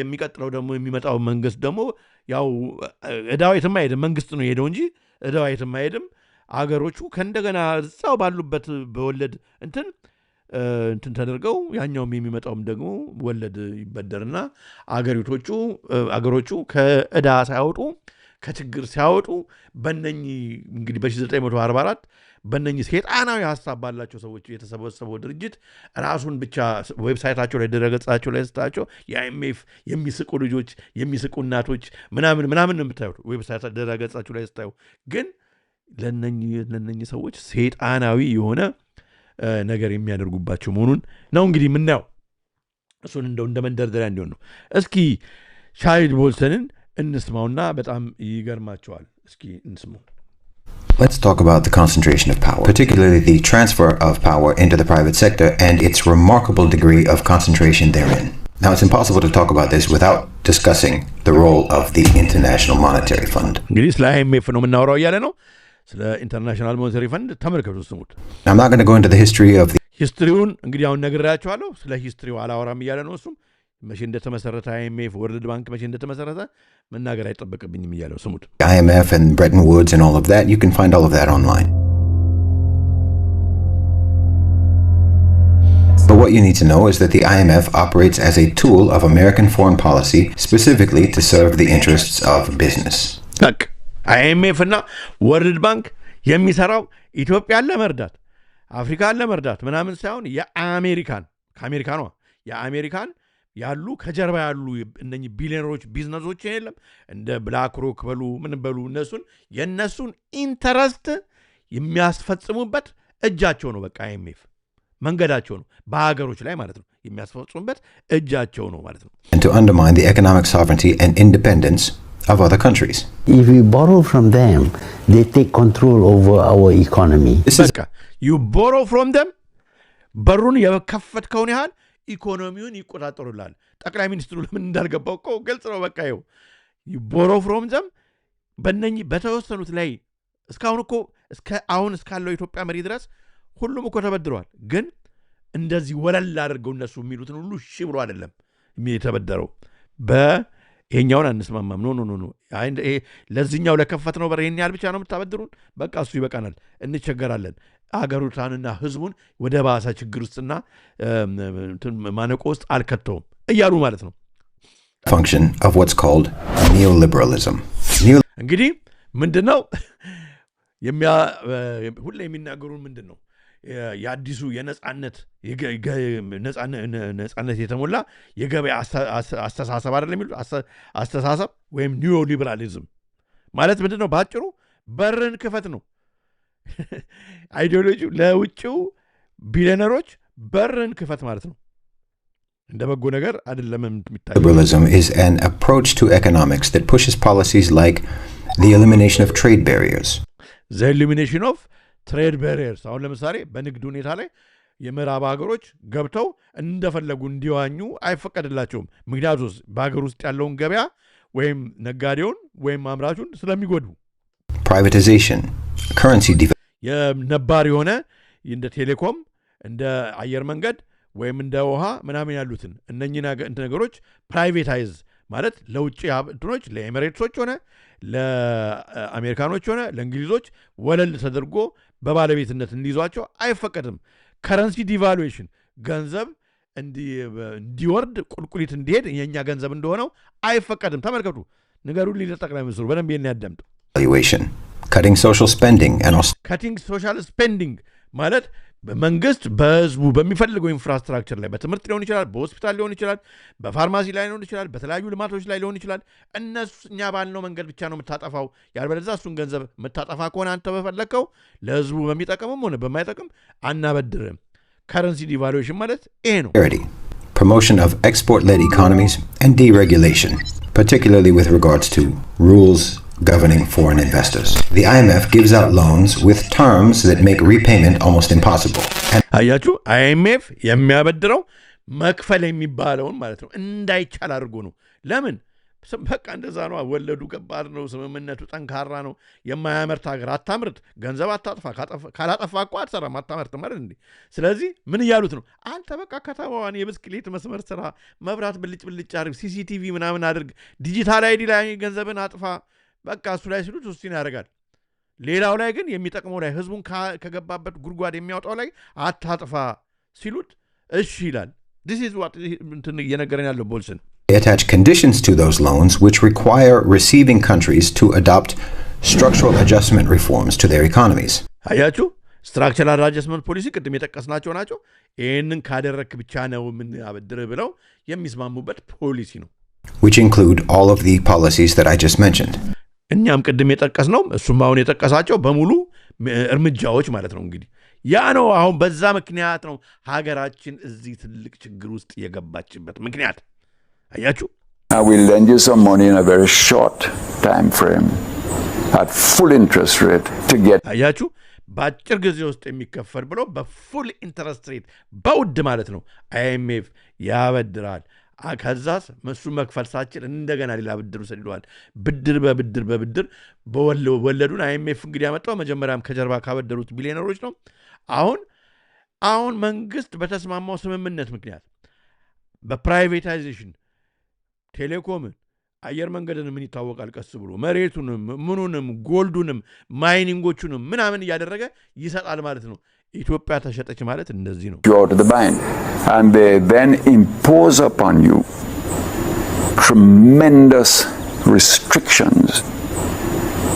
የሚቀጥለው ደግሞ የሚመጣው መንግስት ደግሞ ያው ዕዳው የትም አይሄድም፣ መንግስት ነው የሄደው እንጂ ዕዳው የትም አይሄድም። አገሮቹ ከእንደገና እዛው ባሉበት በወለድ እንትን ተደርገው ያኛውም የሚመጣውም ደግሞ ወለድ ይበደርና አገሮቹ ከዕዳ ሳያወጡ ከችግር ሲያወጡ በእነኚህ እንግዲህ በ1944 በእነኚህ ሴጣናዊ ሀሳብ ባላቸው ሰዎች የተሰበሰበው ድርጅት ራሱን ብቻ ዌብሳይታቸው ላይ ድረገጻቸው ላይ ስታቸው የአይኤምኤፍ የሚስቁ ልጆች የሚስቁ እናቶች ምናምን የምታዩት ዌብሳይት ድረገጻቸው ላይ ስታዩ ግን ለእነኚህ ሰዎች ሴጣናዊ የሆነ ነገር የሚያደርጉባቸው መሆኑን ነው እንግዲህ የምናየው። እሱን እንደ መንደርደሪያ እንዲሆን ነው። እስኪ ቻይልድ ቦልተንን እንስማውና በጣም ይገርማቸዋል። እስኪ እንስማው። Let's talk about the concentration of power, particularly the transfer of power into the private sector and its remarkable degree of concentration therein. Now, it's impossible to talk about this without discussing the role of the International Monetary Fund. እንግዲህ ስለ IMF ነው የምናወራው እያለ ነው። ስለ ኢንተርናሽናል ሞኔታሪ ፈንድ ተመልከቱ፣ ስሙት። I'm not going to go into the history of the ሂስትሪውን እንግዲህ አሁን ነግራችኋለሁ። ስለ ሂስትሪው አላወራም እያለ ነው እሱም መቼ እንደተመሰረተ IMF ወርልድ ባንክ መቼ እንደተመሰረተ መናገር አይጠበቅብኝም እያለው ስሙት። IMF and Bretton Woods and all of that, you can find all of that online. But what you need to know is that the IMF operates as a tool of American foreign policy specifically to serve the interests of business. በቃ IMF እና ወርልድ ባንክ የሚሰራው ኢትዮጵያን ለመርዳት አፍሪካን ለመርዳት ምናምን ሳይሆን የአሜሪካን ያሉ ከጀርባ ያሉ እነኚህ ቢሊዮነሮች ቢዝነሶች የለም እንደ ብላክ ሮክ በሉ ምን በሉ የነሱን ኢንተረስት የሚያስፈጽሙበት እጃቸው ነው። በቃ IMF መንገዳቸው ነው፣ በሀገሮች ላይ ማለት ነው የሚያስፈጽሙበት እጃቸው ነው ማለት ነው። And to undermine the economic sovereignty and independence of other countries. If we borrow from them, they take control over our economy. በቃ you borrow from them በሩን የከፈትከውን ያህል ኢኮኖሚውን ይቆጣጠሩላል። ጠቅላይ ሚኒስትሩ ለምን እንዳልገባው እኮ ግልጽ ነው። በቃ ይኸው you borrow from them በእነኚህ በተወሰኑት ላይ እስካሁን እኮ አሁን እስካለው ኢትዮጵያ መሪ ድረስ ሁሉም እኮ ተበድረዋል። ግን እንደዚህ ወለል አድርገው እነሱ የሚሉትን ሁሉ እሺ ብሎ አይደለም የተበደረው። ይሄኛውን አንስማማም። ኖ ለዚህኛው ለከፈት ነው በር ይሄን ያህል ብቻ ነው የምታበድሩን፣ በቃ እሱ ይበቃናል፣ እንቸገራለን፣ አገሩታንና ህዝቡን ወደ ባሰ ችግር ውስጥና ማነቆ ውስጥ አልከተውም እያሉ ማለት ነው። Function of what's called neoliberalism. እንግዲህ ምንድነው ሁሌ የሚናገሩን ምንድነው? የአዲሱ የነጻነት የተሞላ የገበያ አስተሳሰብ አይደለም የሚሉት አስተሳሰብ ወይም ኒዮ ሊበራሊዝም ማለት ምንድነው? ባጭሩ በርን ክፈት ነው አይዲዮሎጂው። ለውጭው ቢሊዮነሮች በርን ክፈት ማለት ነው። እንደ በጎ ነገር አይደለም የሚታየው። Liberalism is an approach to economics that pushes policies like the elimination of trade barriers. The elimination of ትሬድ ባሪየርስ አሁን ለምሳሌ በንግድ ሁኔታ ላይ የምዕራብ ሀገሮች ገብተው እንደፈለጉ እንዲዋኙ አይፈቀድላቸውም። ምክንያቱም በሀገር ውስጥ ያለውን ገበያ ወይም ነጋዴውን ወይም አምራቹን ስለሚጎዱ። Privatization, currency የነባር የሆነ እንደ ቴሌኮም እንደ አየር መንገድ ወይም እንደ ውሃ ምናምን ያሉትን እነኚህ ነገሮች ፕራይቬታይዝ ማለት ለውጭ እንትኖች ለኤሚሬትሶች ሆነ ለአሜሪካኖች ሆነ ለእንግሊዞች ወለል ተደርጎ በባለቤትነት እንዲይዟቸው አይፈቀድም። ከረንሲ ዲቫሉዌሽን ገንዘብ እንዲወርድ ቁልቁሊት እንዲሄድ የኛ ገንዘብ እንደሆነው አይፈቀድም። ተመልከቱ፣ ንገሩልኝ ለጠቅላይ ሚኒስትሩ በደንብ ያዳምጡ። Cutting social spending and cutting social spending ማለት መንግስት በህዝቡ በሚፈልገው ኢንፍራስትራክቸር ላይ በትምህርት ሊሆን ይችላል፣ በሆስፒታል ሊሆን ይችላል፣ በፋርማሲ ላይ ሊሆን ይችላል፣ በተለያዩ ልማቶች ላይ ሊሆን ይችላል። እነሱ እኛ ባልነው መንገድ ብቻ ነው የምታጠፋው። ያልበለዚያ እሱን ገንዘብ የምታጠፋ ከሆነ አንተ በፈለከው ለህዝቡ በሚጠቅምም ሆነ በማይጠቅም አናበድርም። ከረንሲ ዲቫሉዌሽን ማለት ይሄ ነው። Promotion of export-led economies and deregulation, particularly with regards to rules governing foreign investors. The IMF gives out loans with terms that make repayment almost impossible. አያችሁ IMF የሚያበድረው መክፈል የሚባለውን ማለት ነው እንዳይቻል አድርጎ ነው። ለምን? በቃ እንደዛ ነው። ወለዱ ከባድ ነው፣ ስምምነቱ ጠንካራ ነው። የማያመርት ሀገር አታምርት፣ ገንዘብ አታጥፋ፣ ካላጠፋ እኮ አትሰራም፣ አታመርት ማለት እንዴ። ስለዚህ ምን እያሉት ነው? አንተ በቃ ከተማዋን የብስክሌት መስመር ስራ፣ መብራት ብልጭ ብልጭ አድርግ፣ ሲሲቲቪ ምናምን አድርግ፣ ዲጂታል አይዲ ላይ ገንዘብን አጥፋ፣ በቃ እሱ ላይ ሲሉት እሱን ያደርጋል። ሌላው ላይ ግን የሚጠቅመው ላይ ህዝቡን ከገባበት ጉድጓድ የሚያወጣው ላይ አታጥፋ ሲሉት እሺ ይላል። this is what እየነገረን ያለው ቦልሰን They attach conditions to those loans which require receiving countries to adopt structural adjustment reforms to their economies. አያችሁ ስትራክቸራል አድጀስትመንት ፖሊሲ ቅድም የጠቀስናቸው ናቸው። ይህንን ካደረክ ብቻ ነው ምን አበድር ብለው የሚስማሙበት ፖሊሲ ነው። Which include all of the policies that I just mentioned. እኛም ቅድም የጠቀስነው እሱም አሁን የጠቀሳቸው በሙሉ እርምጃዎች ማለት ነው። እንግዲህ ያ ነው አሁን በዛ ምክንያት ነው ሀገራችን እዚህ ትልቅ ችግር ውስጥ የገባችበት ምክንያት። አያችሁ I will lend you some money in a very short time frame at full interest rate to get አያችሁ በአጭር ጊዜ ውስጥ የሚከፈል ብሎ በፉል ኢንተረስት ሬት በውድ ማለት ነው IMF ያበድራል። ከዛስ እሱ መክፈል ሳችል እንደገና ሌላ ብድር ወሰደዋል። ብድር በብድር በወለዱን IMF እንግዲህ ያመጣው መጀመሪያም ከጀርባ ካበደሩት ቢሊዮነሮች ነው። አሁን መንግስት በተስማማው ስምምነት ምክንያት በፕራይቬታይዜሽን ቴሌኮምን፣ አየር መንገድንም ምን ይታወቃል ቀስ ብሎ መሬቱንም ምኑንም ጎልዱንም ማይኒንጎቹንም ምናምን እያደረገ ይሰጣል ማለት ነው። ኢትዮጵያ ተሸጠች ማለት እንደዚህ ነው። you out of the bind and they then impose upon you tremendous restrictions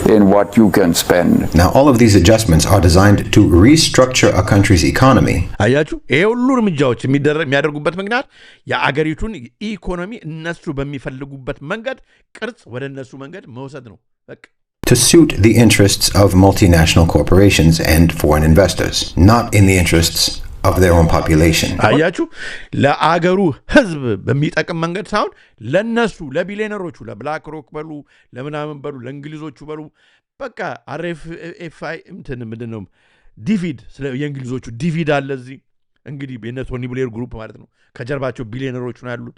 in what you can spend. Now all of these adjustments are designed to restructure a country's economy. አያችሁ ይሄ ሁሉ እርምጃዎች የሚያደርጉበት ምክንያት የአገሪቱን ኢኮኖሚ እነሱ በሚፈልጉበት መንገድ ቅርጽ ወደ እነሱ መንገድ መውሰድ ነው። በቃ to suit the interests of multinational corporations and foreign investors, not in the interests of their own population. አያችሁ ለአገሩ ህዝብ በሚጠቅም መንገድ ሳይሆን ለነሱ ለቢሊዮነሮቹ ለብላክ ሮክ በሉ ለምናምን በሉ ለእንግሊዞቹ በሉ በቃ RFI ምንድነው ዲቪድ የእንግሊዞቹ ዲቪድ አለ እዚህ እንግዲህ የቶኒ ብሌር ግሩፕ ማለት ነው። ከጀርባቸው ቢሊዮነሮቹ ነው ያሉት።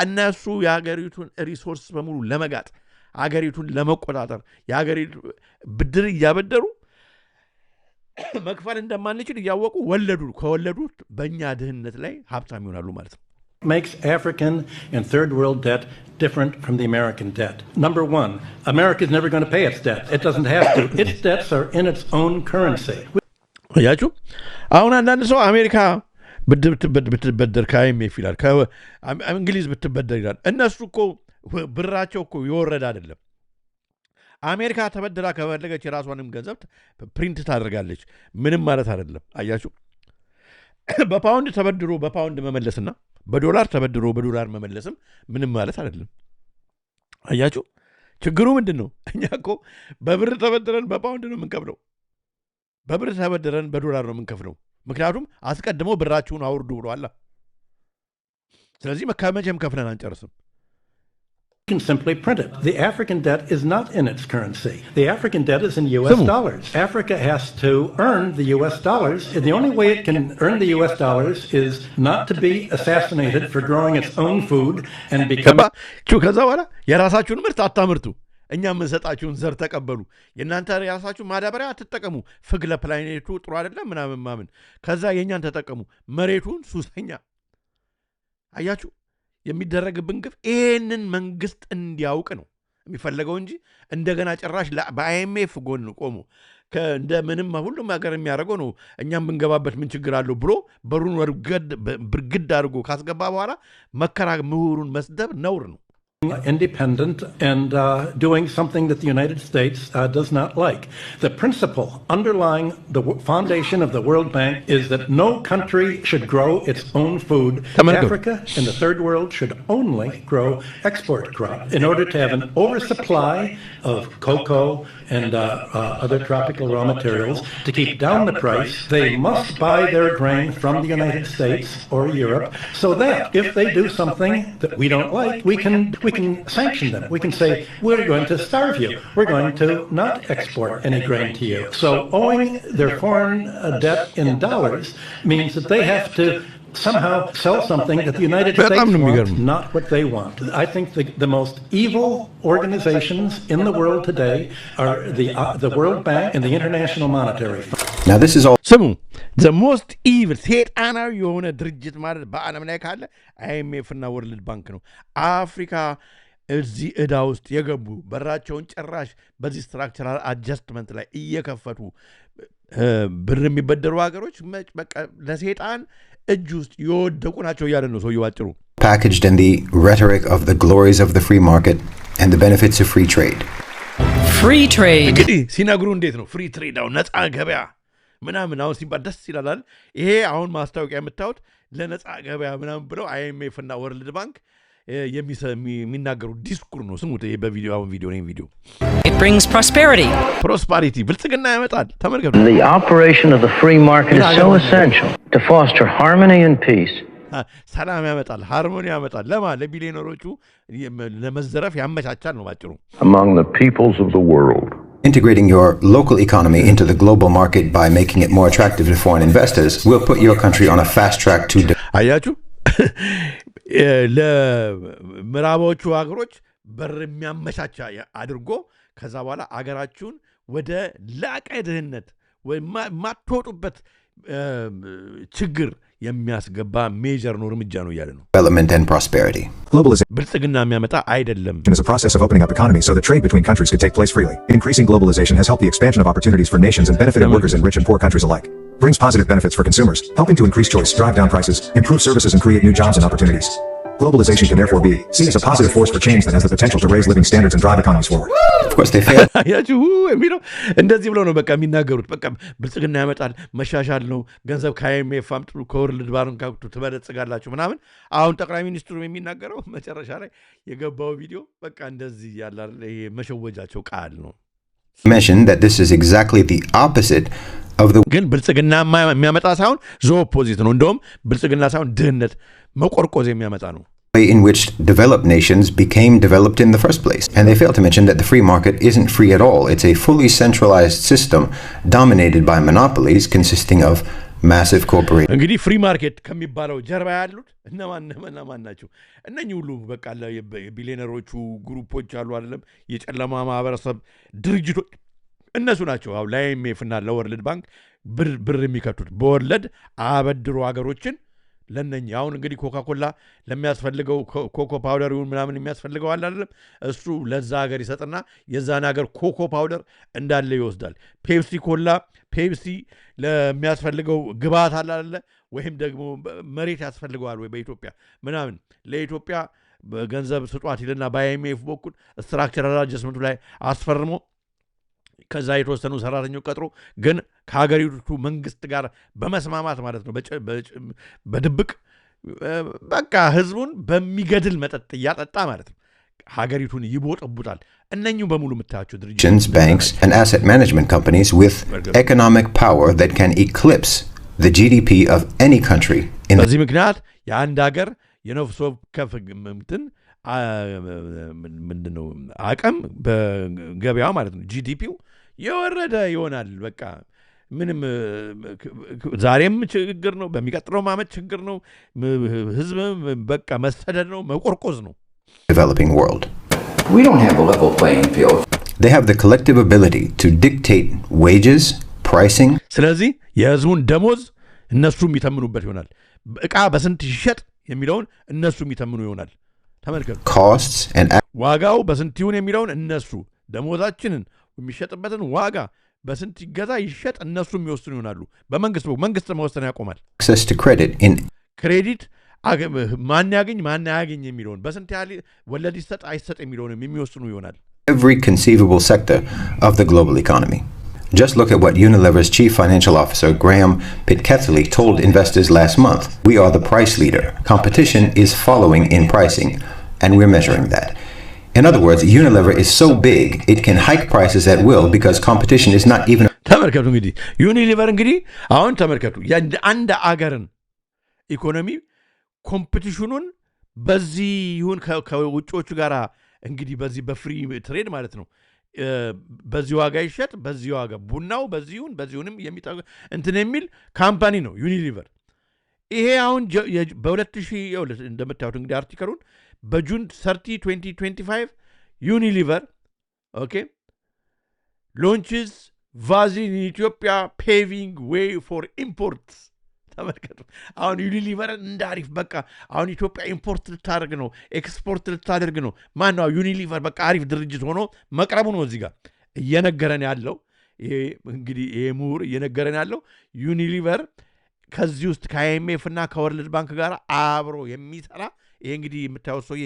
እነሱ የአገሪቱን ሪሶርስ በሙሉ ለመጋጥ አገሪቱን ለመቆጣጠር የአገሪቱ ብድር እያበደሩ መክፈል እንደማንችል እያወቁ ከወለዱት በእኛ ድህነት ላይ ሀብታም ይሆናሉ ማለት ነው። Makes African and third world debt different from the American debt. Number one, America is never going to pay its debt. It doesn't have to. Its debts are in its own currency. አያችሁ አሁን አንዳንድ ሰው አሜሪካ ብትበደር ከIMF ይላል፣ ከእንግሊዝ ብትበደር ይላል። እነሱ እኮ ብራቸው እኮ የወረደ አይደለም። አሜሪካ ተበድራ ከፈለገች የራሷንም ገንዘብ ፕሪንት ታደርጋለች። ምንም ማለት አይደለም። አያችሁ በፓውንድ ተበድሮ በፓውንድ መመለስና በዶላር ተበድሮ በዶላር መመለስም ምንም ማለት አይደለም። አያችሁ ችግሩ ምንድን ነው? እኛ እኮ በብር ተበድረን በፓውንድ ነው የምንከፍለው፣ በብር ተበድረን በዶላር ነው የምንከፍለው። ምክንያቱም አስቀድሞ ብራችሁን አውርዱ ብሏል። ስለዚህ መቼም ከፍለን አንጨርስም። You can simply print it. The African debt is not in its currency. The African debt is in U.S. dollars. Africa has to earn the U.S. dollars, and the only way it can earn the U.S. dollars is not to be assassinated for growing its own food and become... ከዛ በኋላ የራሳችሁን ምርት አታምርቱ፣ እኛ የምንሰጣችሁን ዘር ተቀበሉ፣ የእናንተ የራሳችሁን ማዳበሪያ አትጠቀሙ፣ ፍግ ለፕላኔቱ ጥሩ አይደለም ምናምን፣ ከዛ የእኛን ተጠቀሙ፣ መሬቱን ሱሰኛ። አያችሁ የሚደረግብን ግፍ ይህንን መንግስት እንዲያውቅ ነው የሚፈለገው እንጂ እንደገና ጭራሽ በIMF ጎን ቆሞ እንደ ምንም ሁሉም ሀገር የሚያደርገው ነው እኛም ብንገባበት ምን ችግር አለው ብሎ በሩን ብርግድ አድርጎ ካስገባ በኋላ ምሁሩን መስደብ ነውር ነው። independent and doing something that the United States does not like. The principle underlying the foundation of the World Bank is that no country should grow its own food. Africa and the third world should only grow export crops. In order to have an oversupply of cocoa and other tropical raw materials, to keep down the price, they must buy their grain from the United States or Europe, so that if they do something that we don't like, we can sanction them. We can say, we're going to starve you. We're going to not export any grain to you. So owing their foreign debt in dollars means that they have to somehow sell something that the United States wants, not what they want. I think the most evil organizations in the world today are the World Bank and the International Monetary Fund. Now this is all ስሙ the most evil ሴጣናዊ የሆነ ድርጅት ማለት በዓለም ላይ ካለ IMF እና ወርልድ ባንክ ነው። አፍሪካ እዚህ ዕዳ ውስጥ የገቡ በራቸውን ጭራሽ በዚህ ስትራክቸራል አጀስትመንት ላይ እየከፈቱ ብር የሚበደሩ ሀገሮች በቃ ለሴጣን እጅ ውስጥ የወደቁ ናቸው እያለ ነው ሰውየው ባጭሩ። packaged in the rhetoric of the glories of the free market and the benefits of free trade. Free trade እንግዲህ ሲነግሩ እንዴት ነው ፍሪ ትሬድ አሁን ነፃ ገበያ ምናምን አሁን ሲባል ደስ ይላል። ይሄ አሁን ማስታወቂያ የምታዩት ለነፃ ገበያ ምናምን ብለው IMF እና ወርልድ ባንክ የሚናገሩ ዲስኩር ነው። ስሙት። ይሄ በቪዲዮ አሁን ቪዲዮ It brings prosperity. Prosperity ብልጽግና ያመጣል። ተመልከቱ። The operation of the free market is so essential to foster harmony and peace. ሰላም ያመጣል፣ ሃርሞኒ ያመጣል። ለቢሊዮነሮቹ ለመዘረፍ ያመቻቻል ነው ባጭሩ። Among the peoples of the world. Integrating your local economy into the global market by making it more attractive to foreign investors will put your country on a fast track to አያችሁ ለምዕራቦቹ ሀገሮች በር የሚያመቻቻ አድርጎ ከዛ በኋላ አገራችሁን ወደ ላቀ ድህነት ወይ ማትወጡበት ችግር የሚያስገባ ሜጀር ነው እርምጃ ነው ያለ ነው። development and prosperity. ብልጽግና የሚያመጣ አይደለም። It is a process of opening up economies so that trade between countries could take place freely. Increasing globalization has helped the expansion of opportunities for nations and benefited workers in rich and poor countries alike. Brings positive benefits for consumers, helping to increase choice, drive down prices, improve services and create new jobs and opportunities. Globalization can therefore be seen as a positive force for change that has the potential to raise living standards and drive economies forward. Of course they fail. ያችሁ የሚለው እንደዚህ ብለው ነው በቃ የሚናገሩት። በቃ ብልጽግና ያመጣል፣ መሻሻል ነው፣ ገንዘብ ከIMF አምጡ፣ ከወርልድ ባንክ አምጡ፣ ትበለጽጋላችሁ ምናምን። አሁን ጠቅላይ ሚኒስትሩ የሚናገረው መጨረሻ ላይ የገባው ቪዲዮ በቃ እንደዚህ ያለ ይሄ መሸወጃቸው ቃል ነው። Mention that this is exactly the opposite of the ግን ብልጽግና የሚያመጣ ሳይሆን ዘ ኦፖዚት ነው። እንደውም ብልጽግና ሳይሆን ድህነት መቆርቆዝ የሚያመጣ ነው። way in which developed nations became developed in the first place. And they fail to mention that the free market isn't free at all. It's a fully centralized system dominated by monopolies consisting of massive corporations. እንግዲህ ፍሪ ማርኬት ከሚባለው ጀርባ ያሉት እነማን ናቸው? እነኚህ ሁሉ በቃ የቢሊዮነሮቹ ግሩፖች አሉ አይደለም፣ የጨለማ ማህበረሰብ ድርጅቶች እነሱ ናቸው። አሁን ለIMF እና ለወርልድ ባንክ ብር የሚከቱት በወለድ አበድሮ ሀገሮችን ለነኛ አሁን እንግዲህ ኮካኮላ ለሚያስፈልገው ኮኮ ፓውደር ይሁን ምናምን የሚያስፈልገው አለ አይደለም፣ እሱ ለዛ ሀገር ይሰጥና የዛን ሀገር ኮኮ ፓውደር እንዳለ ይወስዳል። ፔፕሲ ለሚያስፈልገው ግብአት አለ አይደለ፣ ወይም ደግሞ መሬት ያስፈልገዋል ወይ በኢትዮጵያ ምናምን ለኢትዮጵያ በገንዘብ ስጧት ይልና በIMF በኩል ስትራክቸራል አጀስትመንቱ ላይ አስፈርሞ ከዛ የተወሰኑ ሰራተኞች ቀጥሮ ግን ከሀገሪቱ መንግስት ጋር በመስማማት ማለት ነው በድብቅ በቃ ህዝቡን በሚገድል መጠጥ እያጠጣ ማለት ነው ሀገሪቱን ይቦጥቡታል። እነኚሁ በሙሉ የምታያቸው ድርጅቶች banks and asset management companies with economic power that can eclipse the GDP of any country in በዚህ ምክንያት የአንድ ሀገር የነፍስ ወከፍ እንትን ምንድነው አቅም በገበያው ማለት ነው ጂዲፒው የወረደ ይሆናል። በቃ ምንም ዛሬም ችግር ነው፣ በሚቀጥለው ዓመት ችግር ነው፣ ህዝብ በቃ መሰደድ ነው፣ መቆርቆዝ ነው። Developing world. We don't have a level playing field. They have the collective ability to dictate wages, pricing. ስለዚህ የህዝቡን ደሞዝ እነሱ የሚተምኑበት ይሆናል። እቃ በስንት ይሸጥ የሚለውን እነሱ የሚተምኑ ይሆናል። ተመልከቱ። Costs and ዋጋው በስንት ይሁን የሚለውን እነሱ ደሞዛችንን የሚሸጥበትን ዋጋ በስንት ይገዛ ይሸጥ እነሱ የሚወስኑ ይሆናሉ። መንግስት መወሰን ያቆማል። Access to credit in ክሬዲት ማን ያገኝ የሚለውን በስንት ያህል ወለድ ይሰጥ አይሰጥ የሚለውንም የሚወስኑ ይሆናል። Every conceivable sector of the global economy. Just look at what Unilever's chief financial officer, Graham Pitketley, told investors last month. We are the price leader. Competition is following in pricing, and we're measuring that. In other words, Unilever is so big, it can hike prices at will because competition is not even... ተመልከቱ እንግዲህ ዩኒሊቨር እንግዲህ አሁን ተመልከቱ አንድ አገርን ኢኮኖሚ ኮምፒቲሽኑን በዚህ ይሁን ከውጮቹ ጋራ እንግዲህ በዚህ በፍሪ ትሬድ ማለት ነው በዚህ ዋጋ ይሸጥ በዚህ ዋጋ ቡናው በዚሁንም የሚጠቅ እንትን የሚል ካምፓኒ ነው ዩኒሊቨር። ይሄ አሁን በ2000 እንደምታዩት እንግዲህ አርቲከሉን በጁን 30 2025 ዩኒሊቨር ኦኬ launches Vaseline in Ethiopia paving way for imports. ተመልከቱ አሁን ዩኒሊቨር እንዳሪፍ በቃ አሁን ኢትዮጵያ ኢምፖርት ልታደርግ ነው ኤክስፖርት ልታደርግ ነው ማነው ዩኒሊቨር በቃ አሪፍ ድርጅት ሆኖ መቅረቡ ነው እዚህ ጋር እየነገረን ያለው ይሄ እንግዲህ ይሄ ምሁር እየነገረን ያለው ዩኒሊቨር ከዚህ ውስጥ ከአይኤምኤፍ እና ከወርልድ ባንክ ጋር አብሮ የሚሰራ ይሄ እንግዲህ የምታየው ሰው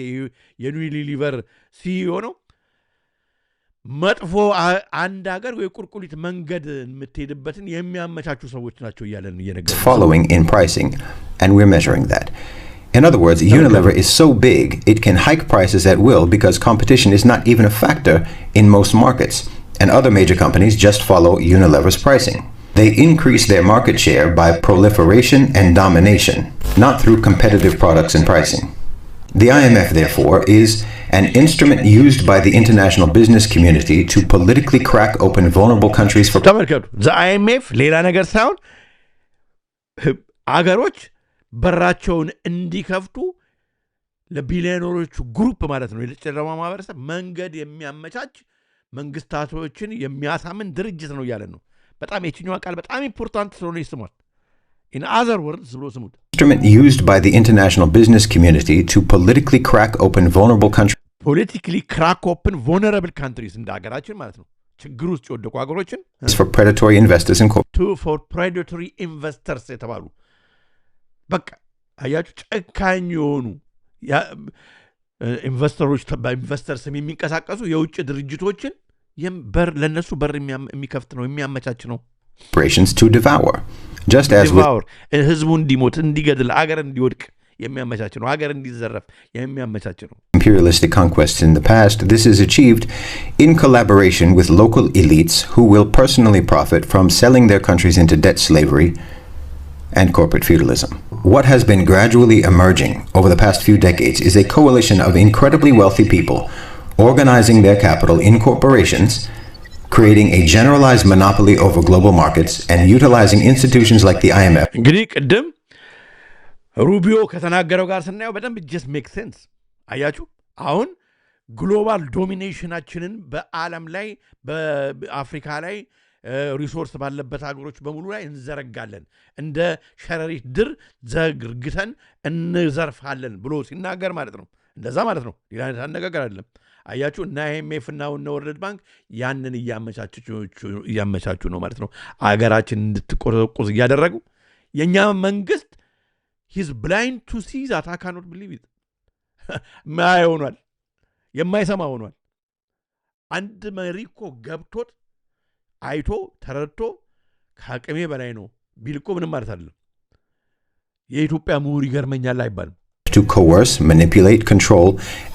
የዩኒሊቨር ሲኢኦ ነው። መጥፎ አንድ ሀገር ወይ ቁልቁሊት መንገድ የምትሄድበትን የሚያመቻቹ ሰዎች ናቸው እያለን እየነገረን following in pricing, and we're measuring that. In other words, Unilever is so big, it can hike prices at will because competition is not even a factor in most markets, and other major companies just follow Unilever's pricing. They increase their market share by proliferation and domination, not through competitive products and pricing. The IMF, therefore, is an instrument used by the international business community to politically crack open vulnerable countries for... ተመልከቱ the IMF ሌላ ነገር ሳይሆን አገሮች በራቸውን እንዲከፍቱ ለቢሊዮነሮቹ ግሩፕ ማለት ነው የጨለማ ማህበረሰብ መንገድ የሚያመቻች መንግስታቶችን የሚያሳምን ድርጅት ነው እያለን ነው። በጣም የትኛው ቃል በጣም ኢምፖርታንት ስለሆነ ይስማል። In other words, instrument used by the international business community to politically crack open vulnerable countries. Politically crack open vulnerable countries እንደ ሀገራችን ማለት ነው ችግር ውስጥ የወደቁ ሀገሮችን for predatory investors and for predatory investors የተባሉ በቃ አያችሁ ጨካኝ የሆኑ ኢንቨስተሮች በኢንቨስተርስ የሚንቀሳቀሱ የውጭ ድርጅቶችን ለነሱ በር የሚከፍት ነው የሚያመቻች ነው operations to devour. Just as ህዝቡ እንዲሞት እንዲገድል አገር እንዲወድቅ የሚያመቻች ነው አገር እንዲዘረፍ የሚያመቻች ነው imperialistic conquests in the past, this is achieved in collaboration with local elites who will personally profit from selling their countries into debt slavery and corporate feudalism. What has been gradually emerging over the past few decades is a coalition of incredibly wealthy people organizing their capital in corporations, creating a generalized monopoly over global markets, and utilizing institutions like the IMF. እንግዲህ ቅድም ሩቢዮ ከተናገረው ጋር ስናየው በደንብ just make sense አያችሁ አሁን ግሎባል ዶሚኔሽናችንን በዓለም ላይ በአፍሪካ ላይ ሪሶርስ ባለበት ሀገሮች በሙሉ ላይ እንዘረጋለን እንደ ሸረሪት ድር ዘግርግተን እንዘርፋለን ብሎ ሲናገር ማለት ነው እንደዛ ማለት ነው ሌላ አነጋገር አይደለም አያችሁ እና አይኤምኤፍ እና ወርልድ ባንክ ያንን እያመቻቹ ነው ማለት ነው አገራችን እንድትቆረቁዝ እያደረጉ የኛ መንግስት he's blind to see that I cannot believe it ማይ ሆኗል የማይሰማ ሆኗል አንድ መሪኮ ገብቶት አይቶ ተረድቶ ከአቅሜ በላይ ነው ቢልቆ ምንም ማለት አይደለም የኢትዮጵያ ምሁር ይገርመኛል አይባልም to coerce, manipulate, control,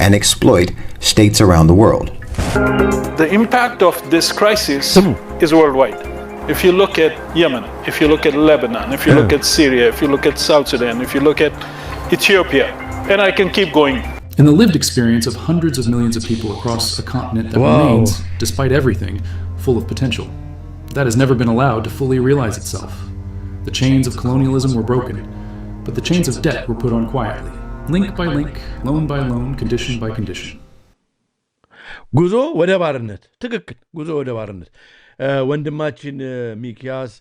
and exploit states around the world. The impact of this crisis is worldwide. If you look at Yemen, if you look at Lebanon, if you look at Syria, if you look at South Sudan, if you look at Ethiopia, and I can keep going. In the lived experience of hundreds of millions of people across a continent that remains, despite everything, full of potential. That has never been allowed to fully realize itself. The chains of colonialism were broken, but the chains of debt were put on quietly. Link by link, loan by loan, condition by condition. ጉዞ ወደ ባርነት ትክክል ጉዞ ወደ ባርነት ወንድማችን ሚኪያስ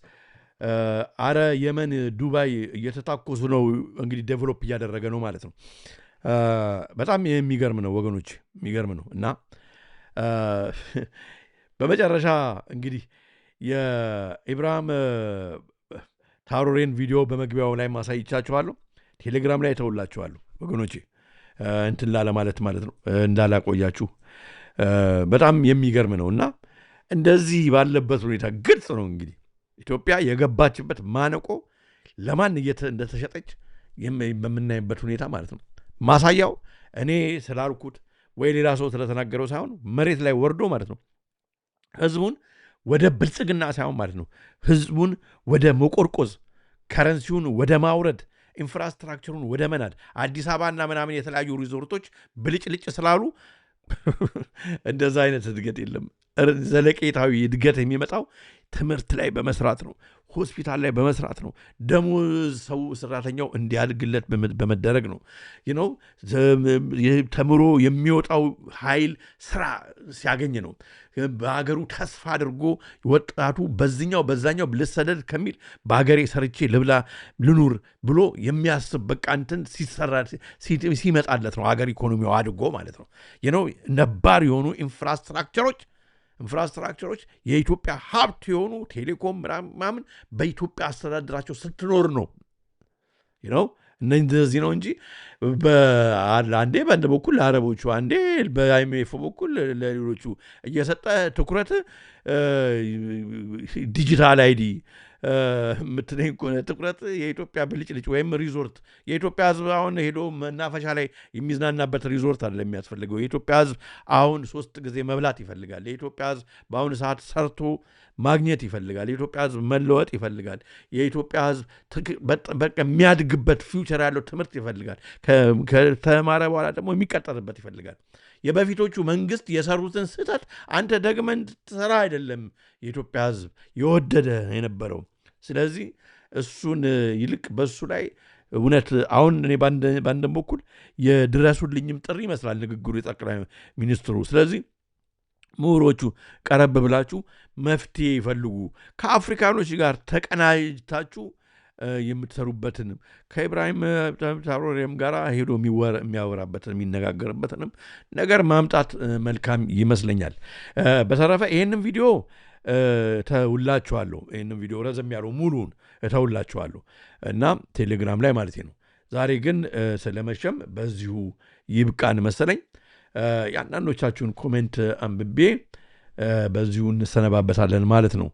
አረ የመን ዱባይ እየተታኮሱ ነው እንግዲህ ዴቨሎፕ እያደረገ ነው ማለት ነው በጣም የሚገርም ነው ወገኖች የሚገርም ነው እና በመጨረሻ እንግዲህ የኢብራሂም ታሮሬን ቪዲዮ በመግቢያው ላይ ማሳይቻችኋለሁ ቴሌግራም ላይ ተውላችኋለሁ ወገኖቼ፣ እንትን ላለ ማለት ነው እንዳላቆያችሁ። በጣም የሚገርም ነው እና እንደዚህ ባለበት ሁኔታ ግልጽ ነው እንግዲህ ኢትዮጵያ የገባችበት ማነቆ ለማን እንደተሸጠች በምናይበት ሁኔታ ማለት ነው። ማሳያው እኔ ስላልኩት ወይ ሌላ ሰው ስለተናገረው ሳይሆን መሬት ላይ ወርዶ ማለት ነው ህዝቡን ወደ ብልጽግና ሳይሆን ማለት ነው ህዝቡን ወደ መቆርቆዝ፣ ከረንሲውን ወደ ማውረድ፣ ኢንፍራስትራክቸሩን ወደ መናድ፣ አዲስ አበባና ምናምን የተለያዩ ሪዞርቶች ብልጭልጭ ስላሉ እንደዛ አይነት እድገት የለም። ዘለቄታዊ እድገት የሚመጣው ትምህርት ላይ በመስራት ነው። ሆስፒታል ላይ በመስራት ነው። ደሞዝ ሰው ሰራተኛው እንዲያድግለት በመደረግ ነው። ተምሮ የሚወጣው ኃይል ስራ ሲያገኝ ነው። በሀገሩ ተስፋ አድርጎ ወጣቱ በዛኛው ልሰደድ ከሚል በሀገሬ ሰርቼ ልብላ ልኑር ብሎ የሚያስብ በቃ እንትን ሲመጣለት ነው ሀገር ኢኮኖሚው አድጎ ማለት ነው። ነባር የሆኑ ኢንፍራስትራክቸሮች የኢትዮጵያ ሀብት የሆኑ ቴሌኮም ምናምን በኢትዮጵያ አስተዳደራቸው ስትኖር ነው እነዚህ ነው እንጂ አንዴ በአንድ በኩል ለአረቦቹ አንዴ በአይኤምኤፍ በኩል ለሌሎቹ እየሰጠ ትኩረት ዲጂታል አይዲ የምትለኝ ከሆነ ትኩረት የኢትዮጵያ ብልጭልጭ ወይም ሪዞርት የኢትዮጵያ ሕዝብ አሁን ሄዶ መናፈሻ ላይ የሚዝናናበት ሪዞርት አለ የሚያስፈልገው። የኢትዮጵያ ሕዝብ አሁን 3 ጊዜ መብላት ይፈልጋል። የኢትዮጵያ ሕዝብ በአሁኑ ሰዓት ሰርቶ ማግኘት ይፈልጋል። የኢትዮጵያ ሕዝብ መለወጥ ይፈልጋል። የኢትዮጵያ ሕዝብ በቃ የሚያድግበት ፊውቸር ያለው ትምህርት ይፈልጋል። ከተማረ በኋላ ደግሞ የሚቀጠርበት ይፈልጋል። የበፊቶቹ መንግስት የሰሩትን ስህተት አንተ ደግመህ እንድትሰራ አይደለም የኢትዮጵያ ሕዝብ የወደደ የነበረው። ስለዚህ እሱን ይልቅ በሱ ላይ እውነት አሁን እኔ በአንድም በኩል የድረሱልኝም ጥሪ ይመስላል ንግግሩ የጠቅላይ ሚኒስትሩ። ስለዚህ ምሁሮቹ ቀረብ ብላችሁ መፍትሄ ይፈልጉ። ከአፍሪካኖች ጋር ተቀናጅታችሁ የምትሰሩበትንም ከኢብራሂም ትራኦሬም ጋር ሄዶ የሚያወራበትን የሚነጋገርበትንም ነገር ማምጣት መልካም ይመስለኛል። በተረፈ ይህንም ቪዲዮ ተውላችኋለሁ። ይህንም ቪዲዮ ረዘም ያለው ሙሉን ተውላችኋለሁ እና ቴሌግራም ላይ ማለት ነው። ዛሬ ግን ስለመሸም በዚሁ ይብቃን መሰለኝ። የአንዳንዶቻችሁን ኮሜንት አንብቤ በዚሁ እንሰነባበታለን ማለት ነው።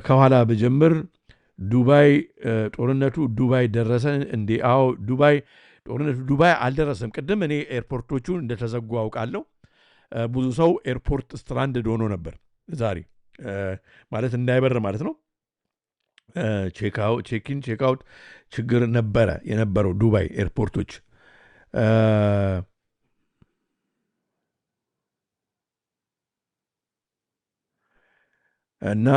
ከኋላ ብጀምር ዱባይ ጦርነቱ ዱባይ ደረሰ እንዴ? አዎ ጦርነቱ ዱባይ አልደረሰም። ቅድም እኔ ኤርፖርቶቹን እንደተዘጉ አውቃለሁ። ብዙ ሰው ኤርፖርት ስትራንድድ ሆኖ ነበር ዛሬ ማለት እንዳይበር ማለት ነው። ቼክኢን ቼክአውት ችግር የነበረው ዱባይ ኤርፖርቶች እና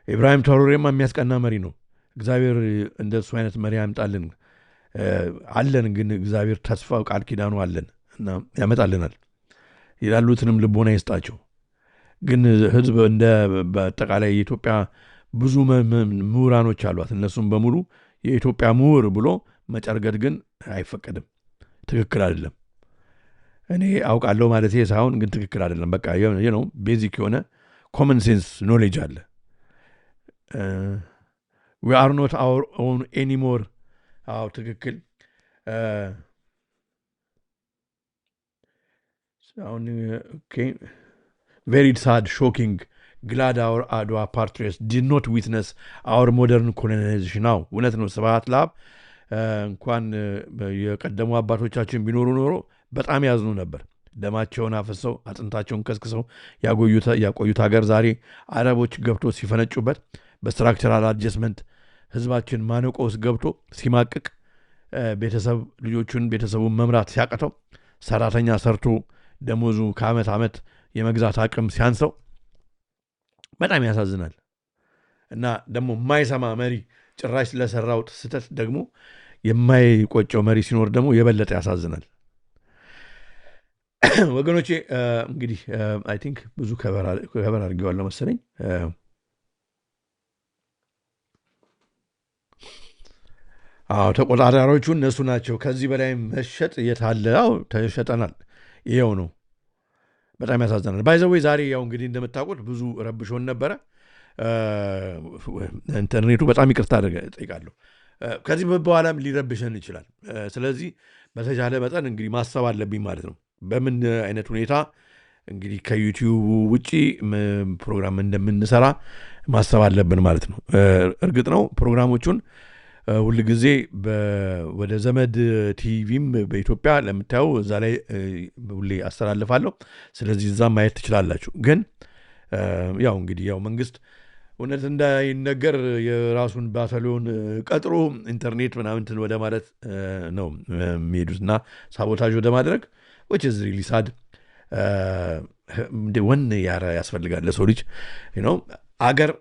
ኢብራሂም ትራኦሬማ የሚያስቀና መሪ ነው። እግዚአብሔር እንደሱ አይነት መሪ ያምጣልን አለን። ግን እግዚአብሔር ተስፋው ቃል ኪዳኑ አለን እና ያመጣልናል። ያሉትንም ልቦና ይስጣቸው። ግን ህዝብ እንደ በአጠቃላይ የኢትዮጵያ ብዙ ምሁራኖች አሏት። እነሱም በሙሉ የኢትዮጵያ ምሁር ብሎ መጨርገድ ግን አይፈቀድም። ትክክል አይደለም። እኔ አውቃለሁ ማለት ሳይሆን ግን ትክክል አይደለም። በቃ ነው ቤዚክ የሆነ ኮመን ሴንስ ኖሌጅ አለ። we are not our own anymore። አዎ ትክክል። very sad, shocking, glad our Adwa patriots did not witness our modern colonization። now እውነት ነው። ስብሐት ለአብ እንኳን የቀደሙ አባቶቻችን ቢኖሩ ኖሮ በጣም ያዝኑ ነበር። ደማቸውን አፈሰው አጥንታቸውን ከስክሰው ያቆዩት ሀገር ዛሬ አረቦች ገብቶ ሲፈነጩበት በስትራክቸራል አድጀስትመንት ህዝባችን ማነቆ ውስጥ ገብቶ ሲማቅቅ ቤተሰቡን መምራት ሲያቀተው ሰራተኛ ሰርቶ ደሞዙ ከዓመት ዓመት የመግዛት አቅም ሲያንሰው በጣም ያሳዝናል። እና ደግሞ የማይሰማ መሪ ጭራሽ ስለሰራው ስህተት ደግሞ የማይቆጨው መሪ ሲኖር ደግሞ የበለጠ ያሳዝናል። ወገኖቼ እንግዲህ አይ ቲንክ ብዙ ከበር አድርጌዋለሁ መሰለኝ። ተቆጣጣሪዎቹ እነሱ ናቸው። ከዚህ በላይ መሸጥ የታለ? ተሸጠናል። ይኸው ነው። በጣም ያሳዝናል። ባይዘዌ ዛሬ ያው እንግዲህ እንደምታውቁት ብዙ ረብሾን ነበረ። ኢንተርኔቱ በጣም ይቅርታ ጠይቃለሁ። ከዚህ በኋላም ሊረብሸን ይችላል። ስለዚህ በተቻለ መጠን እንግዲህ ማሰብ አለብኝ ማለት ነው። በምን አይነት ሁኔታ እንግዲህ ከዩቲዩብ ውጪ ፕሮግራም እንደምንሰራ ማሰብ አለብን ማለት ነው። እርግጥ ነው ፕሮግራሞቹን ሁል ጊዜ ወደ ዘመድ ቲቪም በኢትዮጵያ ለምታየው እዛ ላይ ሁሌ አስተላልፋለሁ። ስለዚህ እዛ ማየት ትችላላችሁ። ግን ያው እንግዲህ ያው መንግስት እውነት እንዳይነገር የራሱን ባታሊዮን ቀጥሮ ኢንተርኔት ምናምንትን ወደ ማለት ነው የሚሄዱትና ሳቦታጅ ወደ ማድረግ which is really sad ወን ያስፈልጋል ለሰው ልጅ አገር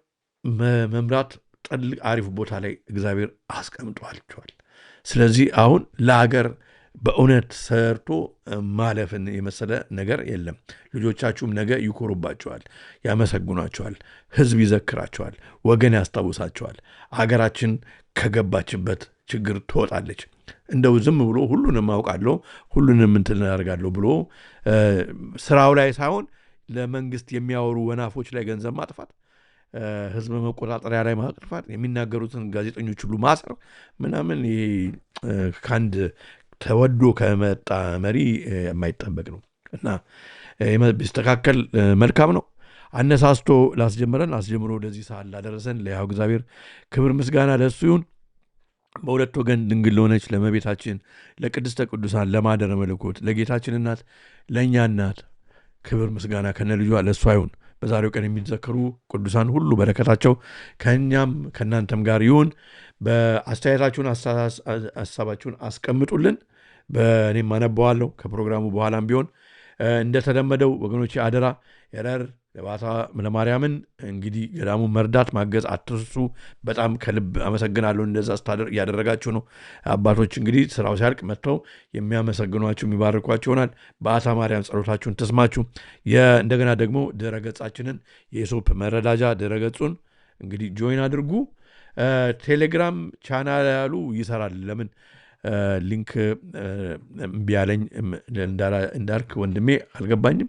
መምራት ጥልቅ አሪፍ ቦታ ላይ እግዚአብሔር አስቀምጧቸዋል። ስለዚህ አሁን ለአገር በእውነት ሰርቶ ማለፍን የመሰለ ነገር የለም። ልጆቻችሁም ነገ ይኮሩባቸዋል፣ ያመሰግኗቸዋል፣ ህዝብ ይዘክራቸዋል፣ ወገን ያስታውሳቸዋል። አገራችን ከገባችበት ችግር ትወጣለች። እንደው ዝም ብሎ ሁሉንም አውቃለሁ ሁሉንም እንትን አደርጋለሁ ብሎ ስራው ላይ ሳይሆን ለመንግስት የሚያወሩ ወናፎች ላይ ገንዘብ ማጥፋት፣ ህዝብ መቆጣጠሪያ ላይ ማጥፋት፣ የሚናገሩትን ጋዜጠኞች ሁሉ ማሰር ምናምን ይሄ ከአንድ ተወዶ ከመጣ መሪ የማይጠበቅ ነው እና ቢስተካከል መልካም ነው። አነሳስቶ ላስጀምረን አስጀምሮ ወደዚህ ሰዓት ላደረሰን ለያው እግዚአብሔር ክብር ምስጋና ለእሱ ይሁን። በሁለት ወገን ድንግል ለሆነች ለእመቤታችን ለቅድስተ ቅዱሳን ለማደረ መለኮት ለጌታችን እናት ለእኛ እናት ክብር ምስጋና ከነ ልጇ ለእሷ ይሁን። በዛሬው ቀን የሚዘከሩ ቅዱሳን ሁሉ በረከታቸው ከእኛም ከእናንተም ጋር ይሁን። በአስተያየታችሁን ሀሳባችሁን አስቀምጡልን። በእኔም አነበዋለሁ ከፕሮግራሙ በኋላም ቢሆን እንደተለመደው ወገኖቼ አደራ የረር ለባታ ለማርያምን እንግዲህ ገዳሙን መርዳት ማገዝ አትርሱ። በጣም ከልብ አመሰግናለሁ። እንደዛ እያደረጋችሁ ነው። አባቶች እንግዲህ ስራው ሲያልቅ መጥተው የሚያመሰግኗችሁ የሚባርኳችሁ ይሆናል። በአታ ማርያም ጸሎታችሁን ተስማችሁ። እንደገና ደግሞ ድረገጻችንን የኢሶፕ መረዳጃ ድረገጹን እንግዲህ ጆይን አድርጉ። ቴሌግራም ቻናል ያሉ ይሰራል። ለምን ሊንክ እምቢ አለኝ እንዳልክ ወንድሜ አልገባኝም።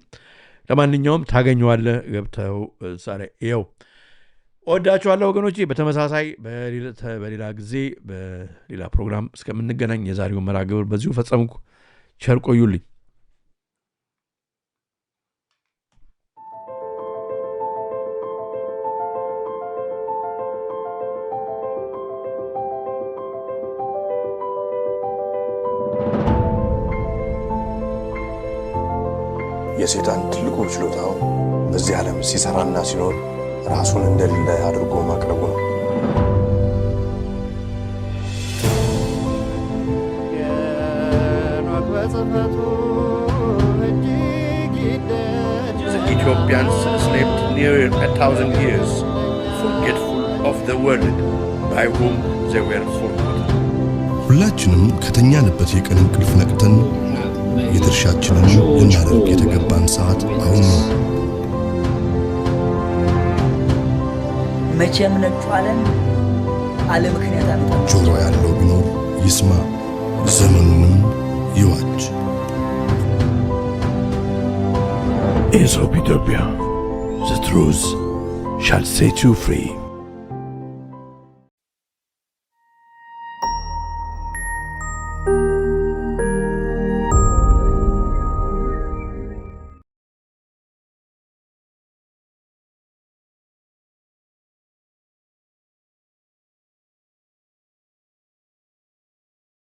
ለማንኛውም ታገኘዋለህ ገብተው ዛሬ ይኸው። ወዳችኋለሁ ወገኖቼ። በተመሳሳይ በሌላ ጊዜ በሌላ ፕሮግራም እስከምንገናኝ የዛሬውን መርሃ ግብር በዚሁ ፈጸምኩ። ቸር ቆዩልኝ። የሰይጣን ትልቁ ችሎታው በዚህ ዓለም ሲሰራና ሲኖር ራሱን እንደሌለ አድርጎ ማቅረቡ ነው። The Ethiopians slept near 1,000 years, forgetful of the world by whom they were forgotten. ሁላችንም ከተኛንበት የቀን እንቅልፍ ነቅተን የድርሻችንን ልናደርግ የተገባን ሰዓት አሁን ነው። መቼም ነጩ ዓለም አለ ምክንያት አመጣ። ጆሮ ያለው ቢኖር ይስማ፣ ዘመኑንም ይዋጅ። ኢሶፕ ኢትዮጵያ, the truth shall set you free.